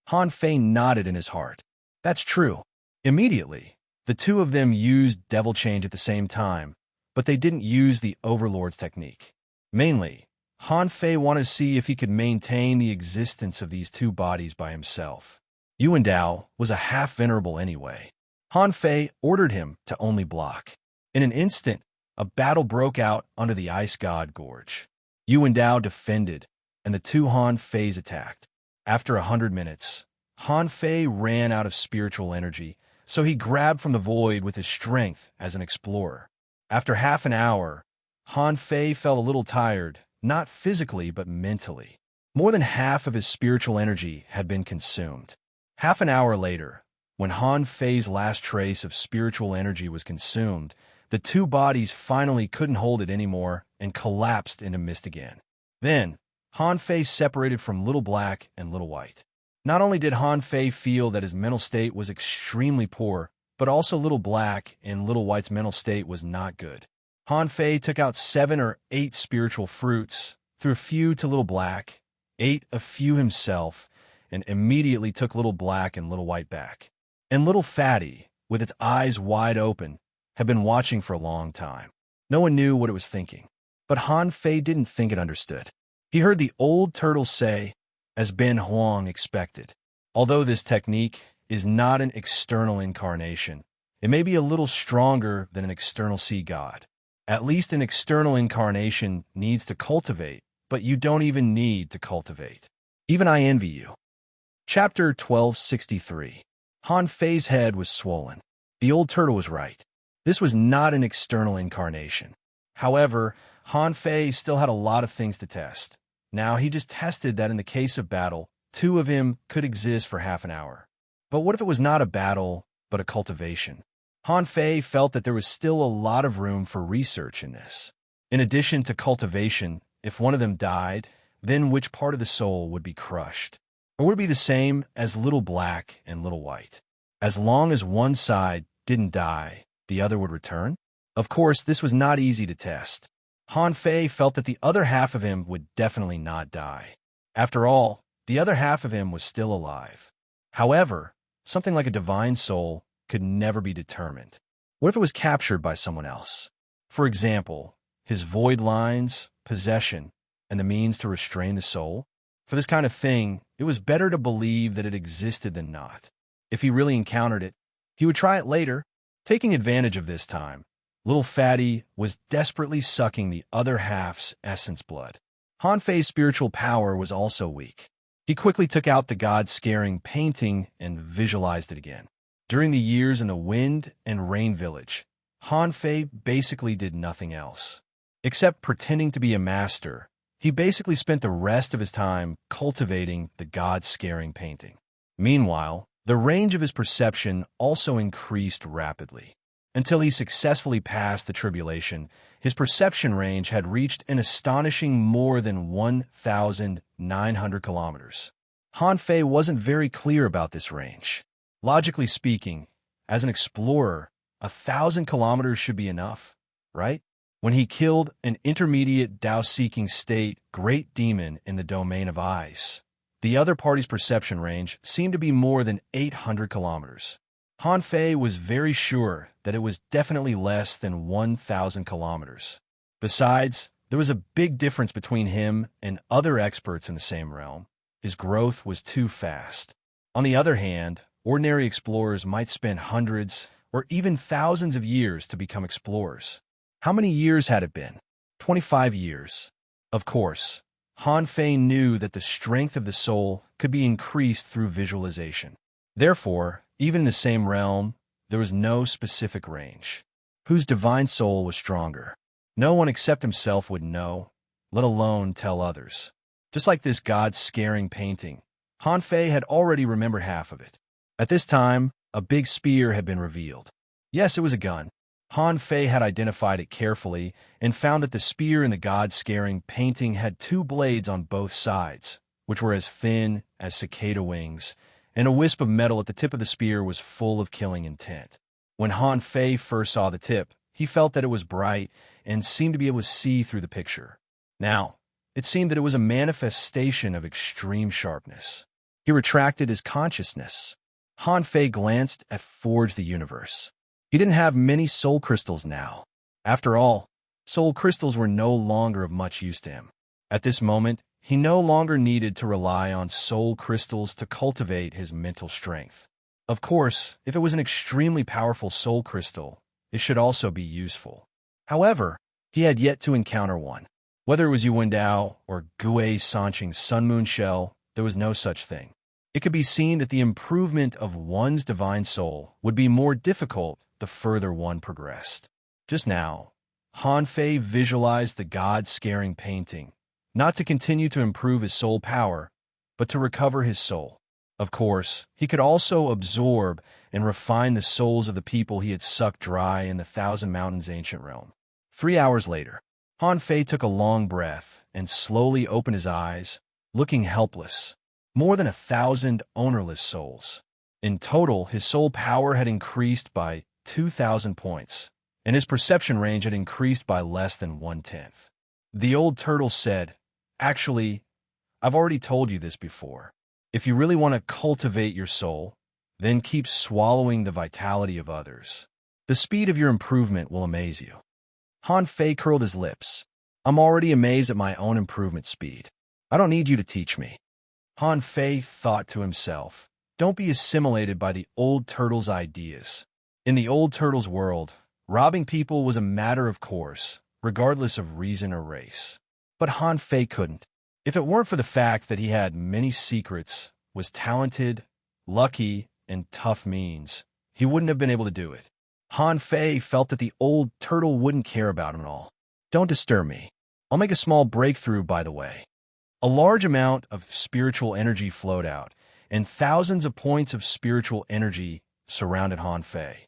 [SPEAKER 1] Han Fei nodded in his heart. That's true. Immediately, the two of them used Devil Change at the same time, but they didn't use the Overlord's technique. Mainly, Han Fei wanted to see if he could maintain the existence of these two bodies by himself. Yuan Dao was a half-venerable anyway. Han Fei ordered him to only block. In an instant, a battle broke out under the Ice God Gorge. Yuan Dao defended, and the two Han Feis attacked. After 100 minutes, Han Fei ran out of spiritual energy, so he grabbed from the void with his strength as an explorer. After half an hour, Han Fei felt a little tired, not physically but mentally. More than half of his spiritual energy had been consumed. Half an hour later, when Han Fei's last trace of spiritual energy was consumed, the two bodies finally couldn't hold it anymore and collapsed into mist again. Then, Han Fei separated from Little Black and Little White. Not only did Han Fei feel that his mental state was extremely poor, but also Little Black and Little White's mental state was not good. Han Fei took out 7 or 8 spiritual fruits, threw a few to Little Black, ate a few himself, and immediately took Little Black and Little White back. And Little Fatty, with its eyes wide open, had been watching for a long time. No one knew what it was thinking, but Han Fei didn't think it understood. He heard the old turtle say, as Ben Huang expected, although this technique is not an external incarnation, it may be a little stronger than an external sea god. At least an external incarnation needs to cultivate, but you don't even need to cultivate. Even I envy you. Chapter 1263. Han Fei's head was swollen. The old turtle was right. This was not an external incarnation. However, Han Fei still had a lot of things to test. Now he just tested that in the case of battle, two of him could exist for half an hour. But what if it was not a battle, but a cultivation? Han Fei felt that there was still a lot of room for research in this. In addition to cultivation, if one of them died, then which part of the soul would be crushed? Or would it be the same as Little Black and Little White? As long as one side didn't die, the other would return? Of course, this was not easy to test. Han Fei felt that the other half of him would definitely not die. After all, the other half of him was still alive. However, something like a divine soul could never be determined. What if it was captured by someone else? For example, his void lines, possession, and the means to restrain the soul? For this kind of thing, it was better to believe that it existed than not. If he really encountered it, he would try it later. Taking advantage of this time, little Fatty was desperately sucking the other half's essence blood. Han Fei's spiritual power was also weak. He quickly took out the god-scaring painting and visualized it again. During the years in the Wind and Rain Village, Han Fei basically did nothing else. Except pretending to be a master, he basically spent the rest of his time cultivating the god-scaring painting. Meanwhile, the range of his perception also increased rapidly. Until he successfully passed the tribulation, his perception range had reached an astonishing more than 1,900 kilometers. Han Fei wasn't very clear about this range. Logically speaking, as an explorer, 1,000 kilometers should be enough, right? When he killed an intermediate Tao-seeking state great demon in the domain of ice, the other party's perception range seemed to be more than 800 kilometers. Han Fei was very sure that it was definitely less than 1,000 kilometers. Besides, there was a big difference between him and other experts in the same realm. His growth was too fast. On the other hand, ordinary explorers might spend hundreds or even thousands of years to become explorers. How many years had it been? 25 years. Of course, Han Fei knew that the strength of the soul could be increased through visualization. Therefore, even in the same realm, there was no specific range. Whose divine soul was stronger? No one except himself would know, let alone tell others. Just like this god-scaring painting, Han Fei had already remembered half of it. At this time, a big spear had been revealed. Yes, it was a gun. Han Fei had identified it carefully and found that the spear in the god-scaring painting had two blades on both sides, which were as thin as cicada wings, and a wisp of metal at the tip of the spear was full of killing intent. When Han Fei first saw the tip, he felt that it was bright and seemed to be able to see through the picture. Now, it seemed that it was a manifestation of extreme sharpness. He retracted his consciousness. Han Fei glanced at Forge the Universe. He didn't have many soul crystals now. After all, soul crystals were no longer of much use to him. At this moment, he no longer needed to rely on soul crystals to cultivate his mental strength. Of course, if it was an extremely powerful soul crystal, it should also be useful. However, he had yet to encounter one. Whether it was Yuandao or Gue Sanqing's Sun Moon Shell, there was no such thing. It could be seen that the improvement of one's divine soul would be more difficult the further one progressed. Just now, Han Fei visualized the god-scaring painting, not to continue to improve his soul power, but to recover his soul. Of course, he could also absorb and refine the souls of the people he had sucked dry in the Thousand Mountains ancient realm. 3 hours later, Han Fei took a long breath and slowly opened his eyes, looking helpless. More than 1,000 ownerless souls. In total, his soul power had increased by 2,000 points, and his perception range had increased by less than 1/10. The old turtle said, "Actually, I've already told you this before. If you really want to cultivate your soul, then keep swallowing the vitality of others. The speed of your improvement will amaze you." Han Fei curled his lips. "I'm already amazed at my own improvement speed. I don't need you to teach me." Han Fei thought to himself, "Don't be assimilated by the old turtle's ideas." In the old turtle's world, robbing people was a matter of course, regardless of reason or race. But Han Fei couldn't. If it weren't for the fact that he had many secrets, was talented, lucky, and tough means, he wouldn't have been able to do it. Han Fei felt that the old turtle wouldn't care about him at all. "Don't disturb me. I'll make a small breakthrough, by the way." A large amount of spiritual energy flowed out, and thousands of points of spiritual energy surrounded Han Fei.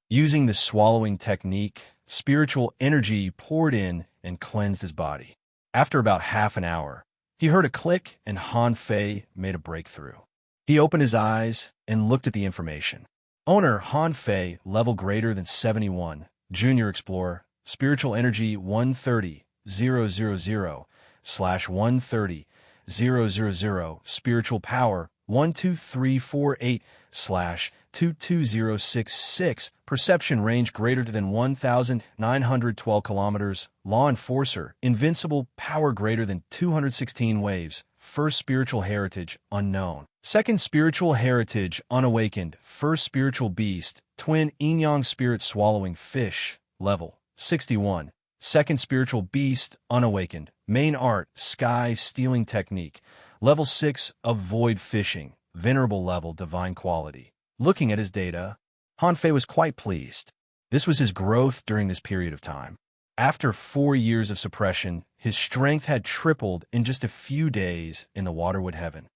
[SPEAKER 1] Using the swallowing technique, spiritual energy poured in and cleansed his body. After about half an hour, he heard a click and Han Fei made a breakthrough. He opened his eyes and looked at the information. Owner Han Fei, level greater than 71, Junior Explorer, Spiritual Energy 130,000/130,000, Spiritual Power 12348/22066, Perception Range greater than 1,912 kilometers, Law Enforcer, Invincible, Power greater than 216 waves, First Spiritual Heritage, Unknown. Second Spiritual Heritage, Unawakened, First Spiritual Beast, Twin Yin-Yang Spirit Swallowing Fish, Level 61. Second Spiritual Beast, Unawakened, Main Art, Sky Stealing Technique, Level 6 of Void Fishing, Venerable Level, Divine Quality. Looking at his data, Han Fei was quite pleased. This was his growth during this period of time. After 4 years of suppression, his strength had tripled in just a few days in the Waterwood Heaven.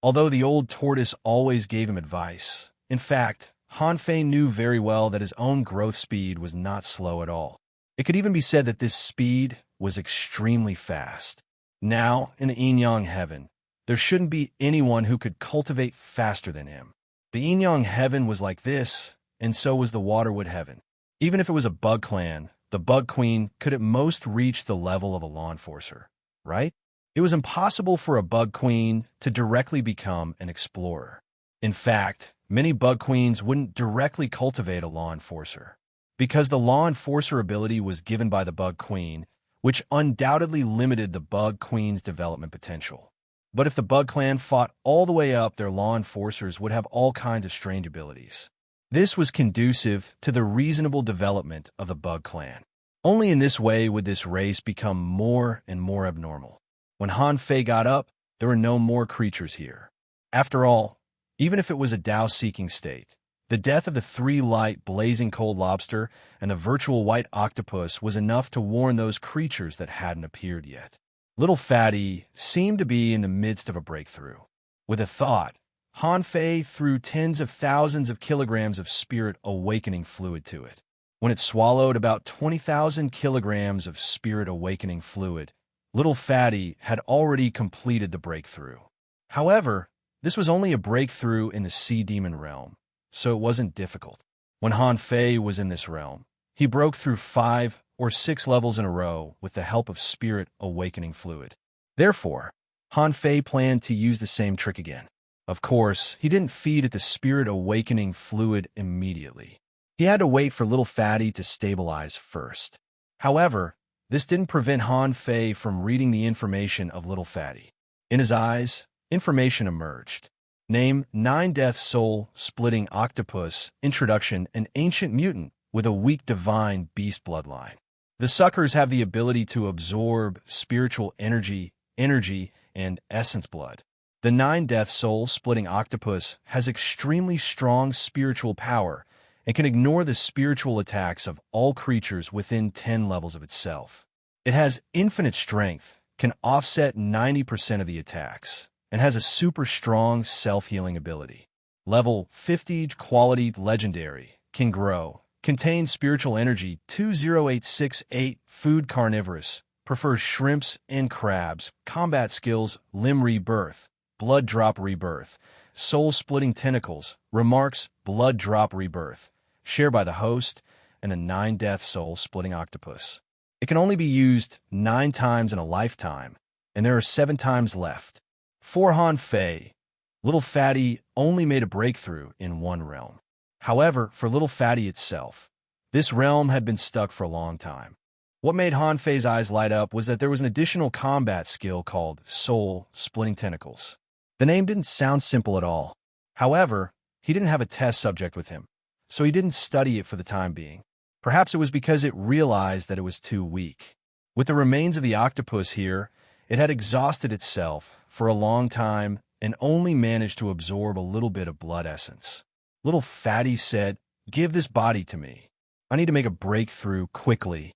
[SPEAKER 1] Although the old tortoise always gave him advice, in fact, Han Fei knew very well that his own growth speed was not slow at all. It could even be said that this speed was extremely fast. Now, in the Yin-Yang Heaven, there shouldn't be anyone who could cultivate faster than him. The Yin-Yang Heaven was like this, and so was the Waterwood Heaven. Even if it was a bug clan, the Bug Queen could at most reach the level of a law enforcer, right? It was impossible for a Bug Queen to directly become an explorer. In fact, many Bug Queens wouldn't directly cultivate a law enforcer, because the law enforcer ability was given by the Bug Queen, which undoubtedly limited the Bug Queen's development potential. But if the Bug Clan fought all the way up, their law enforcers would have all kinds of strange abilities. This was conducive to the reasonable development of the Bug Clan. Only in this way would this race become more and more abnormal. When Han Fei got up, there were no more creatures here. After all, even if it was a Tao-seeking state, the death of the 3 light blazing cold lobster and the virtual white octopus was enough to warn those creatures that hadn't appeared yet. Little Fatty seemed to be in the midst of a breakthrough. With a thought, Han Fei threw tens of thousands of kilograms of spirit awakening fluid to it. When it swallowed about 20,000 kilograms of spirit awakening fluid, Little Fatty had already completed the breakthrough. However, this was only a breakthrough in the sea demon realm, so it wasn't difficult. When Han Fei was in this realm, he broke through 5 or 6 levels in a row with the help of spirit awakening fluid. Therefore, Han Fei planned to use the same trick again. Of course, he didn't feed it the spirit awakening fluid immediately. He had to wait for Little Fatty to stabilize first. However, this didn't prevent Han Fei from reading the information of Little Fatty. In his eyes, information emerged. Name: 9-Death Soul, Splitting Octopus, Introduction, an ancient mutant with a weak divine beast bloodline. The suckers have the ability to absorb spiritual energy, and essence blood. The 9-Death Soul, Splitting Octopus has extremely strong spiritual power and can ignore the spiritual attacks of all creatures within 10 levels of itself. It has infinite strength, can offset 90% of the attacks, and has a super strong self-healing ability. Level 50 Quality Legendary, can grow, contains spiritual energy 20868, food carnivorous, prefers shrimps and crabs, combat skills, limb rebirth, blood drop rebirth, soul-splitting tentacles, remarks, blood drop rebirth, share by the host, and a 9-death soul-splitting octopus. It can only be used 9 times in a lifetime, and there are 7 times left. For Han Fei, Little Fatty only made a breakthrough in one realm. However, for Little Fatty itself, this realm had been stuck for a long time. What made Han Fei's eyes light up was that there was an additional combat skill called Soul-Splitting Tentacles. The name didn't sound simple at all. However, he didn't have a test subject with him, so he didn't study it for the time being. Perhaps it was because it realized that it was too weak. With the remains of the octopus here, it had exhausted itself for a long time and only managed to absorb a little bit of blood essence. Little Fatty said, "Give this body to me. I need to make a breakthrough quickly."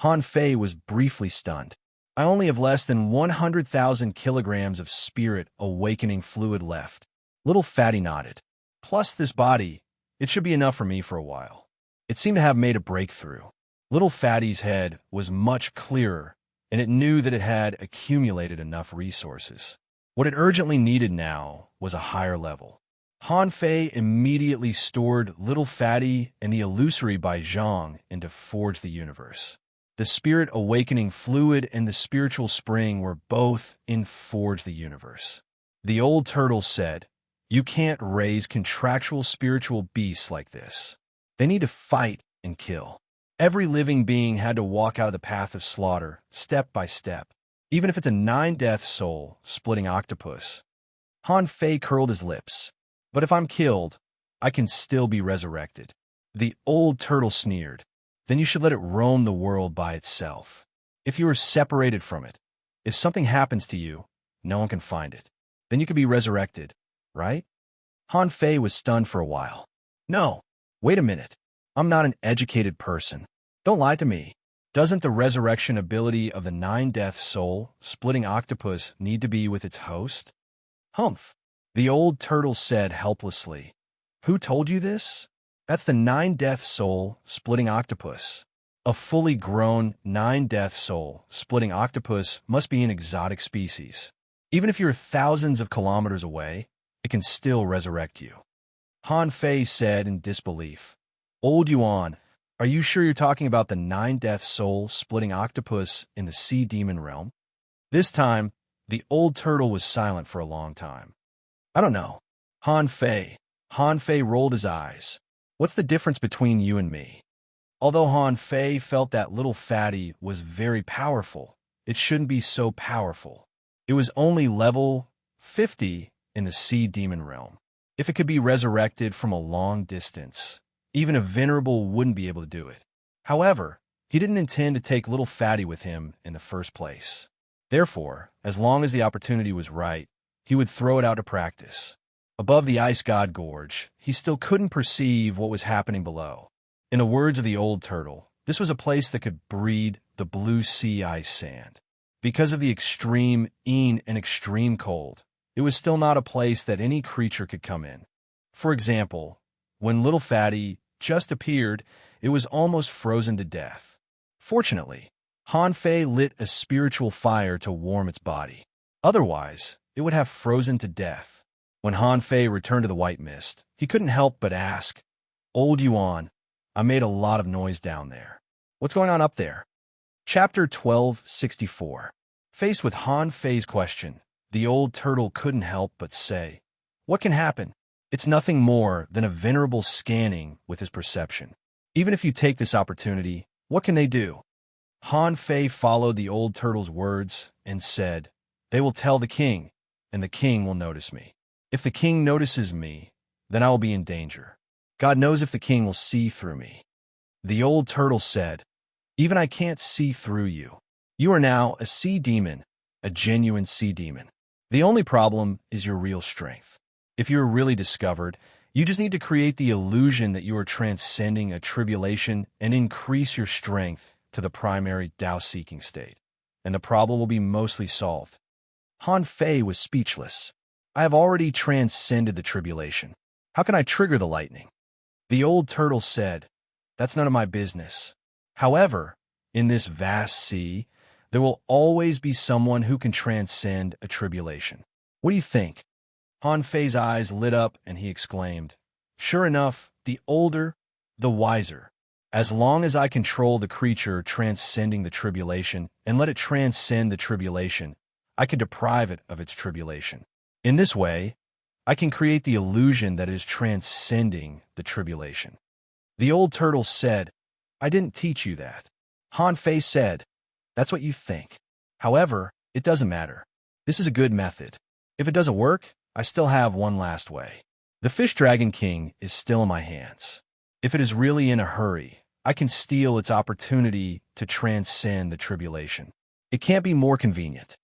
[SPEAKER 1] Han Fei was briefly stunned. "I only have less than 100,000 kilograms of spirit awakening fluid left." Little Fatty nodded. "Plus this body, it should be enough for me for a while." It seemed to have made a breakthrough. Little Fatty's head was much clearer, and it knew that it had accumulated enough resources. What it urgently needed now was a higher level. Han Fei immediately stored Little Fatty and the illusory by Zhang into Forge the Universe. The spirit awakening fluid and the spiritual spring were both in Forge the Universe. The old turtle said, "You can't raise contractual spiritual beasts like this. They need to fight and kill." Every living being had to walk out of the path of slaughter, step by step, even if it's a 9-death soul splitting octopus. Han Fei curled his lips. "But if I'm killed, I can still be resurrected." The old turtle sneered. "Then you should let it roam the world by itself. If you are separated from it, if something happens to you, no one can find it. Then you could be resurrected, right?" Han Fei was stunned for a while. "No, wait a minute. I'm not an educated person. Don't lie to me. Doesn't the resurrection ability of the 9-death soul splitting octopus need to be with its host?" "Humph," the old turtle said helplessly. "Who told you this?" "That's the 9-death soul splitting octopus. A fully grown 9-death soul splitting octopus must be an exotic species. Even if you're thousands of kilometers away, it can still resurrect you." Han Fei said in disbelief. "Old Yuan, are you sure you're talking about the 9-death soul splitting octopus in the sea demon realm?" This time, the old turtle was silent for a long time. "I don't know. Han Fei." Han Fei rolled his eyes. "What's the difference between you and me?" Although Han Fei felt that Little Fatty was very powerful, it shouldn't be so powerful. It was only level 50 in the sea demon realm. If it could be resurrected from a long distance, even a venerable wouldn't be able to do it. However, he didn't intend to take Little Fatty with him in the first place. Therefore, as long as the opportunity was right, he would throw it out to practice. Above the ice god gorge, he still couldn't perceive what was happening below. In the words of the old turtle, this was a place that could breed the blue sea ice sand. Because of the extreme and extreme cold, it was still not a place that any creature could come in. For example, when Little Fatty just appeared, it was almost frozen to death. Fortunately, Han Fei lit a spiritual fire to warm its body. Otherwise, it would have frozen to death. When Han Fei returned to the white mist, he couldn't help but ask, "Old Yuan, I made a lot of noise down there. What's going on up there?" Chapter 1264. Faced with Han Fei's question, the old turtle couldn't help but say, "What can happen? It's nothing more than a venerable scanning with his perception. Even if you take this opportunity, what can they do?" Han Fei followed the old turtle's words and said, "They will tell the king, and the king will notice me. If the king notices me, then I will be in danger. God knows if the king will see through me." The old turtle said, "Even I can't see through you. You are now a sea demon, a genuine sea demon. The only problem is your real strength. If you are really discovered, you just need to create the illusion that you are transcending a tribulation and increase your strength to the primary Tao-seeking state, and the problem will be mostly solved." Han Fei was speechless. "I have already transcended the tribulation. How can I trigger the lightning?" The old turtle said, "That's none of my business. However, in this vast sea, there will always be someone who can transcend a tribulation. What do you think?" Han Fei's eyes lit up and he exclaimed, "Sure enough, the older, the wiser. As long as I control the creature transcending the tribulation and let it transcend the tribulation, I can deprive it of its tribulation. In this way, I can create the illusion that it is transcending the tribulation." The old turtle said, "I didn't teach you that." Han Fei said, "That's what you think. However, it doesn't matter. This is a good method. If it doesn't work, I still have one last way. The Fish Dragon King is still in my hands. If it is really in a hurry, I can steal its opportunity to transcend the tribulation. It can't be more convenient."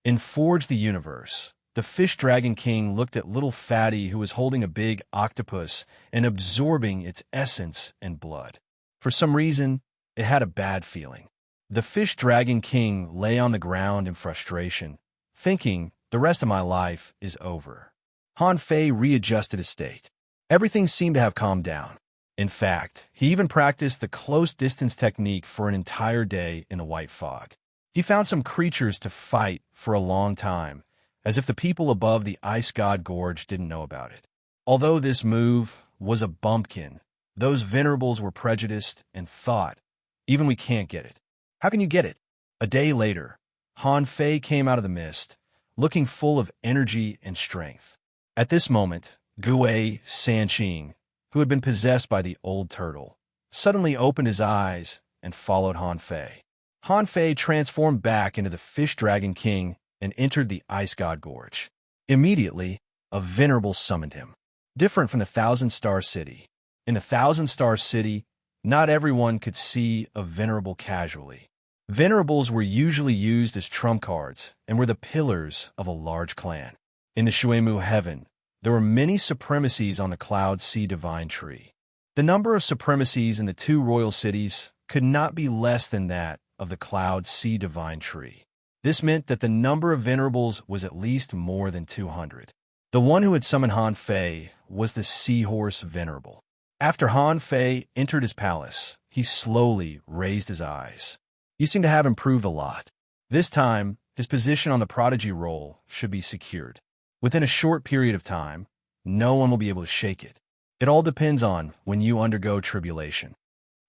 [SPEAKER 1] In Forge the Universe, the Fish Dragon King looked at Little Fatty, who was holding a big octopus and absorbing its essence and blood. For some reason, it had a bad feeling. The Fish Dragon King lay on the ground in frustration, thinking, "The rest of my life is over." Han Fei readjusted his state. Everything seemed to have calmed down. In fact, he even practiced the close distance technique for an entire day in the white fog. He found some creatures to fight for a long time, as if the people above the ice god gorge didn't know about it. Although this move was a bumpkin, those venerables were prejudiced and thought, even we can't get it. How can you get it? A day later, Han Fei came out of the mist, looking full of energy and strength. At this moment, Gue Sanqing, who had been possessed by the old turtle, suddenly opened his eyes and followed Han Fei. Han Fei transformed back into the Fish Dragon King and entered the Ice God Gorge. Immediately, a venerable summoned him. Different from the Thousand-Star City. In the Thousand-Star City, not everyone could see a venerable casually. Venerables were usually used as trump cards and were the pillars of a large clan. In the Shuimu Heaven, there were many supremacies on the Cloud Sea Divine Tree. The number of supremacies in the two royal cities could not be less than that of the Cloud Sea Divine Tree. This meant that the number of venerables was at least more than 200. The one who had summoned Han Fei was the Seahorse Venerable. After Han Fei entered his palace, he slowly raised his eyes. You seem to have improved a lot. This time, his position on the prodigy roll should be secured. Within a short period of time, no one will be able to shake it. It all depends on when you undergo tribulation.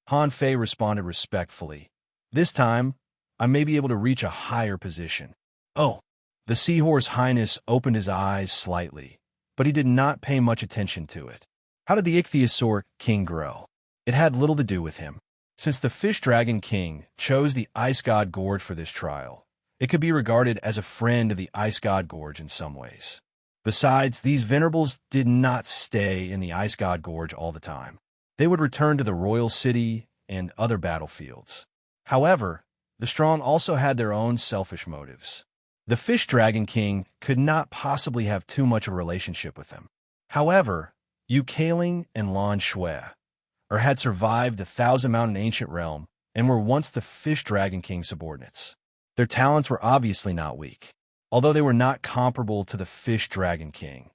[SPEAKER 1] Han Fei responded respectfully. This time, I may be able to reach a higher position. Oh, the Seahorse Highness opened his eyes slightly, but he did not pay much attention to it. How did the Ichthyosaur King grow? It had little to do with him. Since the Fish Dragon King chose the Ice God Gorge for this trial, it could be regarded as a friend of the Ice God Gorge in some ways. Besides, these venerables did not stay in the Ice God Gorge all the time. They would return to the royal city and other battlefields. However, the strong also had their own selfish motives. The Fish Dragon King could not possibly have too much of a relationship with them. However, Yu Kaling and Lan Shui had survived the Thousand Mountain Ancient Realm and were once the Fish Dragon King's subordinates. Their talents were obviously not weak, although they were not comparable to the Fish Dragon King.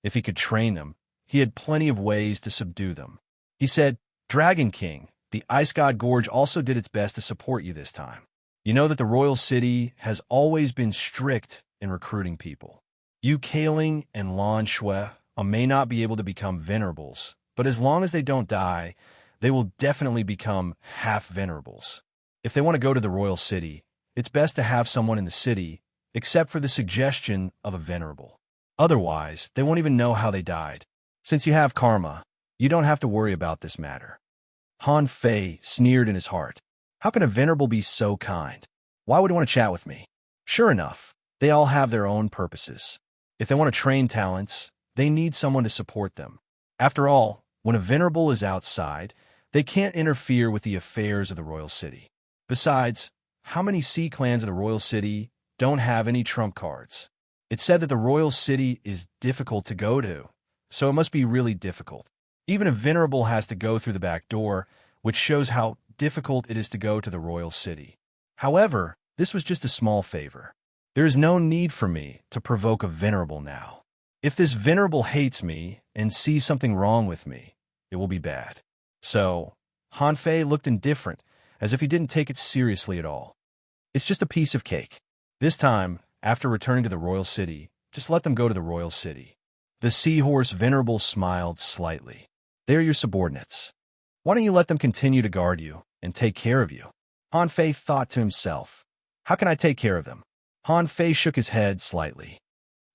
[SPEAKER 1] If he could train them, he had plenty of ways to subdue them. He said, Dragon King, the Ice God Gorge also did its best to support you this time. You know that the royal city has always been strict in recruiting people. Yu Kaling and Lan Shui may not be able to become venerables, but as long as they don't die, they will definitely become half-venerables. If they want to go to the royal city, it's best to have someone in the city, except for the suggestion of a venerable. Otherwise, they won't even know how they died. Since you have karma, you don't have to worry about this matter. Han Fei sneered in his heart. How can a venerable be so kind? Why would he want to chat with me? Sure enough, they all have their own purposes. If they want to train talents, they need someone to support them. After all, when a venerable is outside, they can't interfere with the affairs of the royal city. Besides, how many sea clans in the royal city don't have any trump cards? It's said that the royal city is difficult to go to, so it must be really difficult. Even a venerable has to go through the back door, which shows how difficult it is to go to the royal city. However, this was just a small favor. There is no need for me to provoke a venerable now. If this venerable hates me and sees something wrong with me, it will be bad. So, Han Fei looked indifferent, as if he didn't take it seriously at all. It's just a piece of cake. This time, after returning to the royal city, just let them go to the royal city. The Seahorse Venerable smiled slightly. They are your subordinates. Why don't you let them continue to guard you and take care of you? Han Fei thought to himself, how can I take care of them? Han Fei shook his head slightly.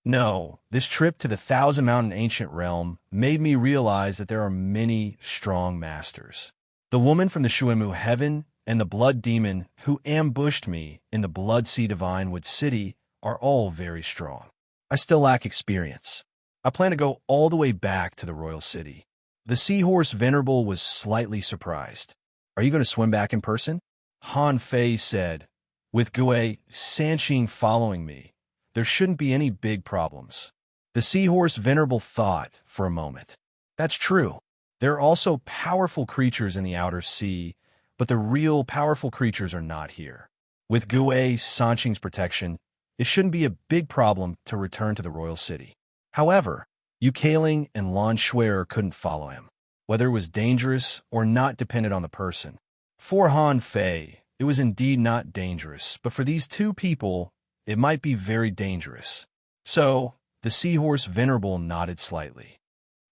[SPEAKER 1] No, this trip to the Thousand Mountain Ancient Realm made me realize that there are many strong masters. The woman from the Shuimu Heaven and the Blood Demon who ambushed me in the Blood Sea Divine Wood City are all very strong. I still lack experience. I plan to go all the way back to the royal city. The Seahorse Venerable was slightly surprised. Are you going to swim back in person? Han Fei said, with Gue Sanqing following me, there shouldn't be any big problems. The Seahorse Venerable thought for a moment. That's true. There are also powerful creatures in the outer sea, but the real powerful creatures are not here. With Gue Sanqing's protection, it shouldn't be a big problem to return to the royal city. However, Yu Kaling and Lan Shui couldn't follow him. Whether it was dangerous or not depended on the person. For Han Fei, it was indeed not dangerous, but for these two people, it might be very dangerous. So, the Seahorse Venerable nodded slightly.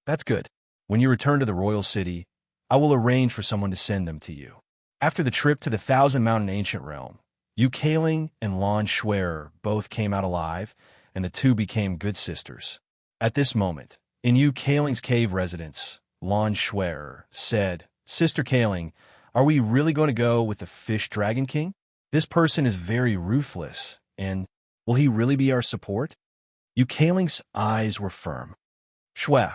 [SPEAKER 1] That's good. When you return to the royal city, I will arrange for someone to send them to you. After the trip to the Thousand Mountain Ancient Realm, Yu Kaling and Lan Schwerer both came out alive, and the two became good sisters. At this moment, in Yu Kaling's cave residence, Lan Schwerer said, "Sister Kaling, are we really going to go with the Fish Dragon King? This person is very ruthless, and will he really be our support?" Yu Kaling's eyes were firm. "Shwe,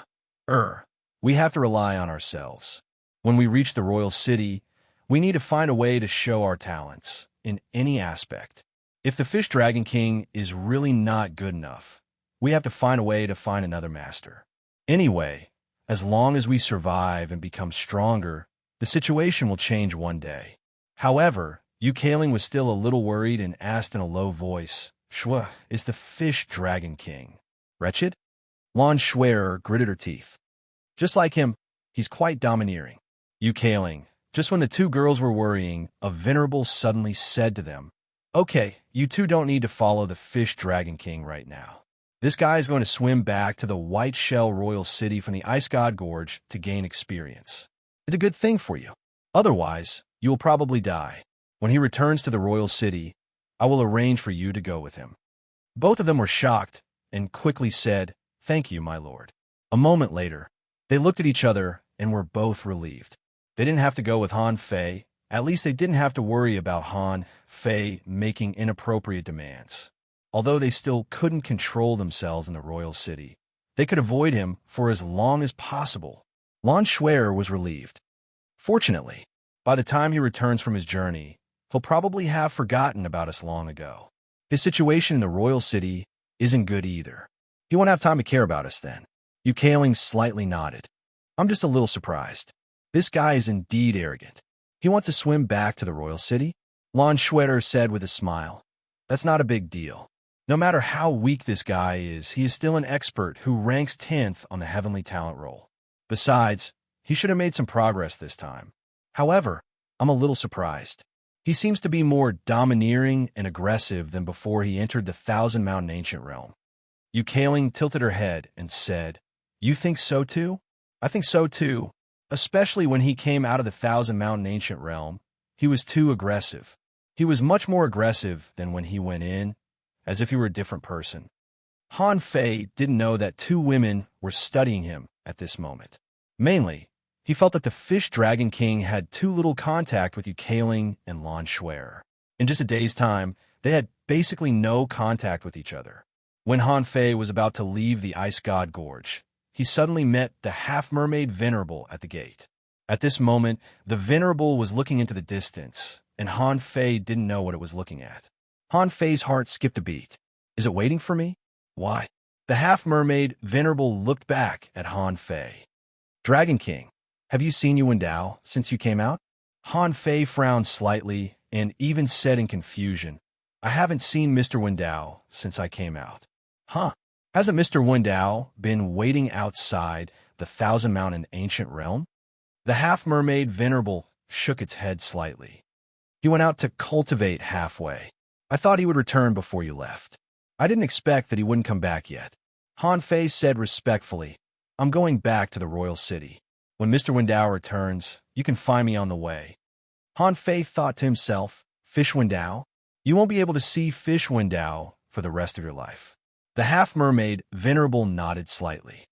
[SPEAKER 1] we have to rely on ourselves. When we reach the royal city, we need to find a way to show our talents in any aspect. If the Fish Dragon King is really not good enough, we have to find a way to find another master. Anyway, as long as we survive and become stronger, the situation will change one day." However, Yu Kaling was still a little worried and asked in a low voice, "Shwe, is the Fish Dragon King wretched?" Lan Schwerer gritted her teeth. "Just like him, he's quite domineering." Yu Kaling, just when the two girls were worrying, a venerable suddenly said to them, "Okay, you two don't need to follow the Fish Dragon King right now. This guy is going to swim back to the White Shell Royal City from the Ice God Gorge to gain experience. It's a good thing for you. Otherwise, you will probably die. When he returns to the Royal City, I will arrange for you to go with him." Both of them were shocked and quickly said, "Thank you, my lord." A moment later, they looked at each other and were both relieved. They didn't have to go with Han Fei. At least they didn't have to worry about Han Fei making inappropriate demands. Although they still couldn't control themselves in the royal city, they could avoid him for as long as possible. Lan Schwerer was relieved. Fortunately, by the time he returns from his journey, he'll probably have forgotten about us long ago. His situation in the royal city isn't good either. He won't have time to care about us then. Yu Kaling slightly nodded. "I'm just a little surprised. This guy is indeed arrogant. He wants to swim back to the royal city?" Lan Schwerer said with a smile. "That's not a big deal. No matter how weak this guy is, he is still an expert who ranks 10th on the heavenly talent roll. Besides, he should have made some progress this time. However, I'm a little surprised. He seems to be more domineering and aggressive than before he entered the Thousand Mountain Ancient Realm." Yu Kaling tilted her head and said, "You think so too?" "I think so too. Especially when he came out of the Thousand Mountain Ancient Realm, he was too aggressive. He was much more aggressive than when he went in, as if he were a different person." Han Fei didn't know that two women were studying him at this moment. Mainly, he felt that the Fish Dragon King had too little contact with Yu Kaling and Lan Schwerer. In just a day's time, they had basically no contact with each other. When Han Fei was about to leave the Ice God Gorge, he suddenly met the half-mermaid Venerable at the gate. At this moment, the Venerable was looking into the distance, and Han Fei didn't know what it was looking at. Han Fei's heart skipped a beat. "Is it waiting for me? Why?" The half-mermaid Venerable looked back at Han Fei. "Dragon King, have you seen Yuan Dao since you came out?" Han Fei frowned slightly and even said in confusion, "I haven't seen Mr. Wen Dao since I came out." "Huh? Hasn't Mr. Wen Dao been waiting outside the Thousand Mountain Ancient Realm?" The half-mermaid Venerable shook its head slightly. "He went out to cultivate halfway. I thought he would return before you left. I didn't expect that he wouldn't come back yet." Han Fei said respectfully, "I'm going back to the royal city. When Mr. Wen Dao returns, you can find me on the way." Han Fei thought to himself, "Fish Wen Dao? You won't be able to see Fish Wen Dao for the rest of your life." The half-mermaid Venerable nodded slightly.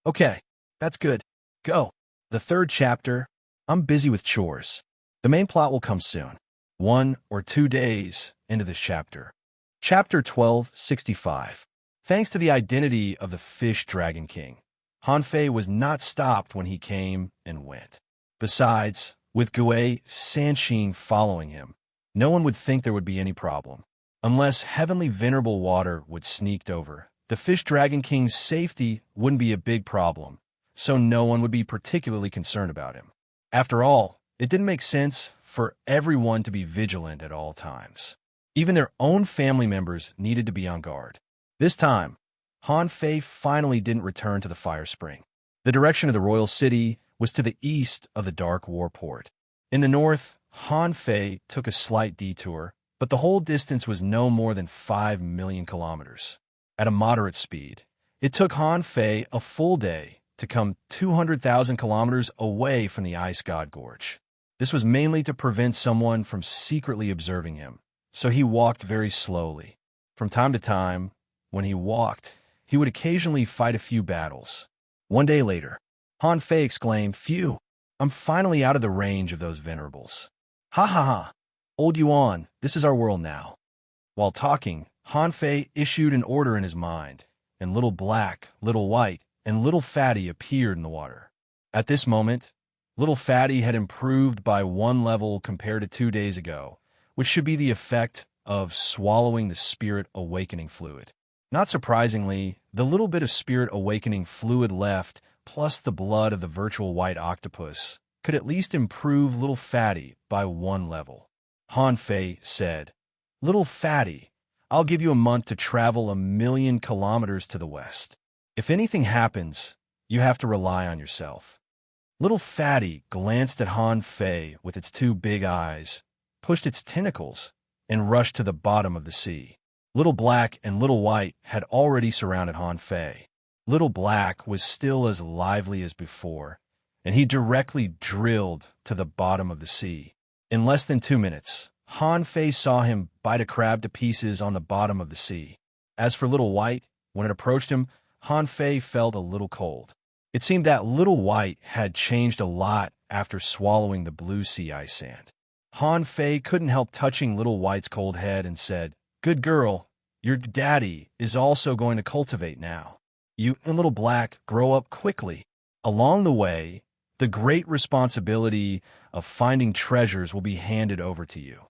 [SPEAKER 1] "Okay, that's good. Go." The third chapter. I'm busy with chores. The main plot will come soon. 1 or 2 days into this chapter. Chapter 1265. Thanks to the identity of the Fish Dragon King, Han Fei was not stopped when he came and went. Besides, with Gui Sanxing following him, no one would think there would be any problem. Unless heavenly venerable water would sneaked over, the Fish Dragon King's safety wouldn't be a big problem, so no one would be particularly concerned about him. After all, it didn't make sense for everyone to be vigilant at all times. Even their own family members needed to be on guard. This time, Han Fei finally didn't return to the fire spring. The direction of the royal city was to the east of the Dark Warport. In the north, Han Fei took a slight detour, but the whole distance was no more than 5 million kilometers. At a moderate speed, it took Han Fei a full day to come 200,000 kilometers away from the ice god Gorge. This was mainly to prevent someone from secretly observing him, so he walked very slowly. From time to time, when he walked, he would occasionally fight a few battles. One day later, Han Fei exclaimed, "Phew, I'm finally out of the range of those venerables. Ha ha ha! Old Yuan, this is our world now." While talking, Han Fei issued an order in his mind, and Little Black, Little White, and Little Fatty appeared in the water. At this moment, Little Fatty had improved by 1 level compared to 2 days ago, which should be the effect of swallowing the Spirit Awakening fluid. Not surprisingly, the little bit of Spirit Awakening fluid left, plus the blood of the virtual white octopus, could at least improve Little Fatty by 1 level. Han Fei said, "Little Fatty, I'll give you a month to travel 1,000,000 kilometers to the west. If anything happens, you have to rely on yourself." Little Fatty glanced at Han Fei with its 2 big eyes, pushed its tentacles, and rushed to the bottom of the sea. Little Black and Little White had already surrounded Han Fei. Little Black was still as lively as before, and he directly drilled to the bottom of the sea. In less than 2 minutes, Han Fei saw him bite a crab to pieces on the bottom of the sea. As for Little White, when it approached him, Han Fei felt a little cold. It seemed that Little White had changed a lot after swallowing the blue sea ice sand. Han Fei couldn't help touching Little White's cold head and said, "Good girl, your daddy is also going to cultivate now. You and Little Black grow up quickly. Along the way, the great responsibility of finding treasures will be handed over to you."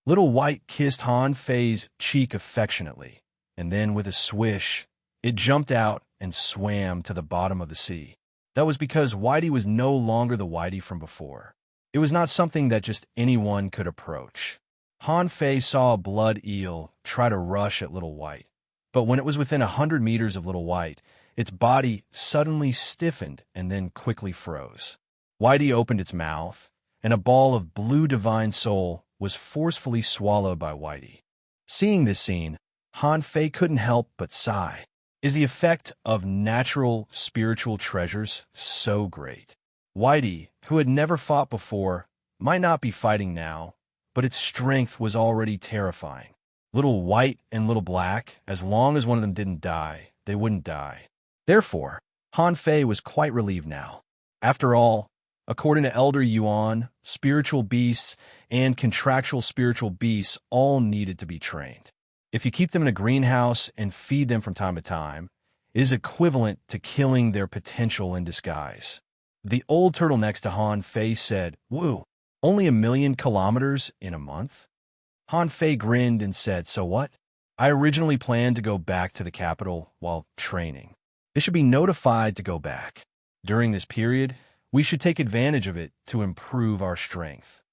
[SPEAKER 1] Little White kissed Han Fei's cheek affectionately, and then with a swish, it jumped out and swam to the bottom of the sea. That was because Whitey was no longer the Whitey from before. It was not something that just anyone could approach. Han Fei saw a blood eel try to rush at Little White, but when it was within 100 meters of Little White, its body suddenly stiffened and then quickly froze. Whitey opened its mouth, and a ball of blue divine soul was forcefully swallowed by Whitey. Seeing this scene, Han Fei couldn't help but sigh. Is the effect of natural spiritual treasures so great? Whitey, who had never fought before, might not be fighting now, but its strength was already terrifying. Little White and Little Black, as long as one of them didn't die, they wouldn't die. Therefore, Han Fei was quite relieved now. After all, according to Elder Yuan, spiritual beasts and contractual spiritual beasts all needed to be trained. If you keep them in a greenhouse and feed them from time to time, it is equivalent to killing their potential in disguise. The old turtle next to Han Fei said, "Woo, only 1,000,000 kilometers in a month?" Han Fei grinned and said, "So what? I originally planned to go back to the capital while training. They should be notified to go back. During this period, we should take advantage of it to improve our strength."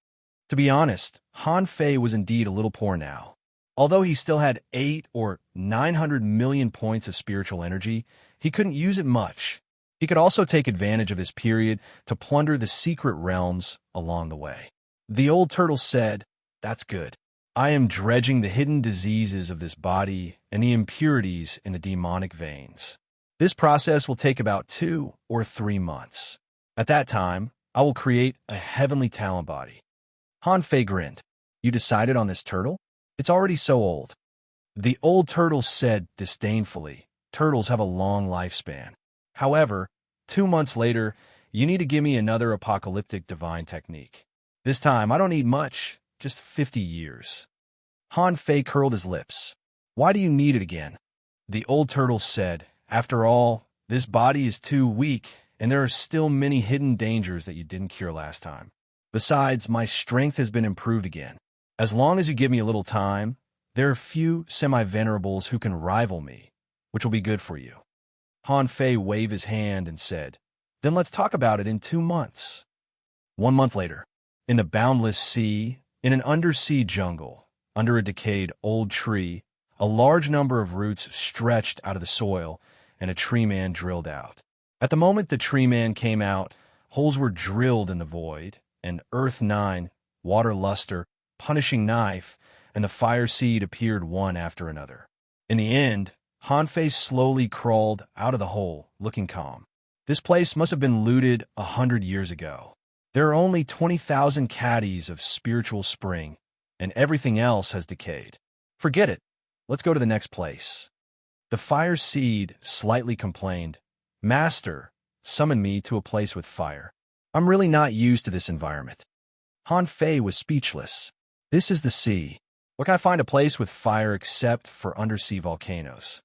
[SPEAKER 1] To be honest, Han Fei was indeed a little poor now. Although he still had 8 or 900 million points of spiritual energy, he couldn't use it much. He could also take advantage of this period to plunder the secret realms along the way. The old turtle said, "That's good. I am dredging the hidden diseases of this body and the impurities in the demonic veins. This process will take about 2 or 3 months. At that time, I will create a heavenly talent body." Han Fei grinned. "You decided on this turtle? It's already so old." The old turtle said disdainfully, "Turtles have a long lifespan. However, 2 months later, you need to give me another apocalyptic divine technique. This time, I don't need much, just 50 years. Han Fei curled his lips. "Why do you need it again?" The old turtle said, "After all, this body is too weak, and there are still many hidden dangers that you didn't cure last time. Besides, my strength has been improved again. As long as you give me a little time, there are few semi-venerables who can rival me, which will be good for you." Han Fei waved his hand and said, "Then let's talk about it in 2 months. 1 month later, in the boundless sea, in an undersea jungle, under a decayed old tree, a large number of roots stretched out of the soil, and a tree man drilled out. At the moment the tree man came out, holes were drilled in the void, and Earth 9, Water Luster, Punishing Knife, and the Fire Seed appeared one after another. In the end, Han Fei slowly crawled out of the hole, looking calm. This place must have been looted 100 years ago. There are only 20,000 caddies of spiritual spring, and everything else has decayed. Forget it. Let's go to the next place. The fire seed slightly complained, Master, summon me to a place with fire. I'm really not used to this environment. Han Fei was speechless. This is the sea. Where can I find a place with fire except for undersea volcanoes?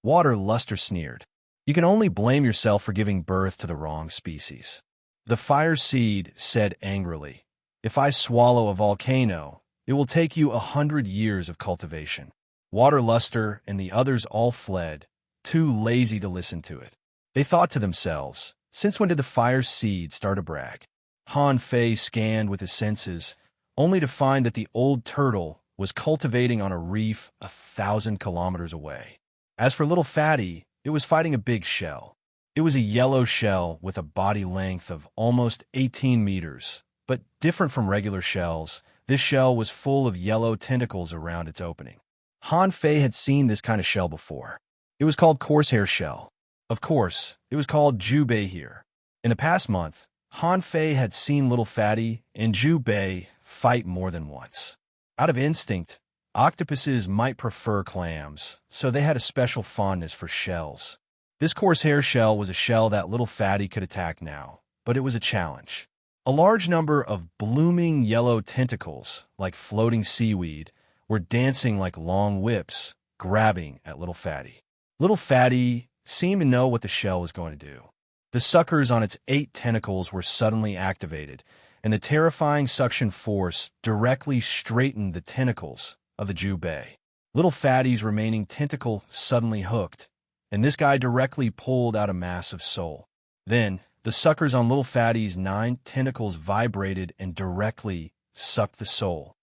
[SPEAKER 1] Water Luster sneered. You can only blame yourself for giving birth to the wrong species. The fire seed said angrily, If I swallow a volcano, it will take you 100 years of cultivation. Water Luster and the others all fled, too lazy to listen to it. They thought to themselves, since when did the fire seed start to brag? Han Fei scanned with his senses, only to find that the old turtle was cultivating on a reef 1,000 kilometers away. As for little Fatty, it was fighting a big shell. It was a yellow shell with a body length of almost 18 meters, but different from regular shells, this shell was full of yellow tentacles around its opening. Han Fei had seen this kind of shell before. It was called Corsair shell. Of course, it was called Jubei here. In the past month, Han Fei had seen little Fatty and Jubei fight more than once. Out of instinct, octopuses might prefer clams, so they had a special fondness for shells. This Corsair shell was a shell that little Fatty could attack now, but it was a challenge. A large number of blooming yellow tentacles, like floating seaweed, were dancing like long whips, grabbing at little Fatty. Little Fatty seemed to know what the shell was going to do. The suckers on its 8 tentacles were suddenly activated, and the terrifying suction force directly straightened the tentacles of the Jubei. Little Fatty's remaining tentacle suddenly hooked, and this guy directly pulled out a massive soul. Then, the suckers on little Fatty's 9 tentacles vibrated and directly sucked the soul.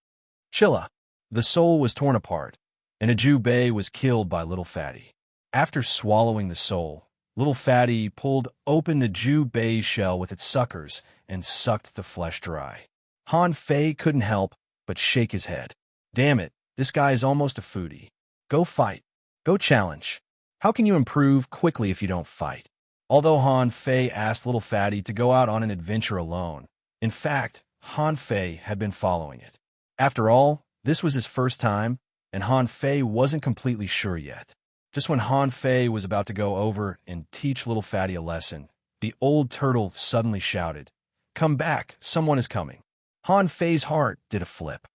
[SPEAKER 1] Chilla! The soul was torn apart, and a Jubei was killed by little Fatty. After swallowing the soul, little Fatty pulled open the Jubei shell with its suckers and sucked the flesh dry. Han Fei couldn't help but shake his head. Damn it, this guy is almost a foodie. Go fight. Go challenge. How can you improve quickly if you don't fight? Although Han Fei asked little Fatty to go out on an adventure alone, in fact, Han Fei had been following it. After all, this was his first time, and Han Fei wasn't completely sure yet. Just when Han Fei was about to go over and teach little Fatty a lesson, the old turtle suddenly shouted, Come back, someone is coming. Han Fei's heart did a flip.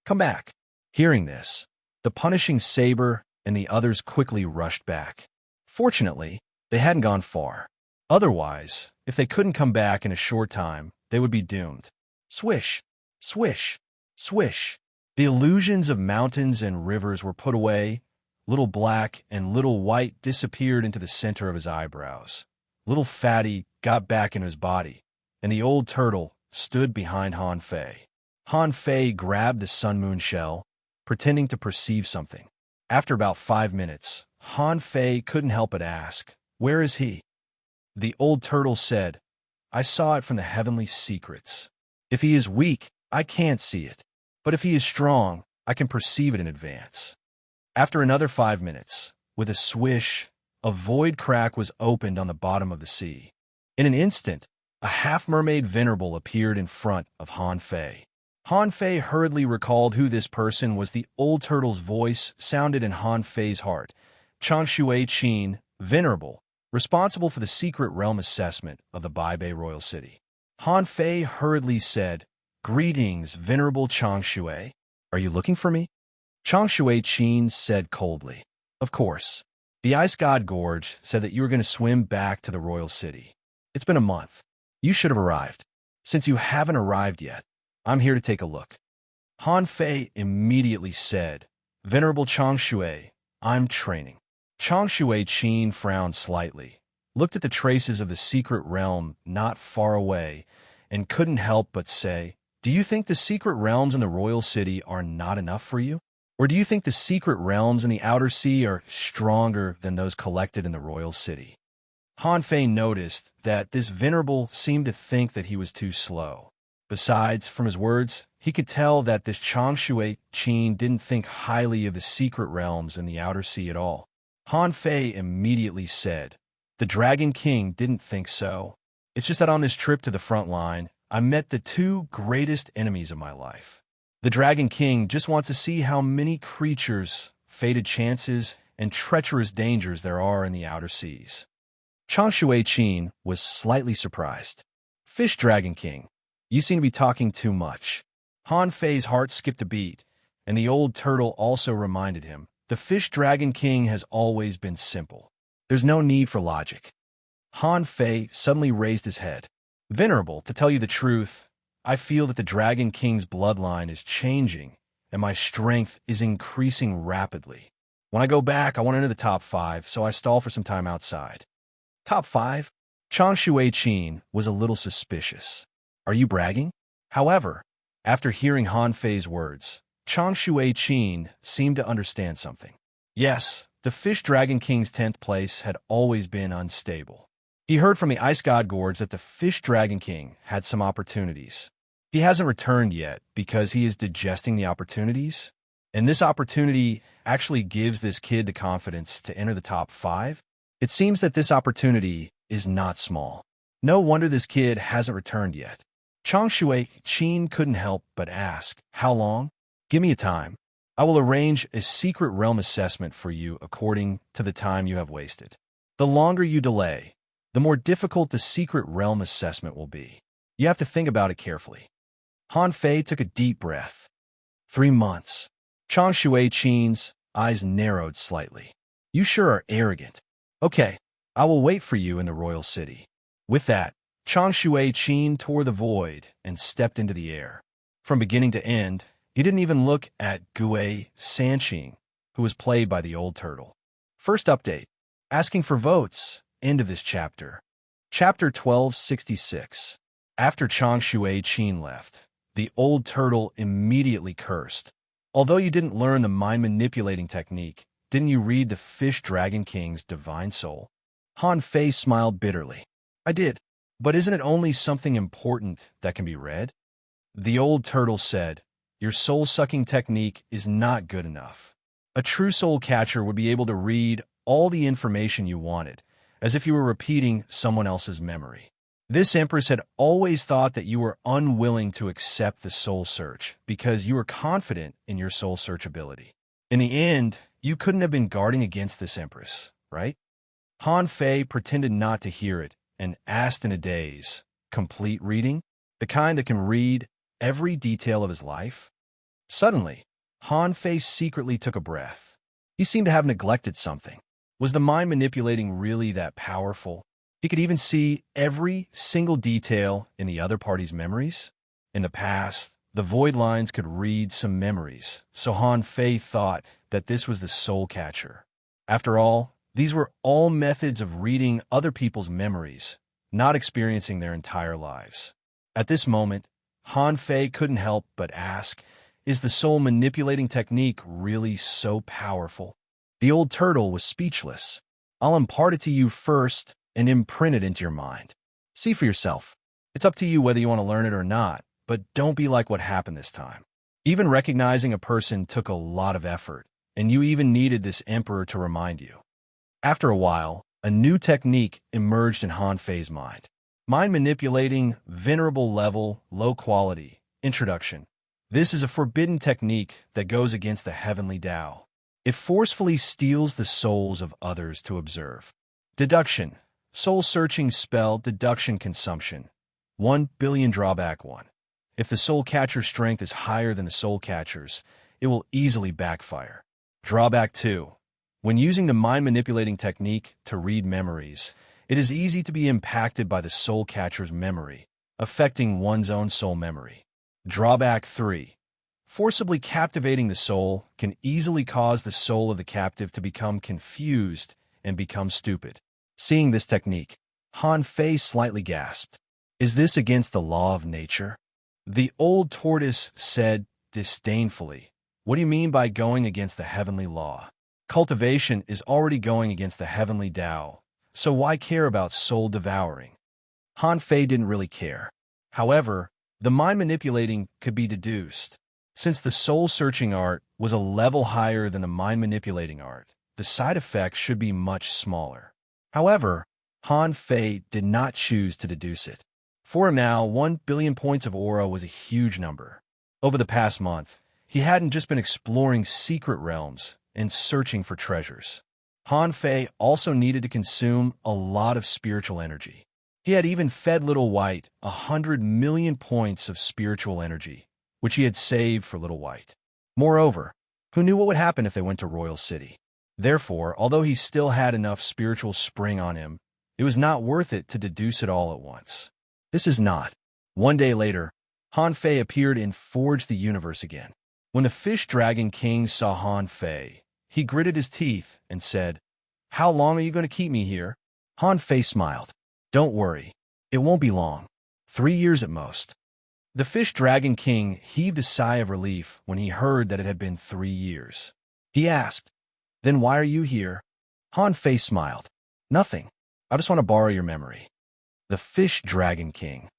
[SPEAKER 1] Come back. Hearing this, the punishing saber and the others quickly rushed back. Fortunately, they hadn't gone far. Otherwise, if they couldn't come back in a short time, they would be doomed. Swish, swish, swish. The illusions of mountains and rivers were put away. Little Black and Little White disappeared into the center of his eyebrows. Little Fatty got back in his body, and the old turtle stood behind Han Fei. Han Fei grabbed the sun moon shell, pretending to perceive something. After about 5 minutes, Han Fei couldn't help but ask, Where is he? The old turtle said, I saw it from the heavenly secrets. If he is weak, I can't see it. But if he is strong, I can perceive it in advance. After another 5 minutes, with a swish, a void crack was opened on the bottom of the sea. In an instant, a half-mermaid venerable appeared in front of Han Fei. Han Fei hurriedly recalled who this person was. The old turtle's voice sounded in Han Fei's heart. Changshui Qin, venerable, responsible for the secret realm assessment of the Baibei royal city. Han Fei hurriedly said, Greetings, venerable Changshui. Are you looking for me? Changshui Qin said coldly, Of course. The ice god Gorge said that you were going to swim back to the royal city. It's been a month. You should have arrived. Since you haven't arrived yet, I'm here to take a look. Han Fei immediately said, Venerable Changshui, I'm training. Changshui Qin frowned slightly, looked at the traces of the secret realm not far away, and couldn't help but say, Do you think the secret realms in the royal city are not enough for you? Or do you think the secret realms in the outer sea are stronger than those collected in the royal city? Han Fei noticed that this venerable seemed to think that he was too slow. Besides, from his words, he could tell that this Changshui Qin didn't think highly of the secret realms in the outer sea at all. Han Fei immediately said, The Dragon King didn't think so. It's just that on this trip to the front line, I met the two greatest enemies of my life. The Dragon King just wants to see how many creatures, fated chances, and treacherous dangers there are in the outer seas. Chang Shui-Chin was slightly surprised. Fish Dragon King, you seem to be talking too much. Han Fei's heart skipped a beat, and the old turtle also reminded him, the Fish Dragon King has always been simple. There's no need for logic. Han Fei suddenly raised his head. Venerable, to tell you the truth, I feel that the Dragon King's bloodline is changing, and my strength is increasing rapidly. When I go back, I want to enter the top 5, so I stall for some time outside. Top 5? Chang Shui-Chin was a little suspicious. Are you bragging? However, after hearing Han Fei's words, Chang Shui-Chin seemed to understand something. Yes, the Fish Dragon King's 10th place had always been unstable. He heard from the Ice God Gorge that the Fish Dragon King had some opportunities. He hasn't returned yet because he is digesting the opportunities, and this opportunity actually gives this kid the confidence to enter the top 5. It seems that this opportunity is not small. No wonder this kid hasn't returned yet. Chang Shui-Chin couldn't help but ask, how long? Give me a time. I will arrange a secret realm assessment for you according to the time you have wasted. The longer you delay, the more difficult the secret realm assessment will be. You have to think about it carefully. Han Fei took a deep breath. 3 months. Chang Shui-Chin's eyes narrowed slightly. You sure are arrogant. Okay, I will wait for you in the royal city. With that, Chang Shui-Chin tore the void and stepped into the air. From beginning to end, he didn't even look at Gue Sanqing, who was played by the old turtle. First update. Asking for votes. End of this chapter. Chapter 1266. After Chang Shui-Chin left, the old turtle immediately cursed. Although you didn't learn the mind-manipulating technique, didn't you read the Fish Dragon King's divine soul? Han Fei smiled bitterly. I did. But isn't it only something important that can be read? The old turtle said, your soul-sucking technique is not good enough. A true soul catcher would be able to read all the information you wanted, as if you were repeating someone else's memory. This empress had always thought that you were unwilling to accept the soul search because you were confident in your soul search ability. In the end, you couldn't have been guarding against this empress, right? Han Fei pretended not to hear it and asked in a daze, complete reading? The kind that can read every detail of his life? Suddenly, Han Fei secretly took a breath. He seemed to have neglected something. Was the mind manipulating really that powerful? He could even see every single detail in the other party's memories. In the past, the void lines could read some memories, so Han Fei thought that this was the soul catcher. After all, these were all methods of reading other people's memories, not experiencing their entire lives. At this moment, Han Fei couldn't help but ask, is the soul manipulating technique really so powerful? The old turtle was speechless. I'll impart it to you first and imprint it into your mind. See for yourself. It's up to you whether you want to learn it or not, but don't be like what happened this time. Even recognizing a person took a lot of effort, and you even needed this emperor to remind you. After a while, a new technique emerged in Han Fei's mind. Mind manipulating, venerable level, low quality, introduction. This is a forbidden technique that goes against the heavenly Tao. It forcefully steals the souls of others to observe. Deduction. Soul-searching spell deduction consumption. 1 billion drawback 1. If the soul catcher's strength is higher than the soul catcher's, it will easily backfire. Drawback 2. When using the mind-manipulating technique to read memories, it is easy to be impacted by the soul catcher's memory, affecting one's own soul memory. Drawback 3. Forcibly captivating the soul can easily cause the soul of the captive to become confused and become stupid. Seeing this technique, Han Fei slightly gasped. Is this against the law of nature? The old tortoise said disdainfully, what do you mean by going against the heavenly law? Cultivation is already going against the heavenly Tao, so why care about soul devouring? Han Fei didn't really care. However, the mind manipulating could be deduced. Since the soul-searching art was a level higher than the mind-manipulating art, the side effects should be much smaller. However, Han Fei did not choose to deduce it. For him now, 1 billion points of aura was a huge number. Over the past month, he hadn't just been exploring secret realms and searching for treasures. Han Fei also needed to consume a lot of spiritual energy. He had even fed Little White 100 million points of spiritual energy, which he had saved for Little White. Moreover, who knew what would happen if they went to Royal City? Therefore, although he still had enough spiritual spring on him, it was not worth it to deduce it all at once. This is not. One day later, Han Fei appeared in Forge the Universe again. When the Fish Dragon King saw Han Fei, he gritted his teeth and said, "How long are you going to keep me here?" Han Fei smiled. "Don't worry, it won't be long. 3 years at most." The Fish Dragon King heaved a sigh of relief when he heard that it had been 3 years. He asked, "Then why are you here?" Han Fei smiled. "Nothing. I just want to borrow your memory." The Fish Dragon King.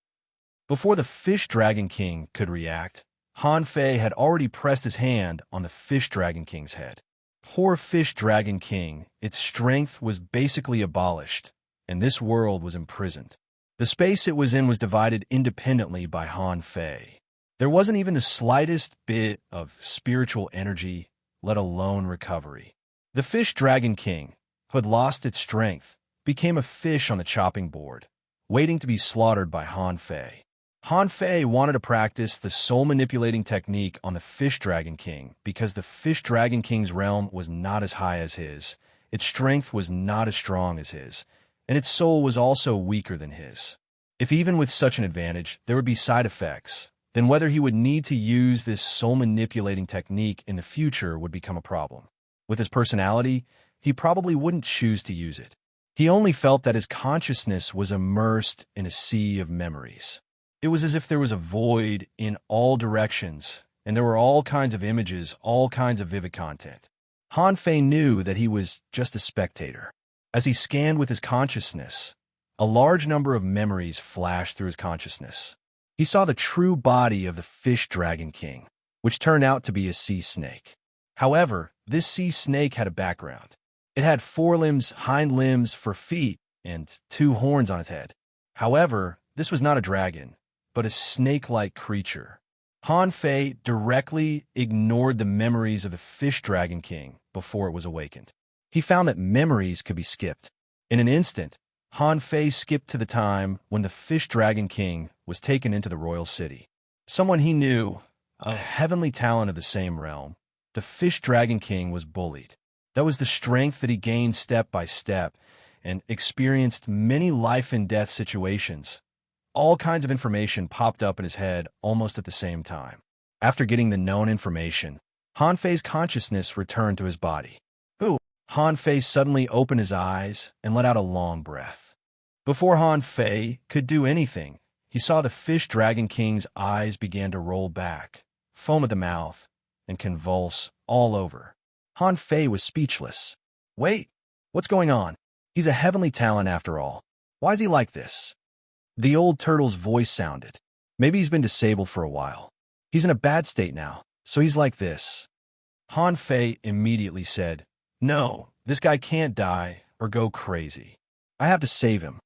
[SPEAKER 1] Before the Fish Dragon King could react, Han Fei had already pressed his hand on the Fish Dragon King's head. Poor Fish Dragon King, its strength was basically abolished, and this world was imprisoned. The space it was in was divided independently by Han Fei. There wasn't even the slightest bit of spiritual energy, let alone recovery. The Fish Dragon King, who had lost its strength, became a fish on the chopping board, waiting to be slaughtered by Han Fei. Han Fei wanted to practice the soul-manipulating technique on the Fish Dragon King because the Fish Dragon King's realm was not as high as his, its strength was not as strong as his, and its soul was also weaker than his. If even with such an advantage there would be side effects, then whether he would need to use this soul-manipulating technique in the future would become a problem. With his personality, he probably wouldn't choose to use it. He only felt that his consciousness was immersed in a sea of memories. It was as if there was a void in all directions, and there were all kinds of images, all kinds of vivid content. Han Fei knew that he was just a spectator. As he scanned with his consciousness, a large number of memories flashed through his consciousness. He saw the true body of the Fish Dragon King, which turned out to be a sea snake. However, this sea snake had a background. It had 4 limbs, hind limbs for feet, and 2 horns on its head. However, this was not a dragon, but a snake-like creature. Han Fei directly ignored the memories of the Fish Dragon King before it was awakened. He found that memories could be skipped. In an instant, Han Fei skipped to the time when the Fish Dragon King was taken into the royal city. Someone he knew, a heavenly talent of the same realm, the Fish Dragon King was bullied. That was the strength that he gained step by step and experienced many life-and-death situations. All kinds of information popped up in his head almost at the same time. After getting the known information, Han Fei's consciousness returned to his body. Han Fei suddenly opened his eyes and let out a long breath. Before Han Fei could do anything, he saw the Fish Dragon King's eyes began to roll back, foam at the mouth, and convulse all over. Han Fei was speechless. Wait, what's going on? He's a heavenly talent after all. Why is he like this? The old turtle's voice sounded. Maybe he's been disabled for a while. He's in a bad state now, so he's like this. Han Fei immediately said, "No, this guy can't die or go crazy. I have to save him."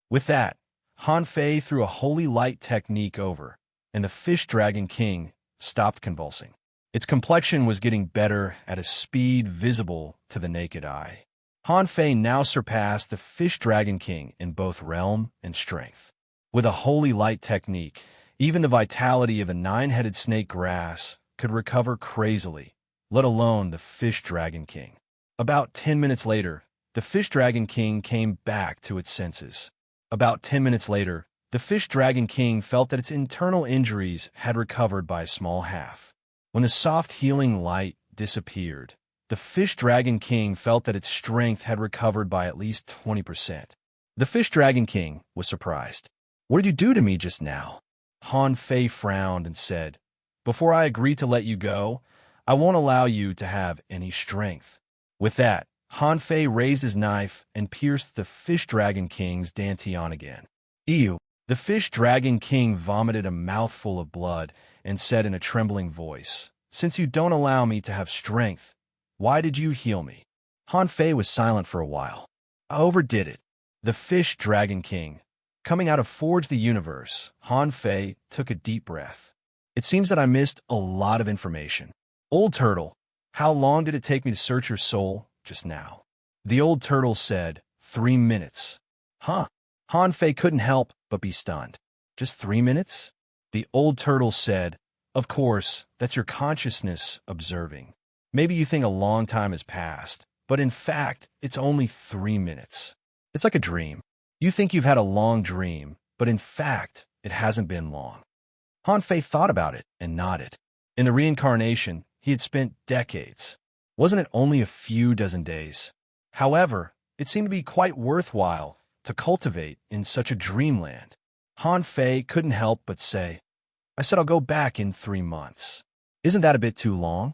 [SPEAKER 1] With that, Han Fei threw a holy light technique over, and the Fish Dragon King stopped convulsing. Its complexion was getting better at a speed visible to the naked eye. Han Fei now surpassed the Fish Dragon King in both realm and strength. With a holy light technique, even the vitality of a 9-headed snake grass could recover crazily, let alone the Fish Dragon King. About 10 minutes later, the Fish Dragon King came back to its senses. About 10 minutes later, the Fish Dragon King felt that its internal injuries had recovered by a small half. When the soft healing light disappeared, the Fish Dragon King felt that its strength had recovered by at least 20%. The Fish Dragon King was surprised. "What did you do to me just now?" Han Fei frowned and said, "Before I agree to let you go, I won't allow you to have any strength." With that, Han Fei raised his knife and pierced the Fish Dragon King's dantian again. "Ew!" The Fish Dragon King vomited a mouthful of blood and said in a trembling voice, "Since you don't allow me to have strength, why did you heal me?" Han Fei was silent for a while. "I overdid it. The Fish Dragon King. Coming out of Forge the Universe, Han Fei took a deep breath. It seems that I missed a lot of information. Old Turtle, how long did it take me to search your soul just now? The old turtle said, 3 minutes. Huh? Han Fei couldn't help but be stunned. Just 3 minutes? The old turtle said, of course, that's your consciousness observing. Maybe you think a long time has passed, but in fact, it's only 3 minutes. It's like a dream. You think you've had a long dream, but in fact, it hasn't been long. Han Fei thought about it and nodded. In the reincarnation, he had spent decades. Wasn't it only a few dozen days? However, it seemed to be quite worthwhile to cultivate in such a dreamland. Han Fei couldn't help but say, I said I'll go back in 3 months. Isn't that a bit too long?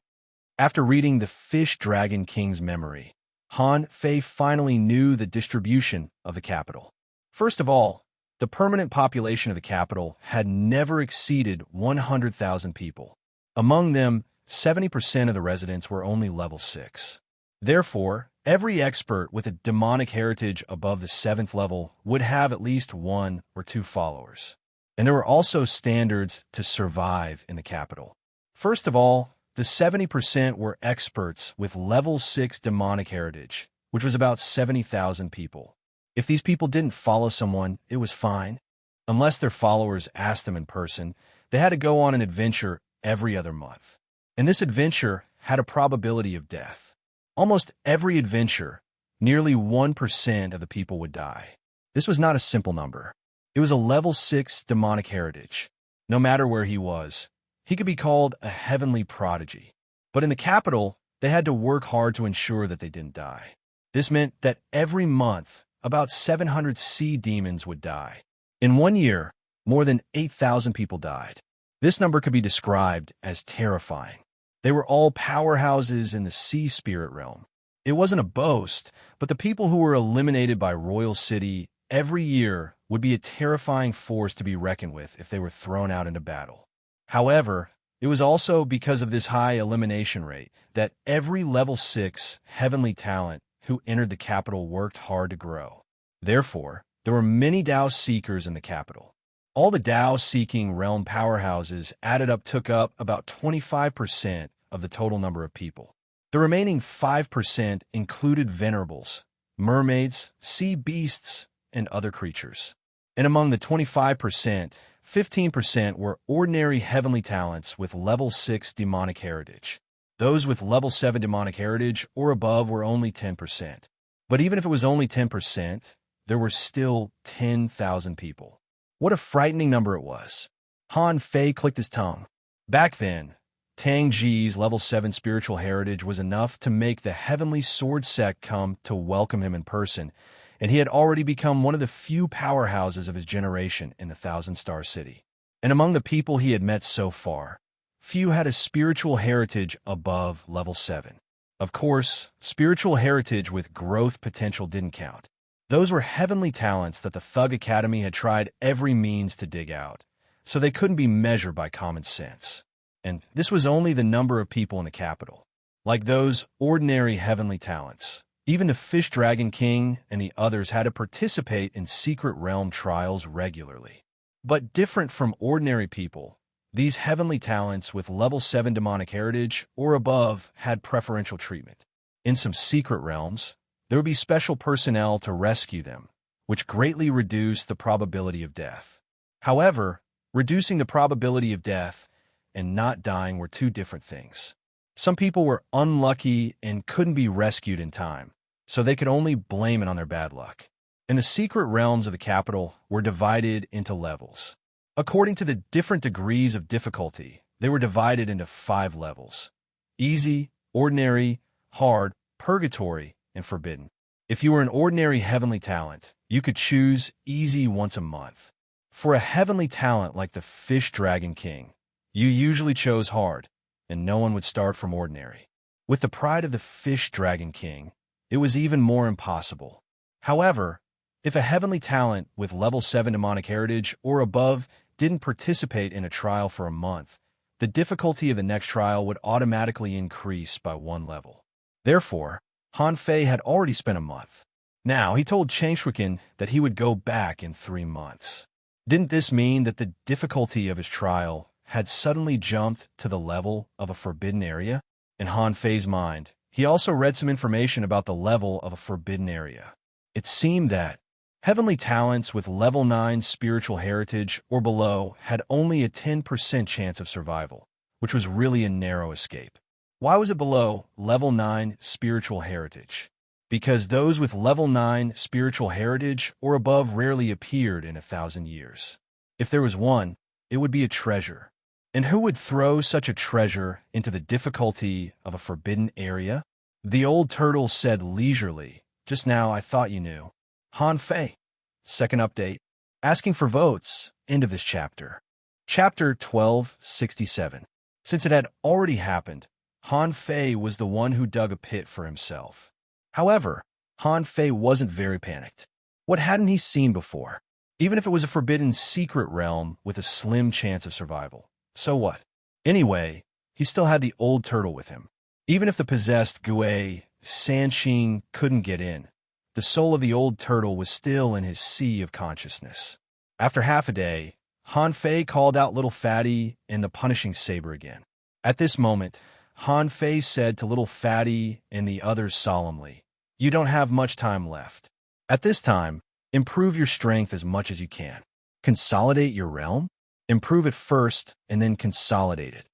[SPEAKER 1] After reading the Fish Dragon King's memory, Han Fei finally knew the distribution of the capital. First of all, the permanent population of the capital had never exceeded 100,000 people. Among them, 70% of the residents were only level 6. Therefore, every expert with a demonic heritage above the 7th level would have at least 1 or 2 followers. And there were also standards to survive in the capital. First of all, the 70% were experts with level 6 demonic heritage, which was about 70,000 people. If these people didn't follow someone, it was fine. Unless their followers asked them in person, they had to go on an adventure every other month. And this adventure had a probability of death. Almost every adventure, nearly 1% of the people would die. This was not a simple number. It was a level 6 demonic heritage. No matter where he was, he could be called a heavenly prodigy. But in the capital, they had to work hard to ensure that they didn't die. This meant that every month, about 700 sea demons would die. In 1 year, more than 8,000 people died. This number could be described as terrifying. They were all powerhouses in the sea spirit realm. It wasn't a boast, but the people who were eliminated by Royal City every year would be a terrifying force to be reckoned with if they were thrown out into battle. However, it was also because of this high elimination rate that every level 6 heavenly talent who entered the capital worked hard to grow. Therefore, there were many Tao seekers in the capital. All the Tao-seeking realm powerhouses added up took up about 25% of the total number of people. The remaining 5% included venerables, mermaids, sea beasts, and other creatures. And among the 25%, 15% were ordinary heavenly talents with level 6 demonic heritage. Those with level 7 demonic heritage or above were only 10%. But even if it was only 10%, there were still 10,000 people. What a frightening number it was. Han Fei clicked his tongue. Back then, Tang Ji's level 7 spiritual heritage was enough to make the heavenly sword sect come to welcome him in person, and he had already become one of the few powerhouses of his generation in the Thousand-Star City. And among the people he had met so far, few had a spiritual heritage above level 7. Of course, spiritual heritage with growth potential didn't count. Those were heavenly talents that the Thug Academy had tried every means to dig out, so they couldn't be measured by common sense. And this was only the number of people in the capital. Like those ordinary heavenly talents, even the Fish Dragon King and the others had to participate in secret realm trials regularly. But different from ordinary people, these heavenly talents with level 7 demonic heritage or above had preferential treatment. In some secret realms, there would be special personnel to rescue them, which greatly reduced the probability of death. However, reducing the probability of death and not dying were two different things. Some people were unlucky and couldn't be rescued in time, so they could only blame it on their bad luck. And the secret realms of the capital were divided into levels. According to the different degrees of difficulty, they were divided into 5 levels: easy, ordinary, hard, purgatory, and forbidden. If you were an ordinary heavenly talent, you could choose easy once a month. For a heavenly talent like the Fish Dragon King, you usually chose hard, and no one would start from ordinary. With the pride of the Fish Dragon King, it was even more impossible. However, if a heavenly talent with level 7 demonic heritage or above didn't participate in a trial for a month, the difficulty of the next trial would automatically increase by 1 level. Therefore, Han Fei had already spent a month. Now, he told Changshwiken that he would go back in 3 months. Didn't this mean that the difficulty of his trial had suddenly jumped to the level of a forbidden area? In Han Fei's mind, he also read some information about the level of a forbidden area. It seemed that heavenly talents with level 9 spiritual heritage or below had only a 10% chance of survival, which was really a narrow escape. Why was it below level 9 spiritual heritage? Because those with level 9 spiritual heritage or above rarely appeared in 1,000 years. If there was one, it would be a treasure. And who would throw such a treasure into the difficulty of a forbidden area? The old turtle said leisurely, "Just now I thought you knew." Han Fei. Second update. Asking for votes. End of this chapter. Chapter 1267. Since it had already happened, Han Fei was the one who dug a pit for himself. However, Han Fei wasn't very panicked. What hadn't he seen before? Even if it was a forbidden secret realm with a slim chance of survival. So what? Anyway, he still had the old turtle with him. Even if the possessed Gue Sanqing couldn't get in, the soul of the old turtle was still in his sea of consciousness. After half a day, Han Fei called out Little Fatty and the punishing saber again. At this moment, Han Fei said to Little Fatty and the others solemnly, "You don't have much time left. At this time, improve your strength as much as you can. Consolidate your realm? Improve it first and then consolidate it."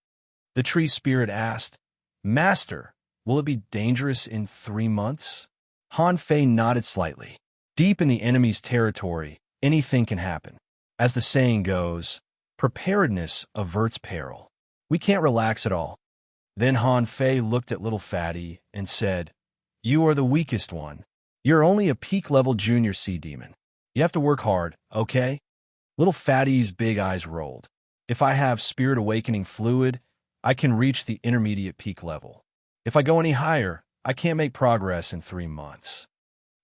[SPEAKER 1] The tree spirit asked, "Master, will it be dangerous in 3 months?" Han Fei nodded slightly. Deep in the enemy's territory, anything can happen. As the saying goes, preparedness averts peril. We can't relax at all. Then Han Fei looked at Little Fatty and said, "You are the weakest one. You're only a peak-level junior sea demon. You have to work hard, okay?" Little Fatty's big eyes rolled. "If I have spirit awakening fluid, I can reach the intermediate peak level. If I go any higher, I can't make progress in 3 months."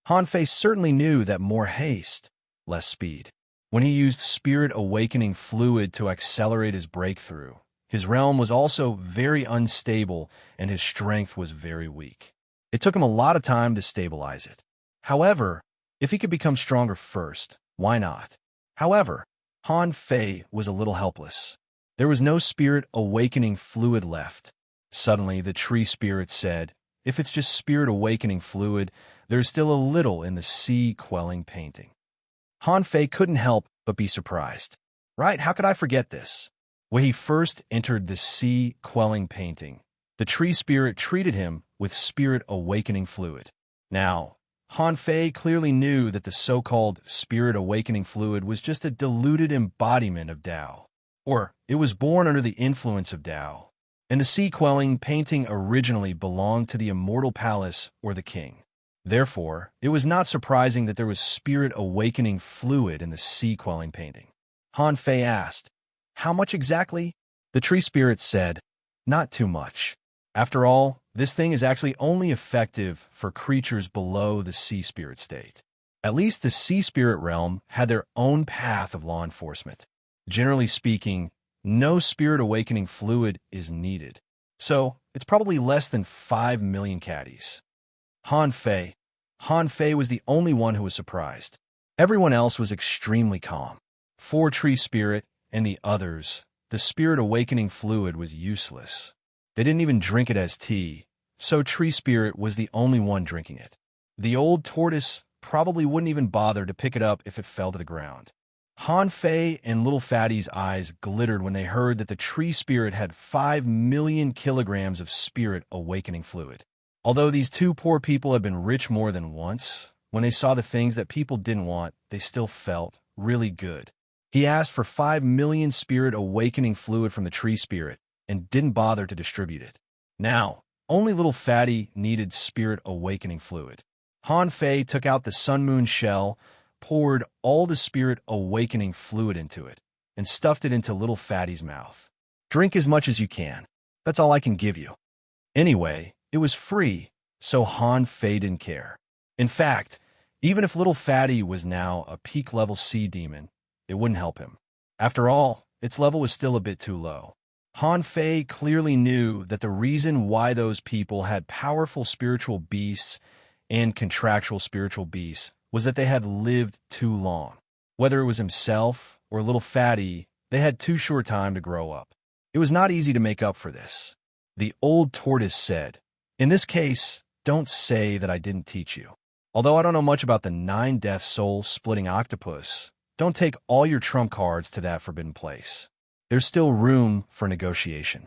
[SPEAKER 1] Han Fei certainly knew that more haste, less speed. When he used spirit awakening fluid to accelerate his breakthrough, his realm was also very unstable and his strength was very weak. It took him a lot of time to stabilize it. However, if he could become stronger first, why not? However, Han Fei was a little helpless. There was no spirit awakening fluid left. Suddenly, the tree spirit said, "If it's just spirit awakening fluid, there's still a little in the sea quelling painting." Han Fei couldn't help but be surprised. Right, how could I forget this? When he first entered the sea quelling painting, the tree spirit treated him with spirit awakening fluid. Now, Han Fei clearly knew that the so-called spirit awakening fluid was just a diluted embodiment of Tao, or it was born under the influence of Tao, and the sea quelling painting originally belonged to the immortal palace or the king. Therefore, it was not surprising that there was spirit awakening fluid in the sea quelling painting. Han Fei asked, "How much exactly?" The tree spirit said, "Not too much. After all, this thing is actually only effective for creatures below the sea spirit state. At least the sea spirit realm had their own path of law enforcement. Generally speaking, no spirit awakening fluid is needed. So, it's probably less than 5 million caddies." Han Fei was the only one who was surprised. Everyone else was extremely calm. For Tree Spirit and the others, the spirit awakening fluid was useless. They didn't even drink it as tea, so Tree Spirit was the only one drinking it. The old tortoise probably wouldn't even bother to pick it up if it fell to the ground. Han Fei and Little Fatty's eyes glittered when they heard that the Tree Spirit had 5 million kilograms of spirit awakening fluid. Although these two poor people had been rich more than once, when they saw the things that people didn't want, they still felt really good. He asked for 5 million spirit awakening fluid from the tree spirit and didn't bother to distribute it. Now, only Little Fatty needed spirit awakening fluid. Han Fei took out the sun moon shell, poured all the spirit awakening fluid into it, and stuffed it into Little Fatty's mouth. "Drink as much as you can. That's all I can give you." Anyway, it was free, so Han Fei didn't care. In fact, even if Little Fatty was now a peak-level sea demon, it wouldn't help him. After all, its level was still a bit too low. Han Fei clearly knew that the reason why those people had powerful spiritual beasts and contractual spiritual beasts was that they had lived too long. Whether it was himself or little fatty, they had too short time to grow up. It was not easy to make up for this. The old tortoise said, "In this case, don't say that I didn't teach you. Although I don't know much about the 9-death soul-splitting octopus, don't take all your trump cards to that forbidden place. There's still room for negotiation."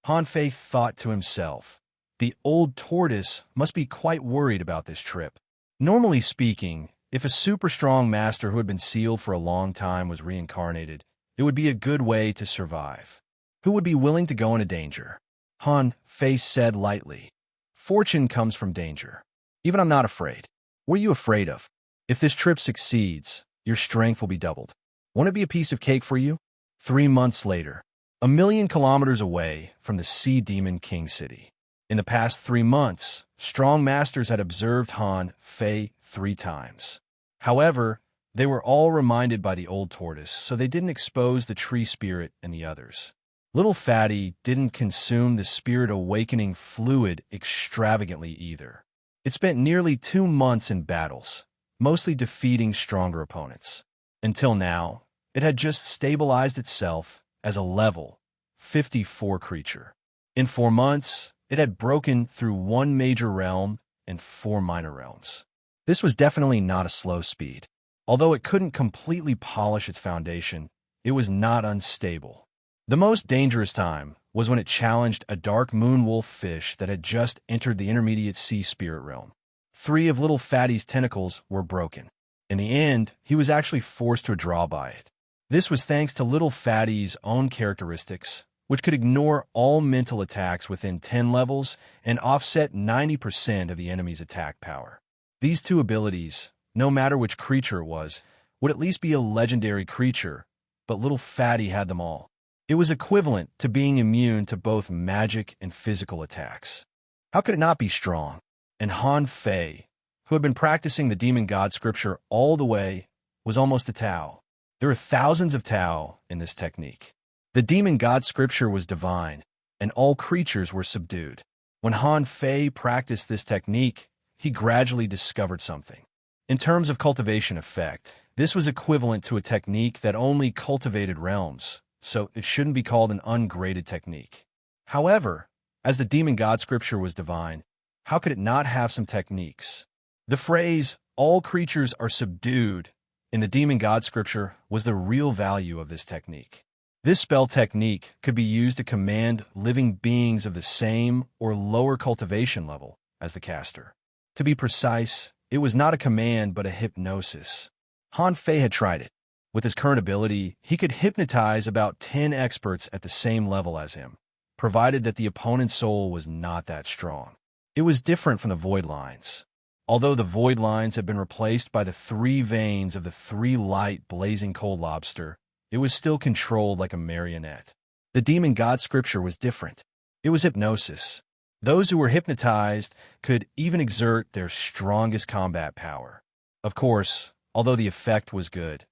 [SPEAKER 1] Han Fei thought to himself, the old tortoise must be quite worried about this trip. Normally speaking, if a super-strong master who had been sealed for a long time was reincarnated, it would be a good way to survive. Who would be willing to go into danger? Han Fei said lightly, "Fortune comes from danger. Even I'm not afraid." "What are you afraid of? If this trip succeeds, your strength will be doubled. Won't it be a piece of cake for you?" 3 months later, 1,000,000 kilometers away from the Sea Demon King City. In the past 3 months, strong masters had observed Han Fei 3 times. However, they were all reminded by the old tortoise, so they didn't expose the tree spirit and the others. Little Fatty didn't consume the spirit awakening fluid extravagantly either. It spent nearly 2 months in battles, mostly defeating stronger opponents. Until now, it had just stabilized itself as a level 54 creature. In 4 months, it had broken through 1 major realm and 4 minor realms. This was definitely not a slow speed. Although it couldn't completely polish its foundation, it was not unstable. The most dangerous time was when it challenged a dark moonwolf fish that had just entered the intermediate sea spirit realm. 3 of Little Fatty's tentacles were broken. In the end, he was actually forced to withdraw by it. This was thanks to Little Fatty's own characteristics, which could ignore all mental attacks within 10 levels and offset 90% of the enemy's attack power. These 2 abilities, no matter which creature it was, would at least be a legendary creature, but Little Fatty had them all. It was equivalent to being immune to both magic and physical attacks. How could it not be strong? And Han Fei, who had been practicing the demon god scripture all the way, was almost a Tao. There are thousands of Tao in this technique. The demon god scripture was divine, and all creatures were subdued. When Han Fei practiced this technique, he gradually discovered something. In terms of cultivation effect, this was equivalent to a technique that only cultivated realms, so it shouldn't be called an ungraded technique. However, as the demon god scripture was divine, how could it not have some techniques? The phrase, "all creatures are subdued," in the demon god scripture was the real value of this technique. This spell technique could be used to command living beings of the same or lower cultivation level as the caster. To be precise, it was not a command but a hypnosis. Han Fei had tried it. With his current ability, he could hypnotize about 10 experts at the same level as him, provided that the opponent's soul was not that strong. It was different from the void lines. Although the void lines had been replaced by the 3 veins of the 3 light blazing cold lobster, it was still controlled like a marionette. The demon god scripture was different. It was hypnosis. Those who were hypnotized could even exert their strongest combat power. Of course, although the effect was good,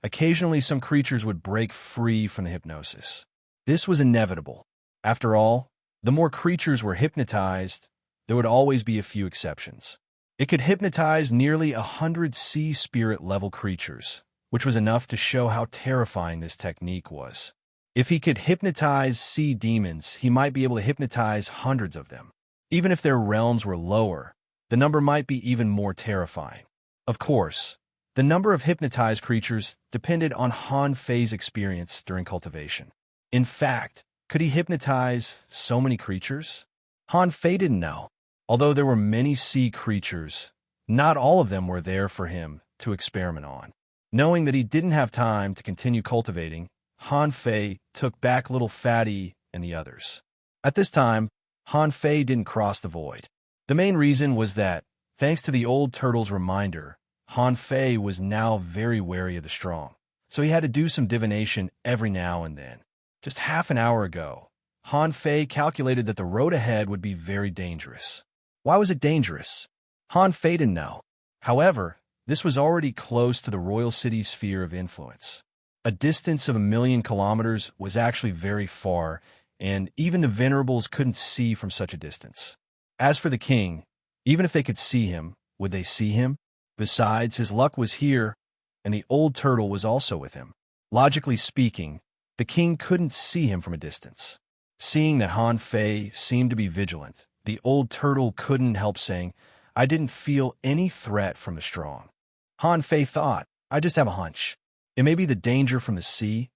[SPEAKER 1] occasionally some creatures would break free from the hypnosis. This was inevitable. After all, the more creatures were hypnotized, there would always be a few exceptions. It could hypnotize nearly 100 sea spirit level creatures, which was enough to show how terrifying this technique was. If he could hypnotize sea demons, he might be able to hypnotize hundreds of them. Even if their realms were lower, the number might be even more terrifying. Of course, the number of hypnotized creatures depended on Han Fei's experience during cultivation. In fact, could he hypnotize so many creatures? Han Fei didn't know. Although there were many sea creatures, not all of them were there for him to experiment on. Knowing that he didn't have time to continue cultivating, Han Fei took back Little Fatty and the others. At this time, Han Fei didn't cross the void. The main reason was that, thanks to the old turtle's reminder, Han Fei was now very wary of the strong, so he had to do some divination every now and then. Just half an hour ago, Han Fei calculated that the road ahead would be very dangerous. Why was it dangerous? Han Fei didn't know. However, this was already close to the royal city's sphere of influence. A distance of 1,000,000 kilometers was actually very far, and even the venerables couldn't see from such a distance. As for the king, even if they could see him, Would they see him? Besides, his luck was here, and the old turtle was also with him. Logically speaking, the king couldn't see him from a distance. Seeing that Han Fei seemed to be vigilant, the old turtle couldn't help saying, "I didn't feel any threat from the strong." Han Fei thought, "I just have a hunch. It may be the danger from the sea,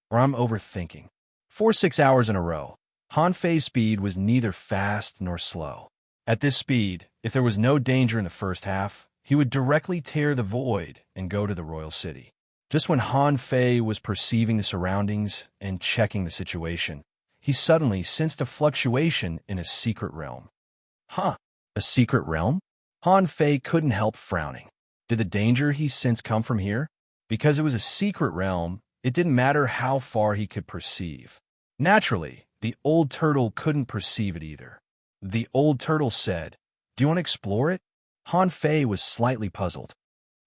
[SPEAKER 1] or I'm overthinking." For 6 hours in a row, Han Fei's speed was neither fast nor slow. At this speed, if there was no danger in the first half, he would directly tear the void and go to the royal city. Just when Han Fei was perceiving the surroundings and checking the situation, he suddenly sensed a fluctuation in a secret realm. Huh, a secret realm? Han Fei couldn't help frowning. Did the danger he sensed come from here? Because it was a secret realm, it didn't matter how far he could perceive. Naturally, the old turtle couldn't perceive it either. The old turtle said, "Do you want to explore it?" Han Fei was slightly puzzled.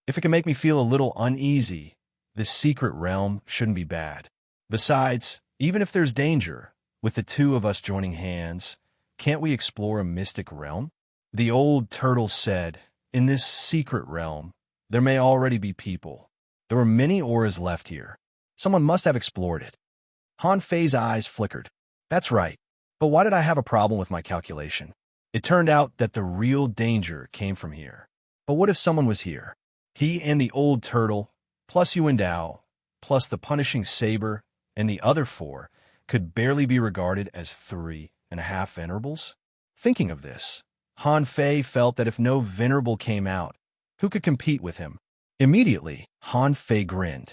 [SPEAKER 1] "If it can make me feel a little uneasy, this secret realm shouldn't be bad. Besides, even if there's danger, with the two of us joining hands, can't we explore a mystic realm?" The old turtle said, "In this secret realm, there may already be people. There were many auras left here. Someone must have explored it." Han Fei's eyes flickered. "That's right. But why did I have a problem with my calculation? It turned out that the real danger came from here. But what if someone was here? He and the old turtle, plus Yuan Dao, plus the punishing saber, and the other four, could barely be regarded as 3.5 venerables? Thinking of this, Han Fei felt that if no venerable came out, who could compete with him? Immediately, Han Fei grinned.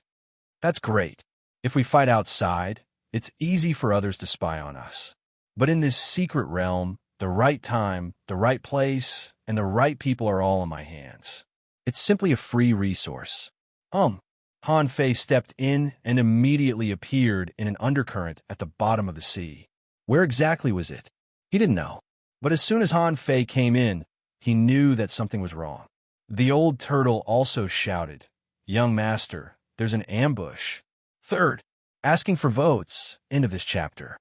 [SPEAKER 1] "That's great. If we fight outside, it's easy for others to spy on us. But in this secret realm, the right time, the right place, and the right people are all in my hands. It's simply a free resource." Han Fei stepped in and immediately appeared in an undercurrent at the bottom of the sea. Where exactly was it? He didn't know. But as soon as Han Fei came in, he knew that something was wrong. The old turtle also shouted, "Young master, there's an ambush." Third, asking for votes. End of this chapter.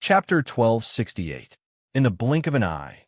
[SPEAKER 1] Chapter 1268. In the blink of an eye,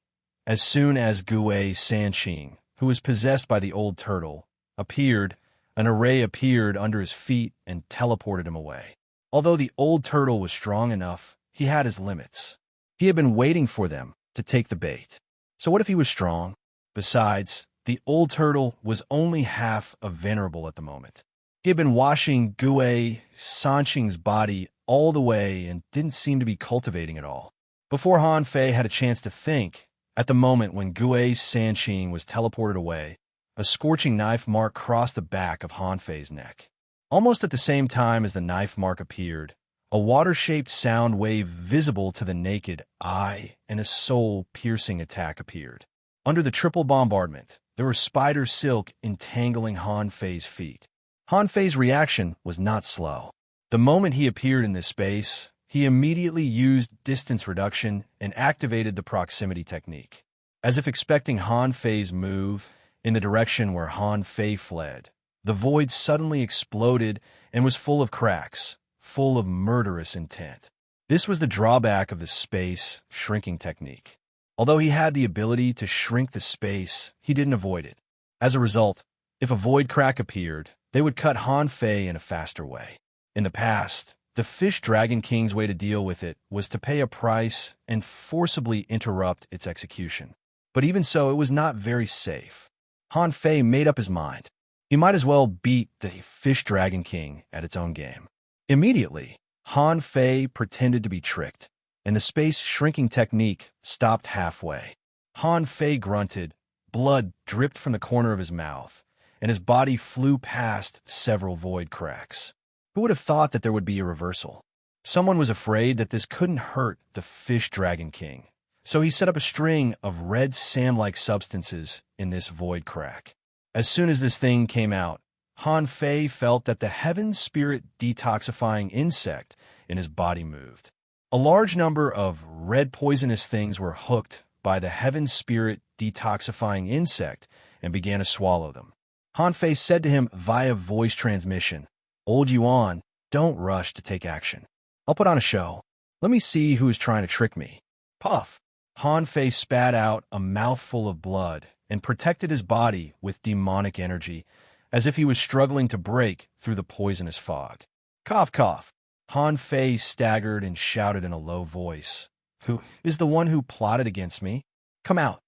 [SPEAKER 1] as soon as Gue Sanqing, who was possessed by the old turtle, appeared, an array appeared under his feet and teleported him away. Although the old turtle was strong enough, he had his limits. He had been waiting for them to take the bait. So what if he was strong? Besides, the old turtle was only half a venerable at the moment. He had been washing Gue Sanqing's body all the way and didn't seem to be cultivating at all. Before Han Fei had a chance to think, at the moment when Gue Sanqing was teleported away, a scorching knife mark crossed the back of Han Fei's neck. Almost at the same time as the knife mark appeared, a water-shaped sound wave visible to the naked eye and a soul-piercing attack appeared. Under the triple bombardment, there were spider silk entangling Han Fei's feet. Han Fei's reaction was not slow. The moment he appeared in this space, he immediately used distance reduction and activated the proximity technique. As if expecting Han Fei's move in the direction where Han Fei fled, the void suddenly exploded and was full of cracks, full of murderous intent. This was the drawback of the space shrinking technique. Although he had the ability to shrink the space, he didn't avoid it. As a result, if a void crack appeared, they would cut Han Fei in a faster way. In the past, the Fish Dragon King's way to deal with it was to pay a price and forcibly interrupt its execution. But even so, it was not very safe. Han Fei made up his mind. He might as well beat the Fish Dragon King at its own game. Immediately, Han Fei pretended to be tricked, and the space shrinking technique stopped halfway. Han Fei grunted, blood dripped from the corner of his mouth, and his body flew past several void cracks. Who would have thought that there would be a reversal? Someone was afraid that this couldn't hurt the Fish Dragon King, so he set up a string of red sand-like substances in this void crack. As soon as this thing came out, Han Fei felt that the heaven spirit detoxifying insect in his body moved. A large number of red poisonous things were hooked by the heaven spirit detoxifying insect and began to swallow them. Han Fei said to him via voice transmission, "Old Yuan, don't rush to take action. I'll put on a show. Let me see who is trying to trick me." Puff! Han Fei spat out a mouthful of blood and protected his body with demonic energy, as if he was struggling to break through the poisonous fog. Cough, cough. Han Fei staggered and shouted in a low voice, "Who is the one who plotted against me? Come out."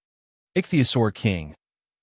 [SPEAKER 1] Ichthyosaur King,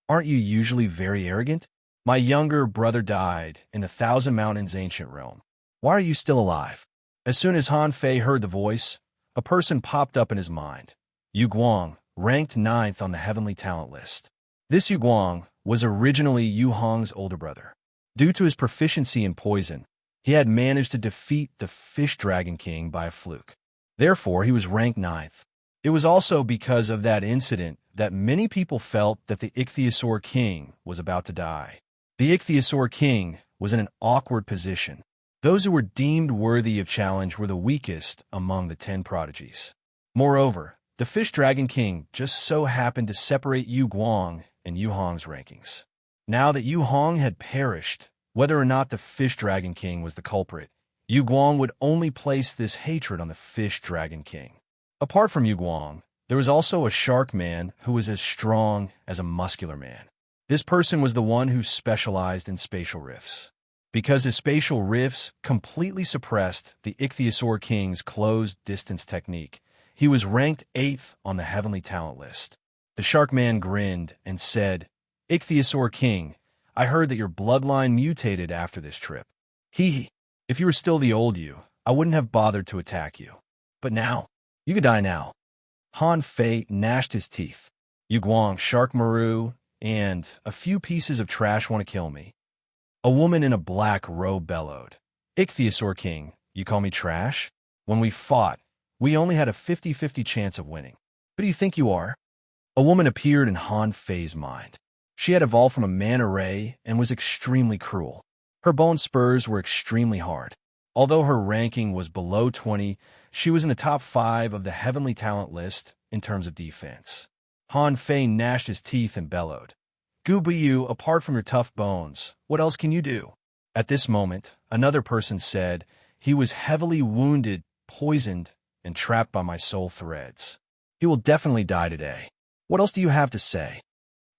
[SPEAKER 1] aren't you usually very arrogant? My younger brother died in the Thousand Mountains ancient realm. Why are you still alive? As soon as Han Fei heard the voice, a person popped up in his mind. Yu Guang, ranked 9th on the heavenly talent list. This Yu Guang was originally Yu Hong's older brother. Due to his proficiency in poison, he had managed to defeat the Fish Dragon King by a fluke. Therefore, he was ranked 9th. It was also because of that incident that many people felt that the Ichthyosaur King was about to die. The Ichthyosaur King was in an awkward position. Those who were deemed worthy of challenge were the weakest among the 10 prodigies. Moreover, the Fish Dragon King just so happened to separate Yu Guang and Yu Hong's rankings. Now that Yu Hong had perished, whether or not the Fish Dragon King was the culprit, Yu Guang would only place this hatred on the Fish Dragon King. Apart from Yu Guang, there was also a shark man who was as strong as a muscular man. This person was the one who specialized in spatial rifts. Because his spatial rifts completely suppressed the Ichthyosaur King's closed distance technique, he was ranked 8th on the heavenly talent list. The shark man grinned and said, "Ichthyosaur King, I heard that your bloodline mutated after this trip. If you were still the old you, I wouldn't have bothered to attack you. But now, you could die now." Han Fei gnashed his teeth. "Yu Guang, Shark Maru, and a few pieces of trash want to kill me." A woman in a black robe bellowed, "Ichthyosaur King, you call me trash? When we fought, we only had a 50-50 chance of winning. Who do you think you are?" A woman appeared in Han Fei's mind. She had evolved from a manta ray and was extremely cruel. Her bone spurs were extremely hard. Although her ranking was below 20, she was in the top 5 of the heavenly talent list in terms of defense. Han Fei gnashed his teeth and bellowed, "Gu Buyu, apart from your tough bones, what else can you do?" At this moment, another person said, "He was heavily wounded, poisoned, and trapped by my soul threads. He will definitely die today. What else do you have to say?"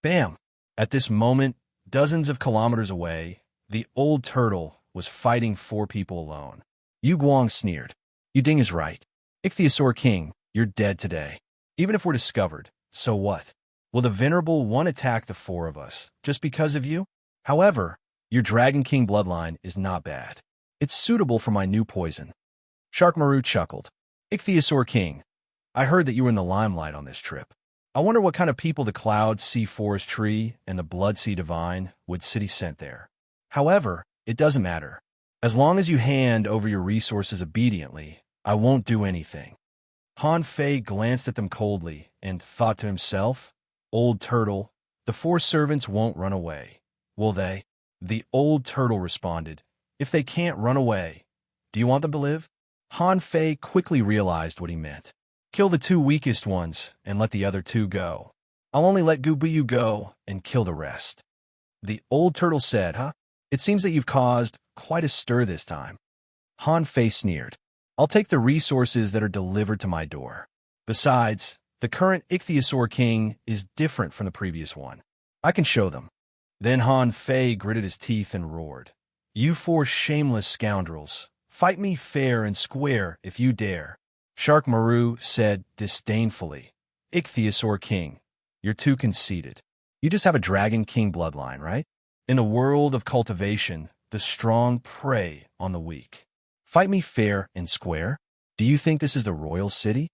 [SPEAKER 1] Bam! At this moment, dozens of kilometers away, the old turtle was fighting 4 people alone. Yu Guang sneered, "You ding is right. Ichthyosaur King, you're dead today. Even if we're discovered, so what? Will the Venerable One attack the 4 of us just because of you? However, your Dragon King bloodline is not bad. It's suitable for my new poison." Shark Maru chuckled. "Ichthyosaur King, I heard that you were in the limelight on this trip. I wonder what kind of people the Cloud Sea Forest Tree and the Blood Sea Divine would city sent there. However, it doesn't matter. As long as you hand over your resources obediently, I won't do anything." Han Fei glanced at them coldly and thought to himself, "Old turtle, the 4 servants won't run away, will they?" The old turtle responded, "If they can't run away, do you want them to live?" Han Fei quickly realized what he meant. "Kill the 2 weakest ones and let the other 2 go. I'll only let Gu Buyu go and kill the rest." The old turtle said, "Huh? It seems that you've caused quite a stir this time." Han Fei sneered, "I'll take the resources that are delivered to my door. Besides, the current Ichthyosaur King is different from the previous one. I can show them." Then Han Fei gritted his teeth and roared, "You 4 shameless scoundrels, fight me fair and square if you dare." Shark Maru said disdainfully, "Ichthyosaur King, you're too conceited. You just have a Dragon King bloodline, right? In the world of cultivation, the strong prey on the weak. Fight me fair and square? Do you think this is the royal city?"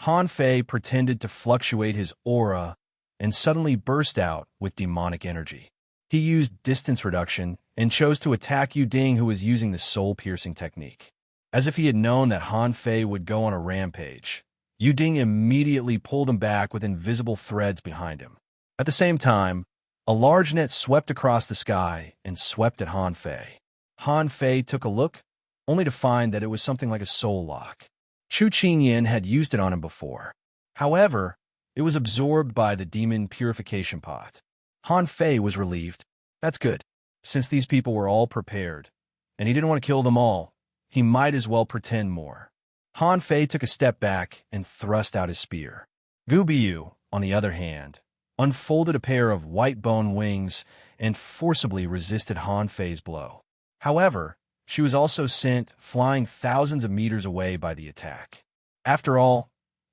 [SPEAKER 1] Han Fei pretended to fluctuate his aura and suddenly burst out with demonic energy. He used distance reduction and chose to attack Yu Ding, who was using the soul-piercing technique. As if he had known that Han Fei would go on a rampage, Yu Ding immediately pulled him back with invisible threads behind him. At the same time, a large net swept across the sky and swept at Han Fei. Han Fei took a look, only to find that it was something like a soul lock. Chu Qingyan had used it on him before. However, it was absorbed by the demon purification pot. Han Fei was relieved. That's good. Since these people were all prepared, and he didn't want to kill them all, he might as well pretend more. Han Fei took a step back and thrust out his spear. Gu Buyu, on the other hand, unfolded a pair of white bone wings, and forcibly resisted Han Fei's blow. However, she was also sent flying thousands of meters away by the attack. After all,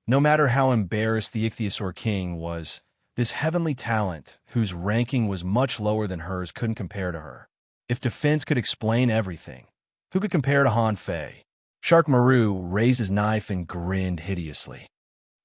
[SPEAKER 1] no matter how embarrassed the Ichthyosaur King was, this heavenly talent, whose ranking was much lower than hers, couldn't compare to her. If defense could explain everything, who could compare to Han Fei? Shark Maru raised his knife and grinned hideously.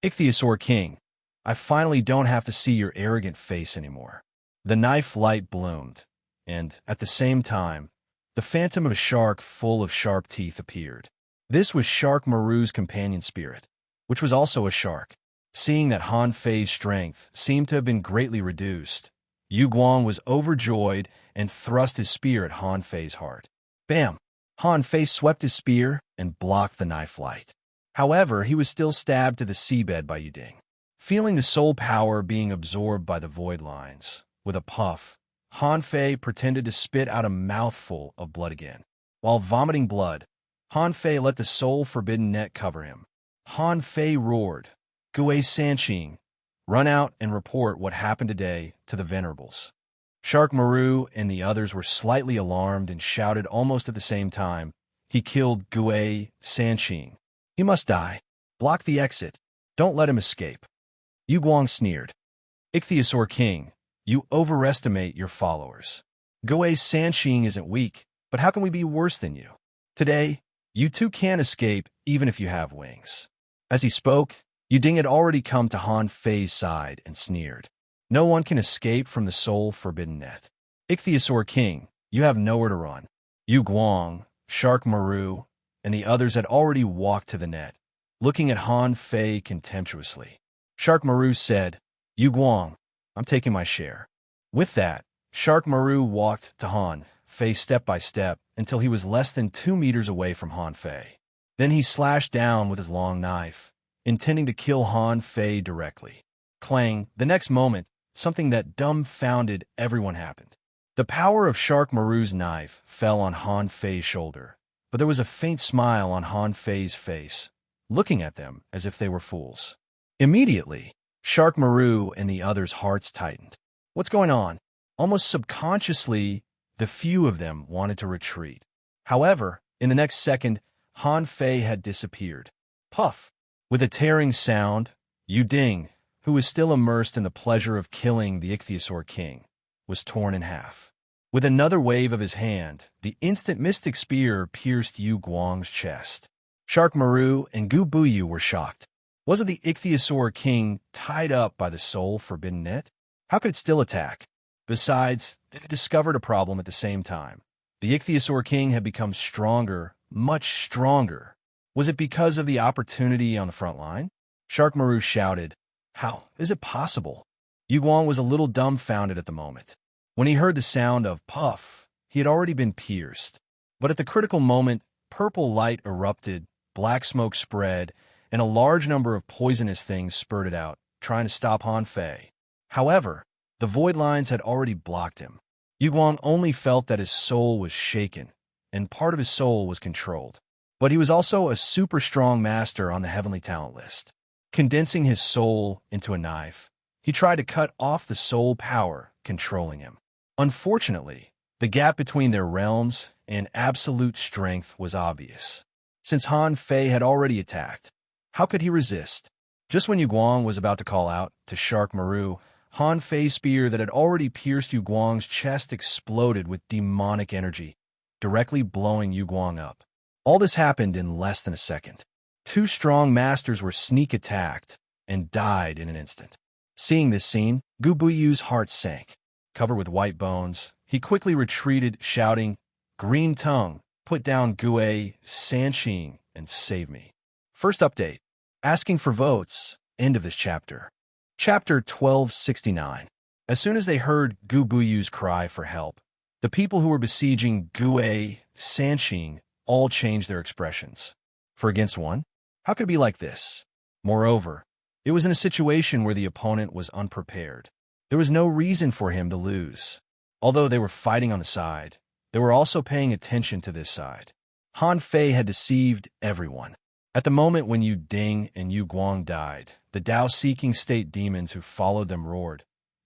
[SPEAKER 1] Ichthyosaur King, I finally don't have to see your arrogant face anymore. The knife light bloomed, and, at the same time, the phantom of a shark full of sharp teeth appeared. This was Shark Maru's companion spirit, which was also a shark. Seeing that Han Fei's strength seemed to have been greatly reduced, Yu Guang was overjoyed and thrust his spear at Han Fei's heart. Bam! Han Fei swept his spear and blocked the knife light. However, he was still stabbed to the seabed by Yuding. Feeling the soul power being absorbed by the void lines, with a puff, Han Fei pretended to spit out a mouthful of blood again. While vomiting blood, Han Fei let the soul-forbidden net cover him. Han Fei roared, Gue Sanqing, run out and report what happened today to the Venerables. Shark Maru and the others were slightly alarmed and shouted almost at the same time, he killed Gue Sanqing. He must die. Block the exit. Don't let him escape. Yu Guang sneered. Ichthyosaur King, you overestimate your followers. Gue Sanqing isn't weak, but how can we be worse than you? Today, you too can't escape even if you have wings. As he spoke, Yuding had already come to Han Fei's side and sneered. No one can escape from the soul-forbidden net. Ichthyosaur King, you have nowhere to run. Yu Guang, Shark Maru, and the others had already walked to the net, looking at Han Fei contemptuously. Shark Maru said, Yu Guang, I'm taking my share. With that, Shark Maru walked to Han Fei step by step until he was less than 2 meters away from Han Fei. Then he slashed down with his long knife, intending to kill Han Fei directly. Clang, the next moment, something that dumbfounded everyone happened. The power of Shark Maru's knife fell on Han Fei's shoulder, but there was a faint smile on Han Fei's face, looking at them as if they were fools. Immediately, Shark Maru and the others' hearts tightened. What's going on? Almost subconsciously, the few of them wanted to retreat. However, in the next second, Han Fei had disappeared. Puff! With a tearing sound, Yuding, who was still immersed in the pleasure of killing the Ichthyosaur King, was torn in half. With another wave of his hand, the instant mystic spear pierced Yu Guang's chest. Shark Maru and Gu Buyu were shocked. Wasn't the Ichthyosaur King tied up by the soul-forbidden net? How could it still attack? Besides, they had discovered a problem at the same time. The Ichthyosaur King had become stronger, much stronger. Was it because of the opportunity on the front line? Shark Maru shouted, How is it possible? Yu Guang was a little dumbfounded at the moment. When he heard the sound of puff, he had already been pierced. But at the critical moment, purple light erupted, black smoke spread, and a large number of poisonous things spurted out, trying to stop Han Fei. However, the void lines had already blocked him. Yu Guang only felt that his soul was shaken, and part of his soul was controlled. But he was also a super strong master on the heavenly talent list. Condensing his soul into a knife, he tried to cut off the soul power controlling him. Unfortunately, the gap between their realms and absolute strength was obvious. Since Han Fei had already attacked, how could he resist? Just when Yu Guang was about to call out to Shark Maru, Han Fei's spear that had already pierced Yu Guang's chest exploded with demonic energy, directly blowing Yu Guang up. All this happened in less than a second. 2 strong masters were sneak attacked and died in an instant. Seeing this scene, Gu Buyu's heart sank. Covered with white bones, he quickly retreated, shouting, Green Tongue, put down Gue Sanqing and save me. First update. Asking for votes. End of this chapter. Chapter 1269. As soon as they heard Gu Buyu's cry for help, the people who were besieging Gue Sanqing all changed their expressions. For against one? How could it be like this? Moreover, it was in a situation where the opponent was unprepared. There was no reason for him to lose. Although they were fighting on the side, they were also paying attention to this side. Han Fei had deceived everyone. At the moment when Yuding and Yu Guang died, the Tao-seeking state demons who followed them roared,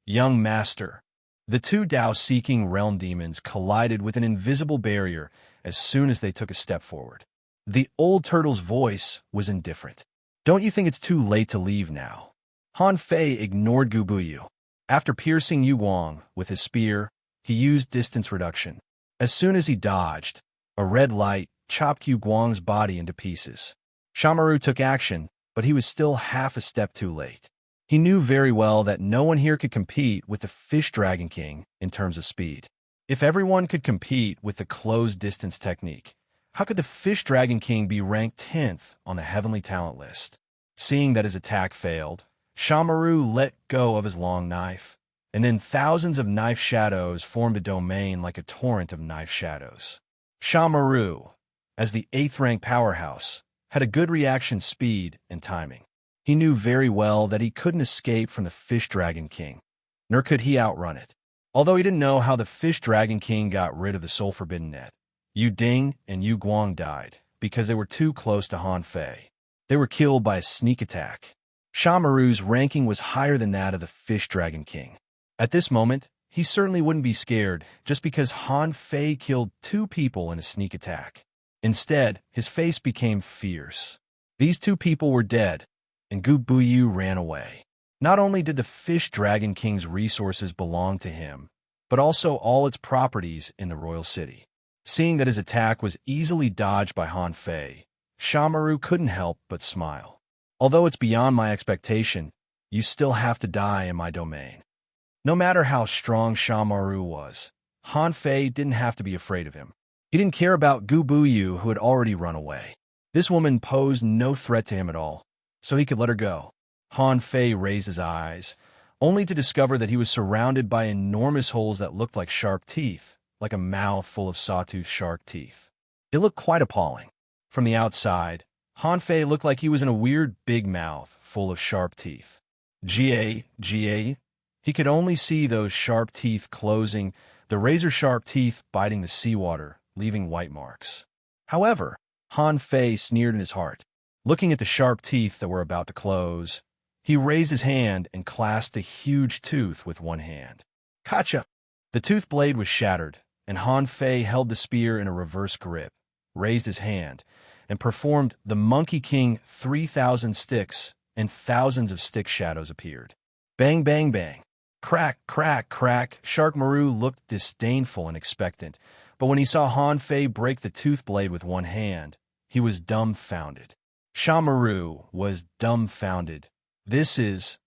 [SPEAKER 1] Young master. The two Tao-seeking realm demons collided with an invisible barrier as soon as they took a step forward. The old turtle's voice was indifferent. Don't you think it's too late to leave now? Han Fei ignored Gu Buyu. After piercing Yu Guang with his spear, he used distance reduction. As soon as he dodged, a red light chopped Yu Guang's body into pieces. Shamaru took action, but he was still half a step too late. He knew very well that no one here could compete with the Fish Dragon King in terms of speed. If everyone could compete with the closed distance technique, how could the Fish Dragon King be ranked 10th on the heavenly talent list? Seeing that his attack failed, Shamaru let go of his long knife, and then thousands of knife shadows formed a domain like a torrent of knife shadows. Shamaru, as the 8th rank powerhouse, had a good reaction speed and timing. He knew very well that he couldn't escape from the Fish Dragon King, nor could he outrun it. Although he didn't know how the Fish Dragon King got rid of the Soul Forbidden Net, Yu Ding and Yu Guang died because they were too close to Han Fei. They were killed by a sneak attack. Shamaru's ranking was higher than that of the Fish Dragon King. At this moment, he certainly wouldn't be scared just because Han Fei killed 2 people in a sneak attack. Instead, his face became fierce. These 2 people were dead, and Gu Buyu ran away. Not only did the Fish Dragon King's resources belong to him, but also all its properties in the royal city. Seeing that his attack was easily dodged by Han Fei, Shamaru couldn't help but smile. Although it's beyond my expectation, you still have to die in my domain. No matter how strong Shamaru was, Han Fei didn't have to be afraid of him. He didn't care about Gu Buyu, who had already run away. This woman posed no threat to him at all, so he could let her go. Han Fei raised his eyes, only to discover that he was surrounded by enormous holes that looked like sharp teeth, like a mouth full of sawtooth shark teeth. It looked quite appalling. From the outside, Han Fei looked like he was in a weird big mouth full of sharp teeth. Ga. He could only see those sharp teeth closing, the razor-sharp teeth biting the seawater, leaving white marks. However, Han Fei sneered in his heart. Looking at the sharp teeth that were about to close, he raised his hand and clasped a huge tooth with one hand. Kacha! The tooth blade was shattered, and Han Fei held the spear in a reverse grip, raised his hand, and performed the Monkey King 3,000 sticks, and thousands of stick shadows appeared. Bang, bang, bang. Crack, crack, crack. Shark Maru looked disdainful and expectant, but when he saw Han Fei break the tooth blade with one hand, he was dumbfounded. Shamaru was dumbfounded. This is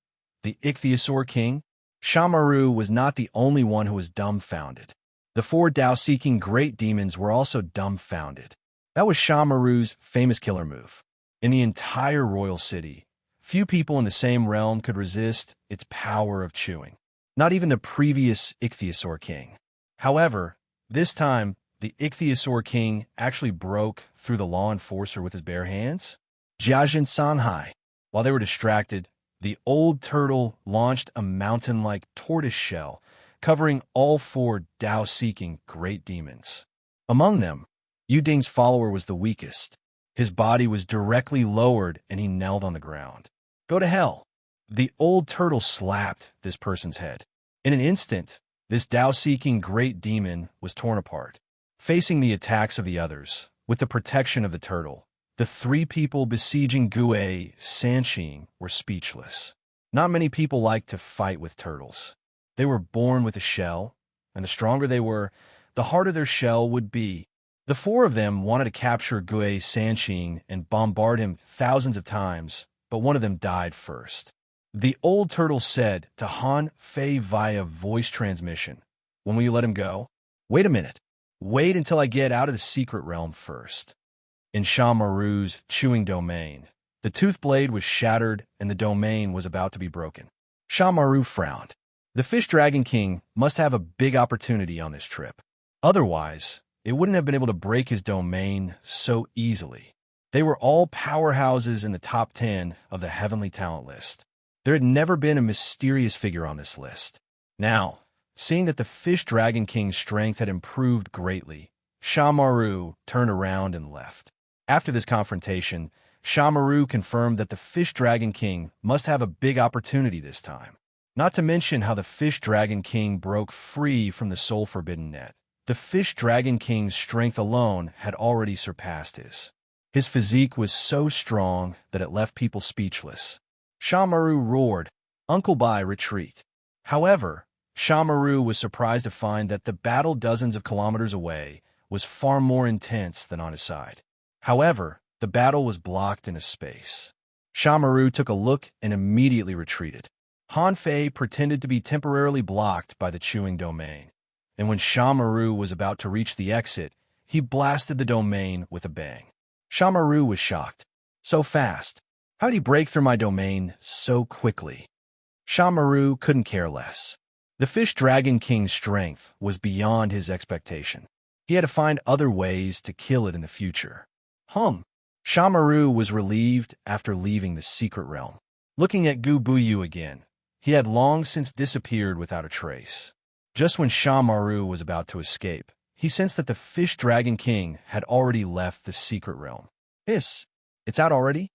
[SPEAKER 1] the Ichthyosaur King? Shamaru was not the only one who was dumbfounded. The 4 Tao-seeking great demons were also dumbfounded. That was Shamaru's famous killer move. In the entire royal city, few people in the same realm could resist its power of chewing. Not even the previous Ichthyosaur King. However, this time, the Ichthyosaur King actually broke through the law enforcer with his bare hands. Jiajin Sanhai. While they were distracted, the old turtle launched a mountain-like tortoise shell, covering all 4 Tao-seeking great demons. Among them, Yu Ding's follower was the weakest. His body was directly lowered and he knelt on the ground. Go to hell. The old turtle slapped this person's head. In an instant, this Tao-seeking great demon was torn apart. Facing the attacks of the others, with the protection of the turtle, the 3 people besieging Gue Sanqing were speechless. Not many people like to fight with turtles. They were born with a shell, and the stronger they were, the harder their shell would be. The 4 of them wanted to capture Gue Sanqing and bombard him thousands of times, but one of them died first. The old turtle said to Han Fei via voice transmission, "When will you let him go?" "Wait a minute. Wait until I get out of the secret realm first." In Shamaru's chewing domain, the tooth blade was shattered and the domain was about to be broken. Shamaru frowned. The Fish Dragon King must have a big opportunity on this trip. Otherwise, it wouldn't have been able to break his domain so easily. They were all powerhouses in the top 10 of the heavenly talent list. There had never been a mysterious figure on this list. Now, seeing that the Fish Dragon King's strength had improved greatly, Shamaru turned around and left. After this confrontation, Shamaru confirmed that the Fish Dragon King must have a big opportunity this time. Not to mention how the Fish Dragon King broke free from the soul-forbidden net. The Fish Dragon King's strength alone had already surpassed his. His physique was so strong that it left people speechless. Shamaru roared, "Uncle Bai, retreat." However, Shamaru was surprised to find that the battle dozens of kilometers away was far more intense than on his side. However, the battle was blocked in a space. Shamaru took a look and immediately retreated. Han Fei pretended to be temporarily blocked by the chewing domain, and when Shamaru was about to reach the exit, he blasted the domain with a bang. Shamaru was shocked. So fast. How'd he break through my domain so quickly? Shamaru couldn't care less. The Fish Dragon King's strength was beyond his expectation. He had to find other ways to kill it in the future. Shamaru was relieved after leaving the secret realm. Looking at Gu Buyu again, he had long since disappeared without a trace. Just when Shamaru was about to escape, he sensed that the Fish Dragon King had already left the secret realm. It's out already?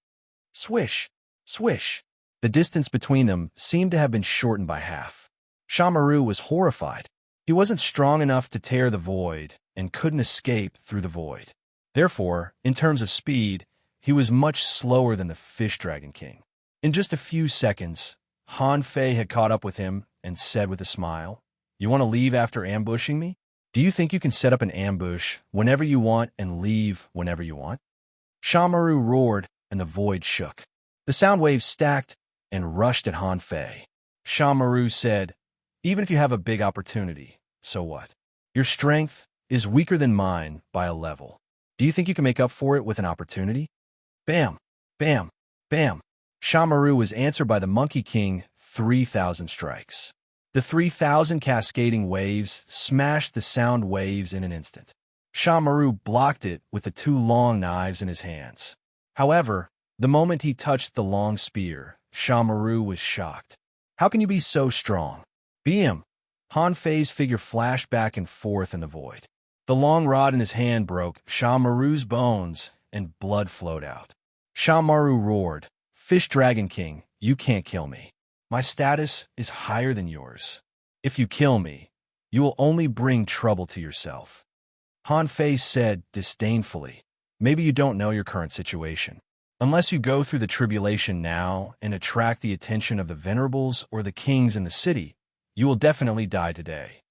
[SPEAKER 1] Swish, swish. The distance between them seemed to have been shortened by half. Shamaru was horrified. He wasn't strong enough to tear the void and couldn't escape through the void. Therefore, in terms of speed, he was much slower than the Fish Dragon King. In just a few seconds, Han Fei had caught up with him and said with a smile, "You want to leave after ambushing me? Do you think you can set up an ambush whenever you want and leave whenever you want?" Shamaru roared and the void shook. The sound waves stacked and rushed at Han Fei. Shamaru said, "Even if you have a big opportunity, so what? Your strength is weaker than mine by a level. Do you think you can make up for it with an opportunity?" Bam, bam, bam. Shamaru was answered by the Monkey King 3,000 strikes. The 3,000 cascading waves smashed the sound waves in an instant. Shamaru blocked it with the two long knives in his hands. However, the moment he touched the long spear, Shamaru was shocked. "How can you be so strong?" "Bam!" Han Fei's figure flashed back and forth in the void. The long rod in his hand broke Shamaru's bones, and blood flowed out. Shamaru roared, "Fish Dragon King, you can't kill me. My status is higher than yours. If you kill me, you will only bring trouble to yourself." Han Fei said disdainfully, "Maybe you don't know your current situation. Unless you go through the tribulation now and attract the attention of the venerables or the kings in the city, you will definitely die today."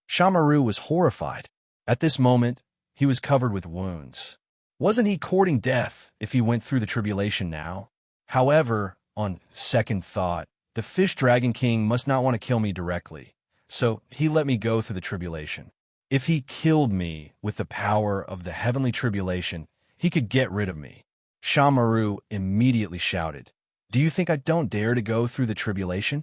[SPEAKER 1] Shamaru was horrified. At this moment, he was covered with wounds. Wasn't he courting death if he went through the tribulation now? However, on second thought, the Fish Dragon King must not want to kill me directly, so he let me go through the tribulation. If he killed me with the power of the heavenly tribulation, he could get rid of me. Shamaru immediately shouted, "Do you think I don't dare to go through the tribulation?"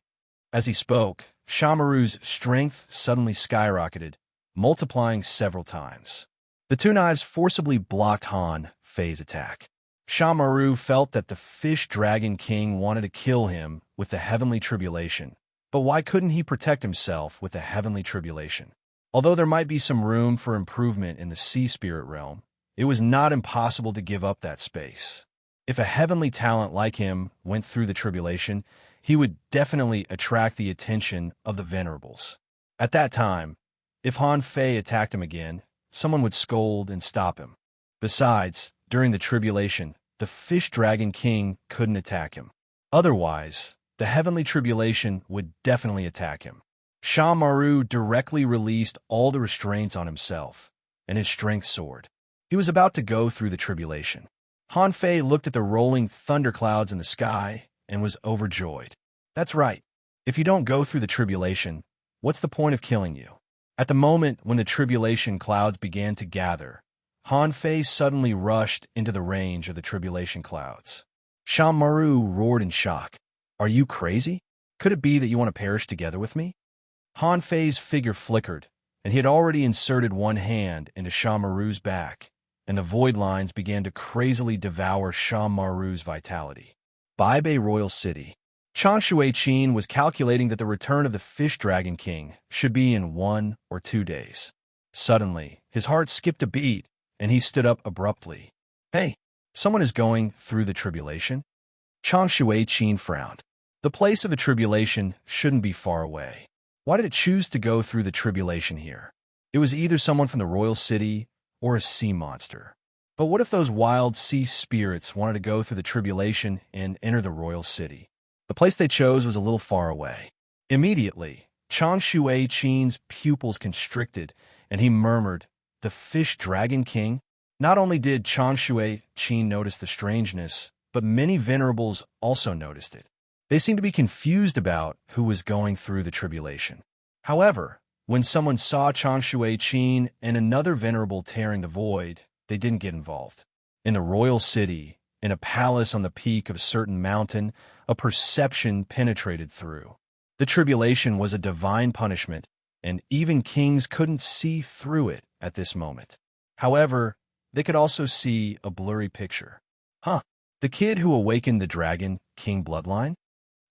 [SPEAKER 1] As he spoke, Shamaru's strength suddenly skyrocketed, multiplying several times. The two knives forcibly blocked Han Fei's attack. Shamaru felt that the Fish Dragon King wanted to kill him with the heavenly tribulation, but why couldn't he protect himself with the heavenly tribulation? Although there might be some room for improvement in the sea spirit realm, it was not impossible to give up that space. If a heavenly talent like him went through the tribulation, he would definitely attract the attention of the venerables. At that time, if Han Fei attacked him again, someone would scold and stop him. Besides, during the tribulation, the Fish Dragon King couldn't attack him. Otherwise, the heavenly tribulation would definitely attack him. Shamaru directly released all the restraints on himself, and his strength soared. He was about to go through the tribulation. Han Fei looked at the rolling thunderclouds in the sky and was overjoyed. "That's right. If you don't go through the tribulation, what's the point of killing you?" At the moment when the tribulation clouds began to gather, Han Fei suddenly rushed into the range of the tribulation clouds. Shamaru roared in shock. "Are you crazy? Could it be that you want to perish together with me?" Han Fei's figure flickered, and he had already inserted one hand into Shamaru's back, and the void lines began to crazily devour Shamaru's vitality. Baibei Royal City. Chang Shui-Chin was calculating that the return of the Fish Dragon King should be in 1 or 2 days. Suddenly, his heart skipped a beat, and he stood up abruptly. "Hey, someone is going through the tribulation?" Chang Shui-Chin frowned. The place of the tribulation shouldn't be far away. Why did it choose to go through the tribulation here? It was either someone from the royal city or a sea monster. But what if those wild sea spirits wanted to go through the tribulation and enter the royal city? The place they chose was a little far away. Immediately, Chang Shui Qin's pupils constricted, and he murmured, "The fish dragon king?" Not only did Chang Shui Qin notice the strangeness, but many venerables also noticed it. They seemed to be confused about who was going through the tribulation. However, when someone saw Chang Shui Qin and another venerable tearing the void, they didn't get involved. In the royal city, in a palace on the peak of a certain mountain, a perception penetrated through. The tribulation was a divine punishment, and even kings couldn't see through it at this moment. However, they could also see a blurry picture. The kid who awakened the dragon king bloodline?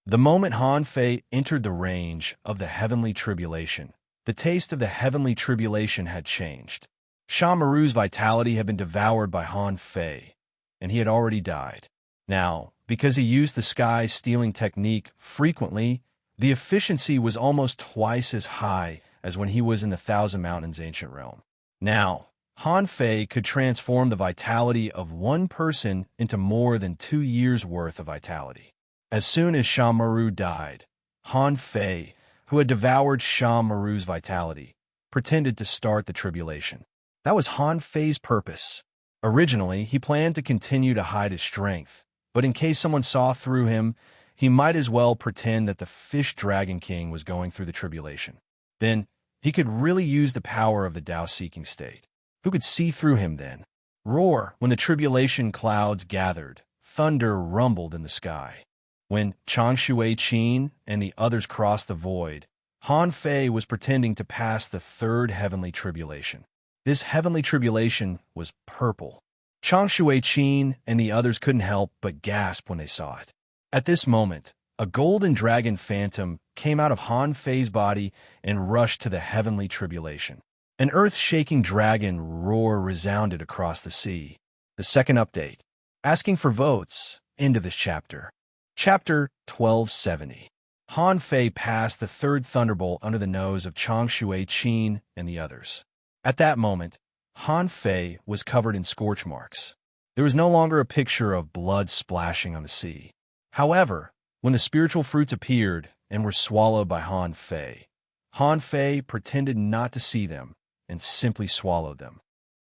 [SPEAKER 1] The moment Han Fei entered the range of the heavenly tribulation, the taste of the heavenly tribulation had changed. Sha Maru's vitality had been devoured by Han Fei, and he had already died. Now, because he used the sky-stealing technique frequently, the efficiency was almost twice as high as when he was in the Thousand Mountains ancient realm. Now, Han Fei could transform the vitality of one person into more than 2 years' worth of vitality. As soon as Sha Maru died, Han Fei, who had devoured Sha Maru's vitality, pretended to start the tribulation. That was Han Fei's purpose. Originally, he planned to continue to hide his strength, but in case someone saw through him, he might as well pretend that the Fish Dragon King was going through the tribulation. Then, he could really use the power of the Tao-seeking state. Who could see through him then? Roar! When the tribulation clouds gathered, thunder rumbled in the sky. When Chang Shui Qin and the others crossed the void, Han Fei was pretending to pass the third heavenly tribulation. This heavenly tribulation was purple. Chang Shui Qin and the others couldn't help but gasp when they saw it. At this moment, a golden dragon phantom came out of Han Fei's body and rushed to the heavenly tribulation. An earth-shaking dragon roar resounded across the sea. The second update. Asking for votes. End of this chapter. Chapter 1270. Han Fei passed the third thunderbolt under the nose of Chang Shui Qin and the others. At that moment, Han Fei was covered in scorch marks. There was no longer a picture of blood splashing on the sea. However, when the spiritual fruits appeared and were swallowed by Han Fei pretended not to see them and simply swallowed them.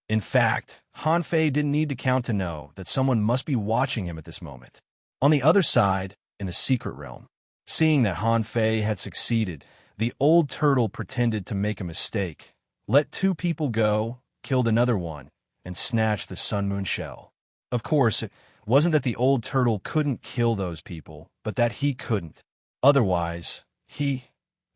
[SPEAKER 1] In fact, Han Fei didn't need to count to know that someone must be watching him at this moment. On the other side, in the secret realm, seeing that Han Fei had succeeded, the old turtle pretended to make a mistake, let 2 people go, killed another one, and snatched the Sun Moon shell. Of course, it wasn't that the old turtle couldn't kill those people, but that he couldn't. Otherwise, he,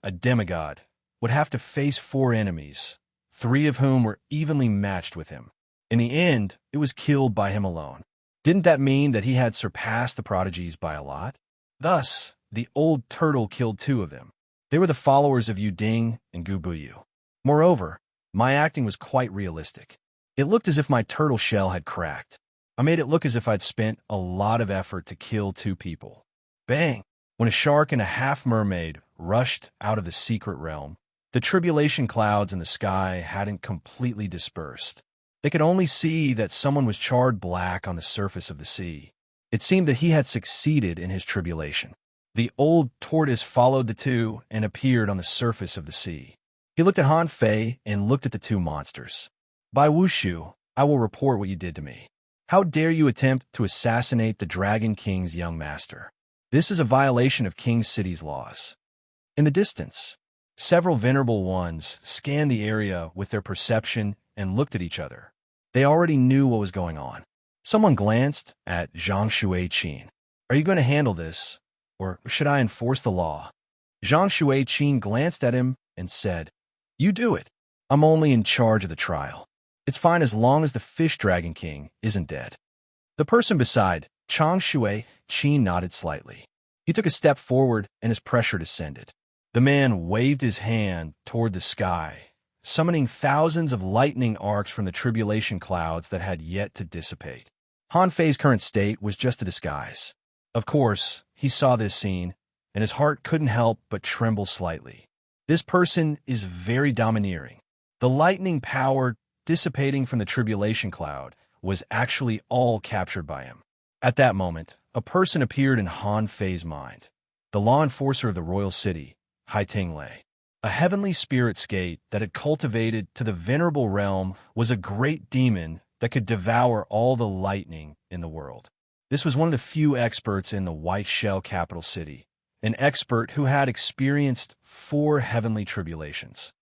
[SPEAKER 1] a demigod, would have to face 4 enemies, 3 of whom were evenly matched with him. In the end, it was killed by him alone. Didn't that mean that he had surpassed the prodigies by a lot? Thus, the old turtle killed 2 of them. They were the followers of Yu Ding and Gu Buyu. Moreover, my acting was quite realistic. It looked as if my turtle shell had cracked. I made it look as if I'd spent a lot of effort to kill 2 people. Bang! When a shark and a half-mermaid rushed out of the secret realm, the tribulation clouds in the sky hadn't completely dispersed. They could only see that someone was charred black on the surface of the sea. It seemed that he had succeeded in his tribulation. The old tortoise followed the 2 and appeared on the surface of the sea. He looked at Han Fei and looked at the 2 monsters. "By Wushu, I will report what you did to me. How dare you attempt to assassinate the Dragon King's young master? This is a violation of King City's laws." In the distance, several venerable ones scanned the area with their perception and looked at each other. They already knew what was going on. Someone glanced at Zhang Shui Qin. "Are you going to handle this, or should I enforce the law?" Zhang Shui Qin glanced at him and said, "You do it. I'm only in charge of the trial. It's fine as long as the Fish Dragon King isn't dead." The person beside Chang Shui Qin nodded slightly. He took a step forward and his pressure descended. The man waved his hand toward the sky, summoning thousands of lightning arcs from the tribulation clouds that had yet to dissipate. Han Fei's current state was just a disguise. Of course, he saw this scene and his heart couldn't help but tremble slightly. This person is very domineering. The lightning power dissipating from the tribulation cloud was actually all captured by him. At that moment, a person appeared in Han Fei's mind, the law enforcer of the royal city, Hai Ting Lei. A heavenly spirit skate that had cultivated to the venerable realm was a great demon that could devour all the lightning in the world. This was one of the few experts in the White Shell capital city, an expert who had experienced 4 heavenly tribulations.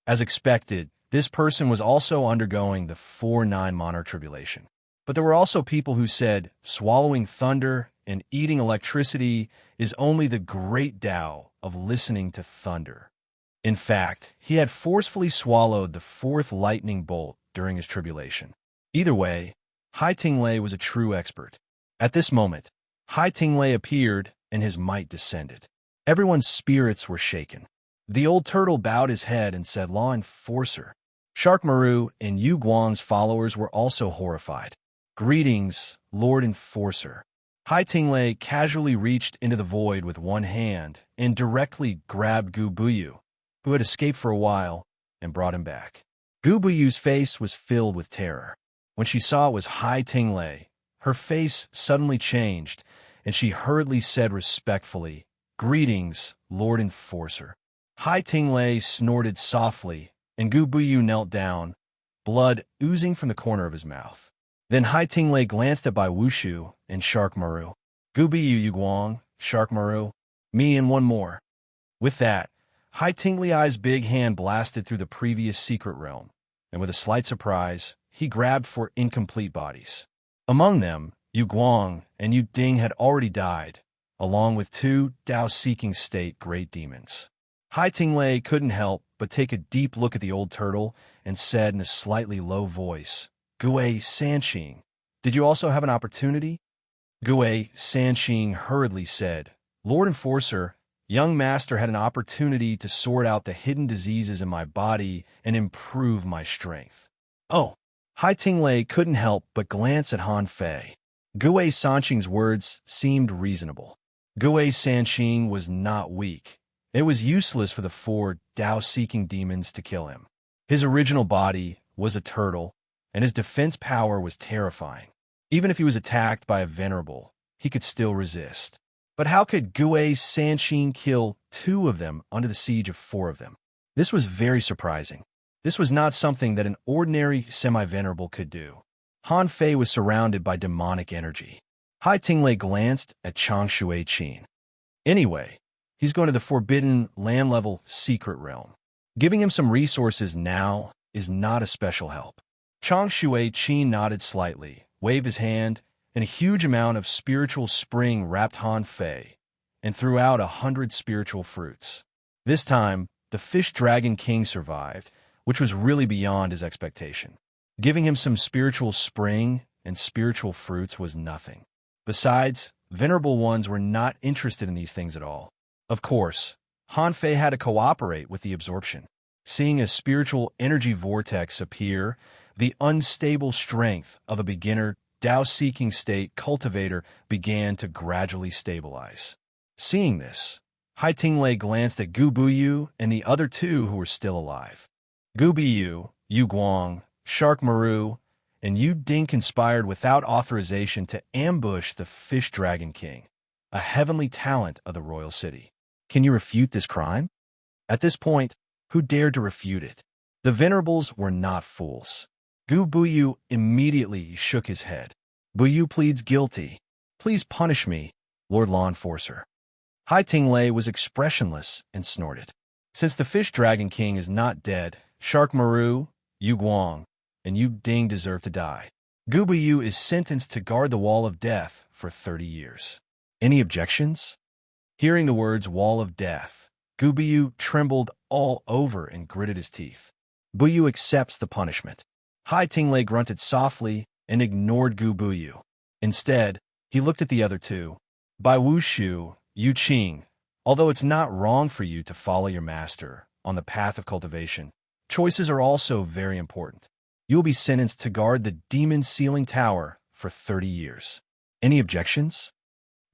[SPEAKER 1] As expected, this person was also undergoing the 4-9 monarch tribulation. But there were also people who said swallowing thunder and eating electricity is only the great Tao of listening to thunder. In fact, he had forcefully swallowed the 4th lightning bolt during his tribulation. Either way, Hai Ting Lei was a true expert. At this moment, Hai Ting Lei appeared and his might descended. Everyone's spirits were shaken. The old turtle bowed his head and said, "Law enforcer." Shark Maru and Yu Guang's followers were also horrified. "Greetings, Lord Enforcer." Hai Ting Lei casually reached into the void with one hand and directly grabbed Gu Buyu, who had escaped for a while, and brought him back. Gu Buyu's face was filled with terror. When she saw it was Hai Ting Lei, her face suddenly changed, and she hurriedly said respectfully, "Greetings, Lord Enforcer." Hai Ting Lei snorted softly, and Gu Buyu knelt down, blood oozing from the corner of his mouth. Then Hai Ting Lei glanced at Bai Wushu and Shark Maru. "Gu Buyu, Yu Guang, Shark Maru, me and one more." With that, Hai Ting Lei's big hand blasted through the previous secret realm, and with a slight surprise, he grabbed for incomplete bodies. Among them, Yu Guang and Yu Ding had already died, along with 2 Tao-seeking state great demons. Hai Ting Lei couldn't help but take a deep look at the old turtle and said in a slightly low voice, "Gue Sanqing, did you also have an opportunity?" Gue Sanqing hurriedly said, "Lord Enforcer, young master had an opportunity to sort out the hidden diseases in my body and improve my strength." "Oh." Hai Ting Lei couldn't help but glance at Han Fei. Gue Sanqing's words seemed reasonable. Gue Sanqing was not weak. It was useless for the 4 Tao-seeking demons to kill him. His original body was a turtle, and his defense power was terrifying. Even if he was attacked by a venerable, he could still resist. But how could Gue Sanqing kill 2 of them under the siege of 4 of them? This was very surprising. This was not something that an ordinary semi-venerable could do. Han Fei was surrounded by demonic energy. Hai Ting Lei glanced at Chang Shui Qin. Anyway, he's going to the forbidden land-level secret realm. Giving him some resources now is not a special help. Chang Shui Qin nodded slightly, waved his hand, and a huge amount of spiritual spring wrapped Han Fei and threw out 100 spiritual fruits. This time, the Fish Dragon King survived, which was really beyond his expectation. Giving him some spiritual spring and spiritual fruits was nothing. Besides, venerable ones were not interested in these things at all. Of course, Han Fei had to cooperate with the absorption. Seeing a spiritual energy vortex appear, the unstable strength of a beginner Tao-seeking state cultivator began to gradually stabilize. Seeing this, Hai Ting Lei glanced at Gu Buyu and the other 2 who were still alive. Gu Buyu, Yu Guang, Shark Maru, and Yu Ding conspired without authorization to ambush the Fish Dragon King, a heavenly talent of the royal city. Can you refute this crime? At this point, who dared to refute it? The venerables were not fools. Gu Buyu immediately shook his head. "Buyu pleads guilty. Please punish me, Lord Law Enforcer." Hai Ting Lei was expressionless and snorted. Since the Fish Dragon King is not dead, Shark Maru, Yu Guang, and Yu Ding deserve to die. Gu Buyu is sentenced to guard the Wall of Death for 30 years. Any objections? Hearing the words Wall of Death, Gu Buyu trembled all over and gritted his teeth. Buyu accepts the punishment. Hai Ting Lei grunted softly and ignored Gu Buyu. Instead, he looked at the other 2. Bai Wushu, Yu Qing, although it's not wrong for you to follow your master on the path of cultivation, choices are also very important. You will be sentenced to guard the demon ceiling tower for 30 years. Any objections?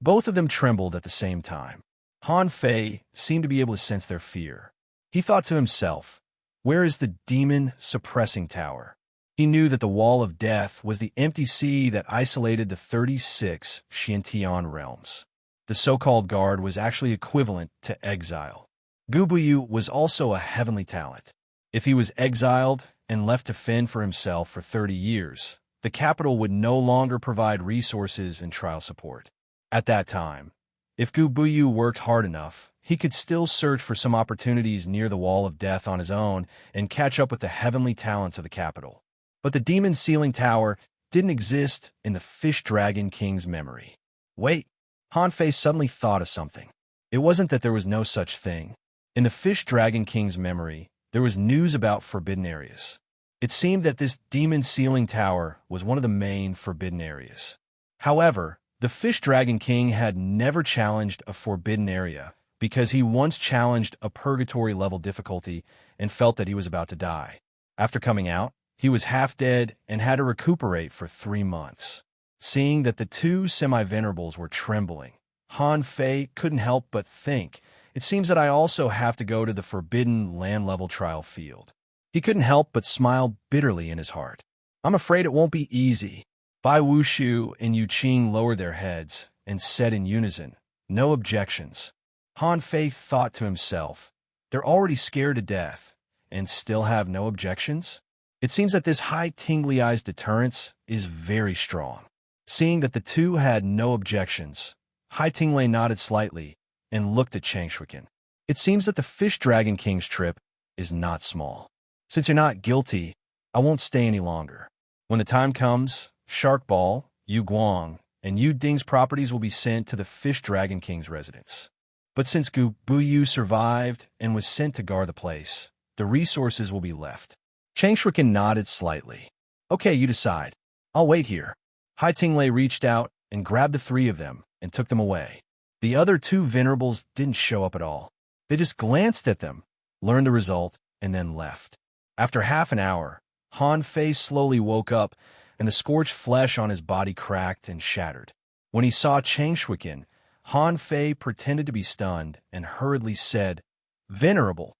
[SPEAKER 1] Both of them trembled at the same time. Han Fei seemed to be able to sense their fear. He thought to himself, where is the demon-suppressing tower? He knew that the Wall of Death was the empty sea that isolated the 36 Xiantian realms. The so-called guard was actually equivalent to exile. Gu Buyu was also a heavenly talent. If he was exiled and left to fend for himself for 30 years, the capital would no longer provide resources and trial support. At that time, if Gu Buyu worked hard enough, he could still search for some opportunities near the Wall of Death on his own and catch up with the heavenly talents of the capital. But the demon sealing tower didn't exist in the Fish Dragon King's memory. Wait, Han Fei suddenly thought of something. It wasn't that there was no such thing. In the Fish Dragon King's memory, there was news about forbidden areas. It seemed that this demon sealing tower was one of the main forbidden areas. However, the Fish Dragon King had never challenged a forbidden area because he once challenged a purgatory-level difficulty and felt that he was about to die. After coming out, he was half dead and had to recuperate for 3 months. Seeing that the two semi-venerables were trembling, Han Fei couldn't help but think, it seems that I also have to go to the forbidden land-level trial field. He couldn't help but smile bitterly in his heart. I'm afraid it won't be easy. Bai Wuxu and Yu Qing lowered their heads and said in unison, no objections. Han Fei thought to himself, they're already scared to death and still have no objections? It seems that this high tingly-eyes deterrence is very strong. Seeing that the two had no objections, Hai Tingley nodded slightly and looked at Chang Shuiken. It seems that the Fish Dragon King's trip is not small. Since you're not guilty, I won't stay any longer. When the time comes, Shark Ball, Yu Guang, and Yu Ding's properties will be sent to the Fish Dragon King's residence. But since Gu Buyu survived and was sent to guard the place, the resources will be left. Chang Shuiken nodded slightly. Okay, you decide. I'll wait here. Hai Tingley reached out and grabbed the 3 of them and took them away. The other 2 venerables didn't show up at all. They just glanced at them, learned the result, and then left. After half an hour, Han Fei slowly woke up and the scorched flesh on his body cracked and shattered. When he saw Chang Shuiken, Han Fei pretended to be stunned and hurriedly said, Venerable.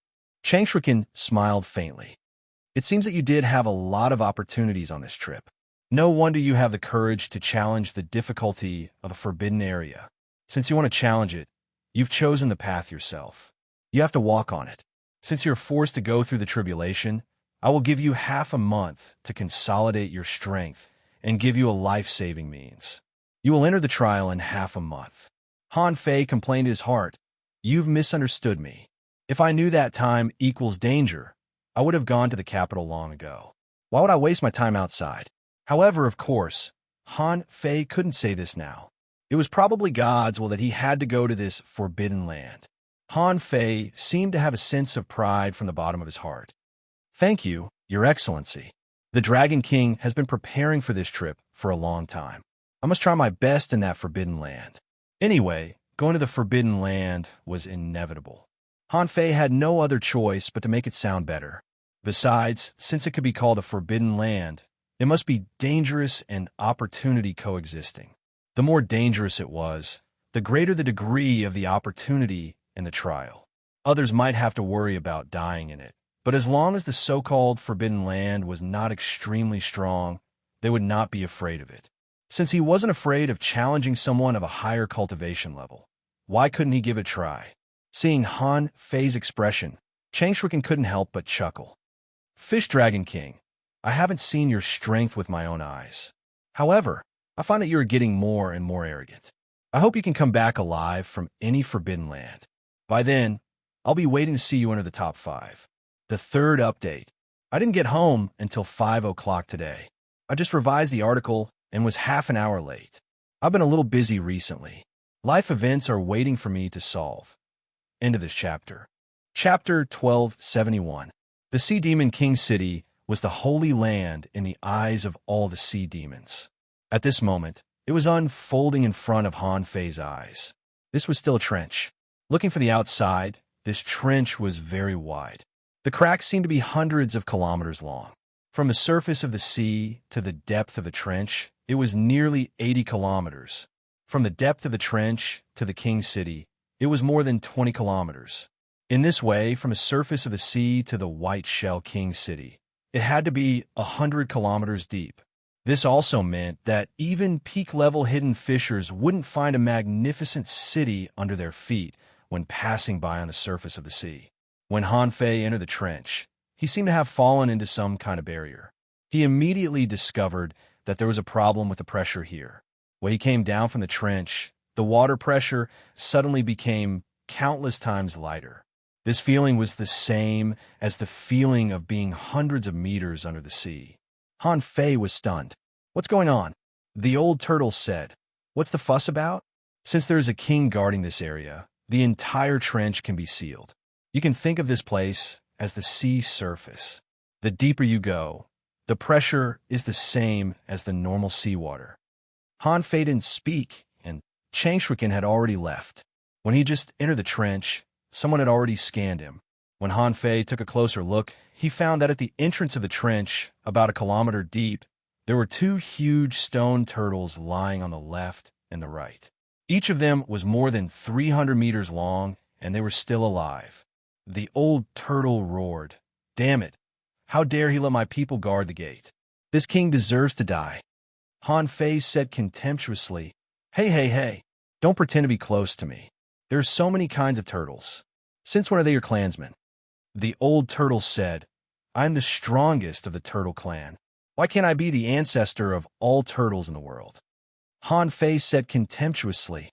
[SPEAKER 1] Chang Shuiken smiled faintly. It seems that you did have a lot of opportunities on this trip. No wonder you have the courage to challenge the difficulty of a forbidden area. Since you want to challenge it, you've chosen the path yourself. You have to walk on it. Since you're forced to go through the tribulation, I will give you half a month to consolidate your strength and give you a life-saving means. You will enter the trial in half a month. Han Fei complained to his heart, You've misunderstood me. If I knew that time equals danger, I would have gone to the capital long ago. Why would I waste my time outside? However, of course, Han Fei couldn't say this now. It was probably God's will that he had to go to this forbidden land. Han Fei seemed to have a sense of pride from the bottom of his heart. Thank you, Your Excellency. The Dragon King has been preparing for this trip for a long time. I must try my best in that forbidden land. Anyway, going to the forbidden land was inevitable. Han Fei had no other choice but to make it sound better. Besides, since it could be called a forbidden land, it must be dangerous and opportunity coexisting. The more dangerous it was, the greater the degree of the opportunity in the trial. Others might have to worry about dying in it, but as long as the so-called forbidden land was not extremely strong, they would not be afraid of it. Since he wasn't afraid of challenging someone of a higher cultivation level, why couldn't he give it a try? Seeing Han Fei's expression, Chang Shuiken couldn't help but chuckle. Fish Dragon King, I haven't seen your strength with my own eyes. However, I find that you are getting more and more arrogant. I hope you can come back alive from any forbidden land. By then, I'll be waiting to see you enter the top 5. The 3rd update. I didn't get home until 5 o'clock today. I just revised the article and was half an hour late. I've been a little busy recently. Life events are waiting for me to solve. End of this chapter. Chapter 1271. The Sea Demon King City was the holy land in the eyes of all the sea demons. At this moment, it was unfolding in front of Han Fei's eyes. This was still a trench. Looking from the outside, this trench was very wide. The cracks seemed to be hundreds of kilometers long. From the surface of the sea to the depth of the trench, it was nearly 80 kilometers. From the depth of the trench to the King City, It was more than 20 kilometers. In this way, from the surface of the sea to the white shell king city, it had to be 100 kilometers deep. This also meant that even peak-level hidden fishers wouldn't find a magnificent city under their feet when passing by on the surface of the sea. When Han Fei entered the trench, he seemed to have fallen into some kind of barrier. He immediately discovered that there was a problem with the pressure here. When he came down from the trench, the water pressure suddenly became countless times lighter. This feeling was the same as the feeling of being hundreds of meters under the sea. Han Fei was stunned. "What's going on?" The old turtle said. "What's the fuss about? Since there is a king guarding this area, the entire trench can be sealed. You can think of this place as the sea surface. The deeper you go, the pressure is the same as the normal seawater." Han Fei didn't speak, and Chang Shuiken had already left. When he just entered the trench, someone had already scanned him. When Han Fei took a closer look, he found that at the entrance of the trench, about a kilometer deep, there were two huge stone turtles lying on the left and the right. Each of them was more than 300 meters long, and they were still alive. The old turtle roared, "Damn it! How dare he let my people guard the gate? This king deserves to die." Han Fei said contemptuously, Hey, don't pretend to be close to me. There are so many kinds of turtles. Since when are they your clansmen?" The old turtle said, "I'm the strongest of the turtle clan. Why can't I be the ancestor of all turtles in the world?" Han Fei said contemptuously,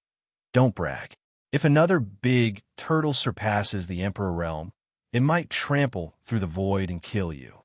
[SPEAKER 1] "Don't brag. If another big turtle surpasses the Emperor realm, it might trample through the void and kill you."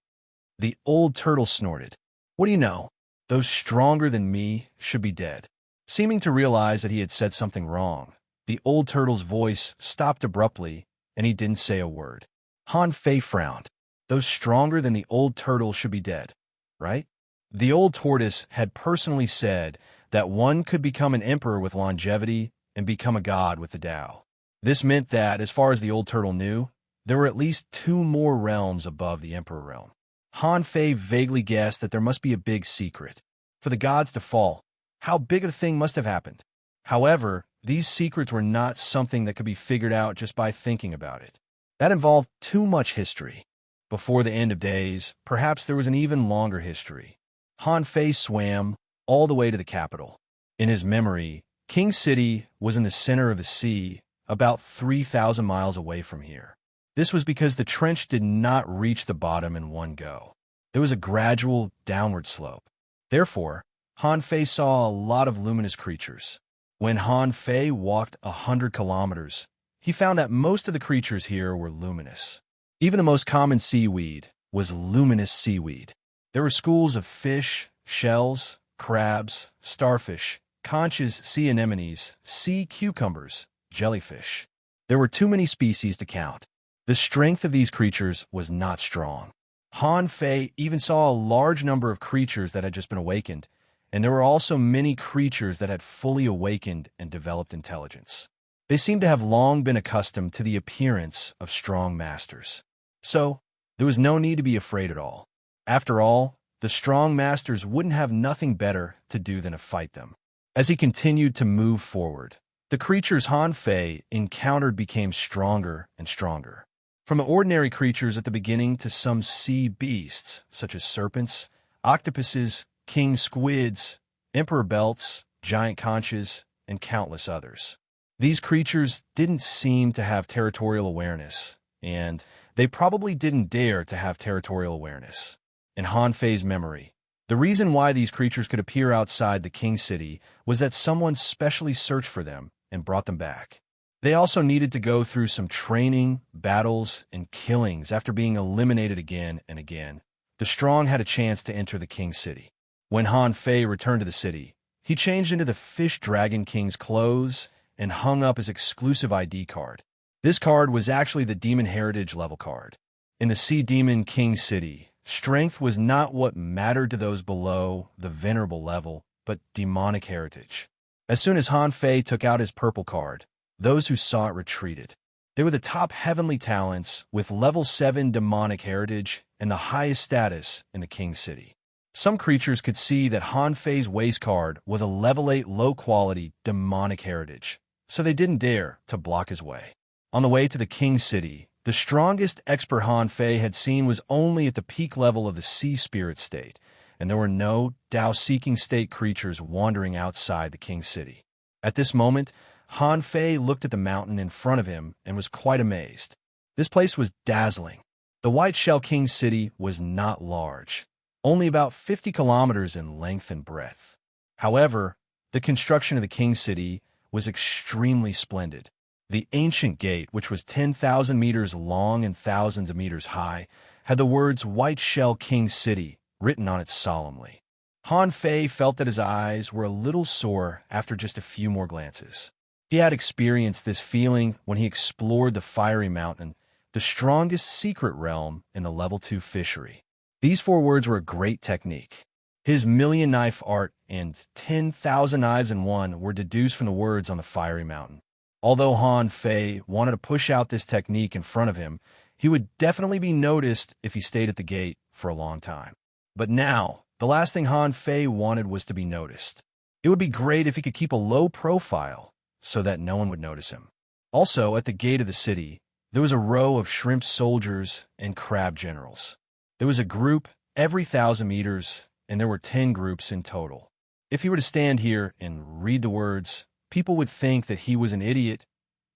[SPEAKER 1] The old turtle snorted, "What do you know? Those stronger than me should be dead." Seeming to realize that he had said something wrong, the old turtle's voice stopped abruptly, and he didn't say a word. Han Fei frowned. Those stronger than the old turtle should be dead, right? The old tortoise had personally said that one could become an emperor with longevity and become a god with the Tao. This meant that, as far as the old turtle knew, there were at least 2 more realms above the emperor realm. Han Fei vaguely guessed that there must be a big secret. For the gods to fall, how big a thing must have happened? However, these secrets were not something that could be figured out just by thinking about it. That involved too much history. Before the end of days, perhaps there was an even longer history. Han Fei swam all the way to the capital. In his memory, King City was in the center of the sea, about 3,000 miles away from here. This was because the trench did not reach the bottom in one go. There was a gradual downward slope. Therefore, Han Fei saw a lot of luminous creatures. When Han Fei walked 100 kilometers, he found that most of the creatures here were luminous. Even the most common seaweed was luminous seaweed. There were schools of fish, shells, crabs, starfish, conches, sea anemones, sea cucumbers, jellyfish. There were too many species to count. The strength of these creatures was not strong. Han Fei even saw a large number of creatures that had just been awakened, and there were also many creatures that had fully awakened and developed intelligence. They seemed to have long been accustomed to the appearance of strong masters. So, there was no need to be afraid at all. After all, the strong masters wouldn't have nothing better to do than to fight them. As he continued to move forward, the creatures Han Fei encountered became stronger and stronger. From the ordinary creatures at the beginning to some sea beasts, such as serpents, octopuses, king squids, emperor belts, giant conches, and countless others. These creatures didn't seem to have territorial awareness, and they probably didn't dare to have territorial awareness. In Han Fei's memory, the reason why these creatures could appear outside the king city was that someone specially searched for them and brought them back. They also needed to go through some training, battles, and killings after being eliminated again and again. The strong had a chance to enter the king city. When Han Fei returned to the city, he changed into the Fish Dragon King's clothes and hung up his exclusive ID card. This card was actually the Demon Heritage level card. In the Sea Demon King City, strength was not what mattered to those below the venerable level, but demonic heritage. As soon as Han Fei took out his purple card, those who saw it retreated. They were the top heavenly talents with level 7 demonic heritage and the highest status in the King City. Some creatures could see that Han Fei's waist card was a level 8 low-quality demonic heritage, so they didn't dare to block his way. On the way to the king's city, the strongest expert Han Fei had seen was only at the peak level of the sea spirit state, and there were no Tao-seeking state creatures wandering outside the king's city. At this moment, Han Fei looked at the mountain in front of him and was quite amazed. This place was dazzling. The White Shell King's city was not large, only about 50 kilometers in length and breadth. However, the construction of the king's city was extremely splendid. The ancient gate, which was 10,000 meters long and thousands of meters high, had the words White Shell King's City written on it solemnly. Han Fei felt that his eyes were a little sore after just a few more glances. He had experienced this feeling when he explored the Fiery Mountain, the strongest secret realm in the Level 2 fishery. These 4 words were a great technique. His million knife art and 10,000 eyes in one were deduced from the words on the Fiery Mountain. Although Han Fei wanted to push out this technique in front of him, he would definitely be noticed if he stayed at the gate for a long time. But now, the last thing Han Fei wanted was to be noticed. It would be great if he could keep a low profile so that no one would notice him. Also, at the gate of the city, there was a row of shrimp soldiers and crab generals. There was a group every 1,000 meters, and there were 10 groups in total. If he were to stand here and read the words, people would think that he was an idiot,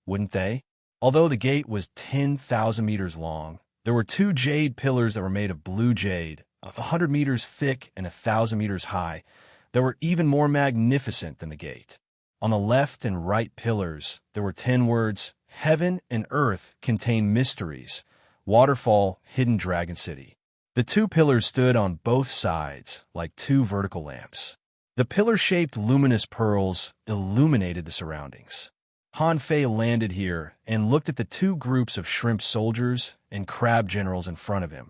[SPEAKER 1] wouldn't they? Although the gate was 10,000 meters long, there were 2 jade pillars that were made of blue jade, 100 meters thick and 1,000 meters high, that were even more magnificent than the gate. On the left and right pillars, there were 10 words, Heaven and Earth contain mysteries, Waterfall, Hidden Dragon City. The 2 pillars stood on both sides like 2 vertical lamps. The pillar-shaped luminous pearls illuminated the surroundings. Han Fei landed here and looked at the 2 groups of shrimp soldiers and crab generals in front of him,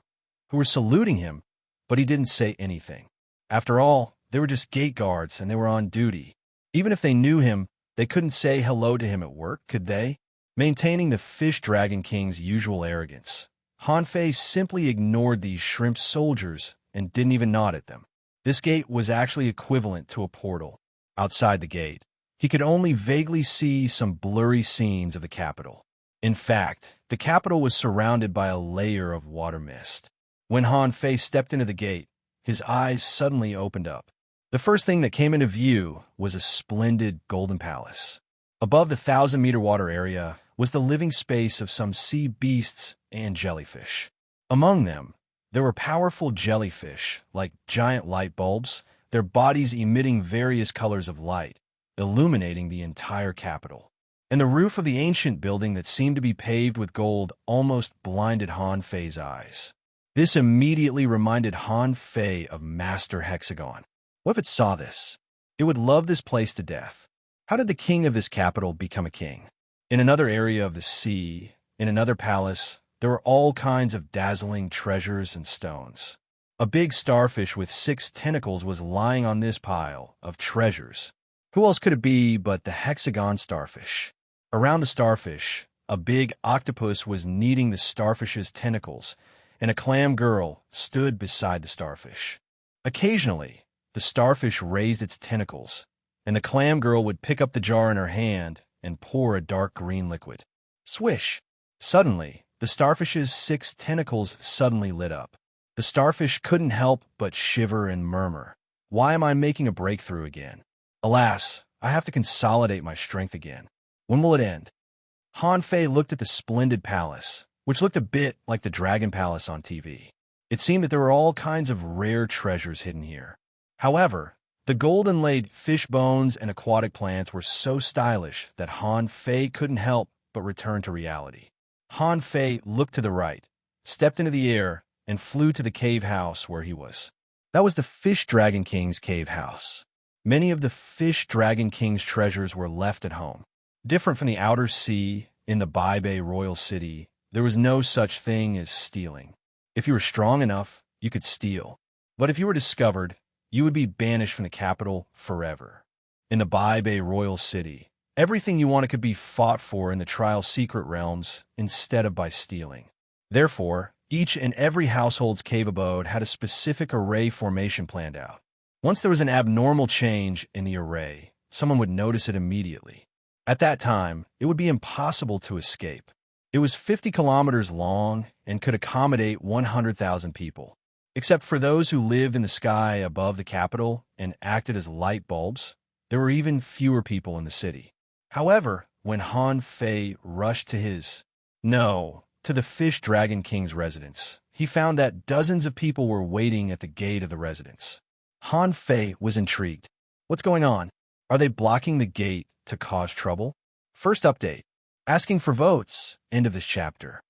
[SPEAKER 1] who were saluting him, but he didn't say anything. After all, they were just gate guards and they were on duty. Even if they knew him, they couldn't say hello to him at work, could they? Maintaining the Fish Dragon King's usual arrogance, Han Fei simply ignored these shrimp soldiers and didn't even nod at them. This gate was actually equivalent to a portal. Outside the gate, he could only vaguely see some blurry scenes of the capital. In fact, the capital was surrounded by a layer of water mist. When Han Fei stepped into the gate, his eyes suddenly opened up. The first thing that came into view was a splendid golden palace. Above the 1,000-meter water area was the living space of some sea beasts and jellyfish. Among them, there were powerful jellyfish, like giant light bulbs, their bodies emitting various colors of light, illuminating the entire capital. And the roof of the ancient building that seemed to be paved with gold almost blinded Han Fei's eyes. This immediately reminded Han Fei of Master Hexagon. What if it saw this? It would love this place to death. How did the king of this capital become a king? In another area of the sea, in another palace, there were all kinds of dazzling treasures and stones. A big starfish with 6 tentacles was lying on this pile of treasures. Who else could it be but the hexagon starfish? Around the starfish, a big octopus was kneading the starfish's tentacles, and a clam girl stood beside the starfish. Occasionally, the starfish raised its tentacles, and the clam girl would pick up the jar in her hand and pour a dark green liquid. Swish! Suddenly, the starfish's 6 tentacles suddenly lit up. The starfish couldn't help but shiver and murmur, "Why am I making a breakthrough again? Alas, I have to consolidate my strength again. When will it end?" Han Fei looked at the splendid palace, which looked a bit like the Dragon Palace on TV. It seemed that there were all kinds of rare treasures hidden here. However, the gold-inlaid fish bones and aquatic plants were so stylish that Han Fei couldn't help but return to reality. Han Fei looked to the right, stepped into the air, and flew to the cave house where he was. That was the Fish Dragon King's cave house. Many of the Fish Dragon King's treasures were left at home. Different from the outer sea, in the Bai Bei royal city, there was no such thing as stealing. If you were strong enough, you could steal. But if you were discovered, you would be banished from the capital forever. In the Bai Bei royal city, everything you wanted could be fought for in the trial secret realms instead of by stealing. Therefore, each and every household's cave abode had a specific array formation planned out. Once there was an abnormal change in the array, someone would notice it immediately. At that time, it would be impossible to escape. It was 50 kilometers long and could accommodate 100,000 people. Except for those who lived in the sky above the capital and acted as light bulbs, there were even fewer people in the city. However, when Han Fei rushed to the Fish Dragon King's residence, he found that dozens of people were waiting at the gate of the residence. Han Fei was intrigued. What's going on? Are they blocking the gate to cause trouble? First update. Asking for votes. End of this chapter.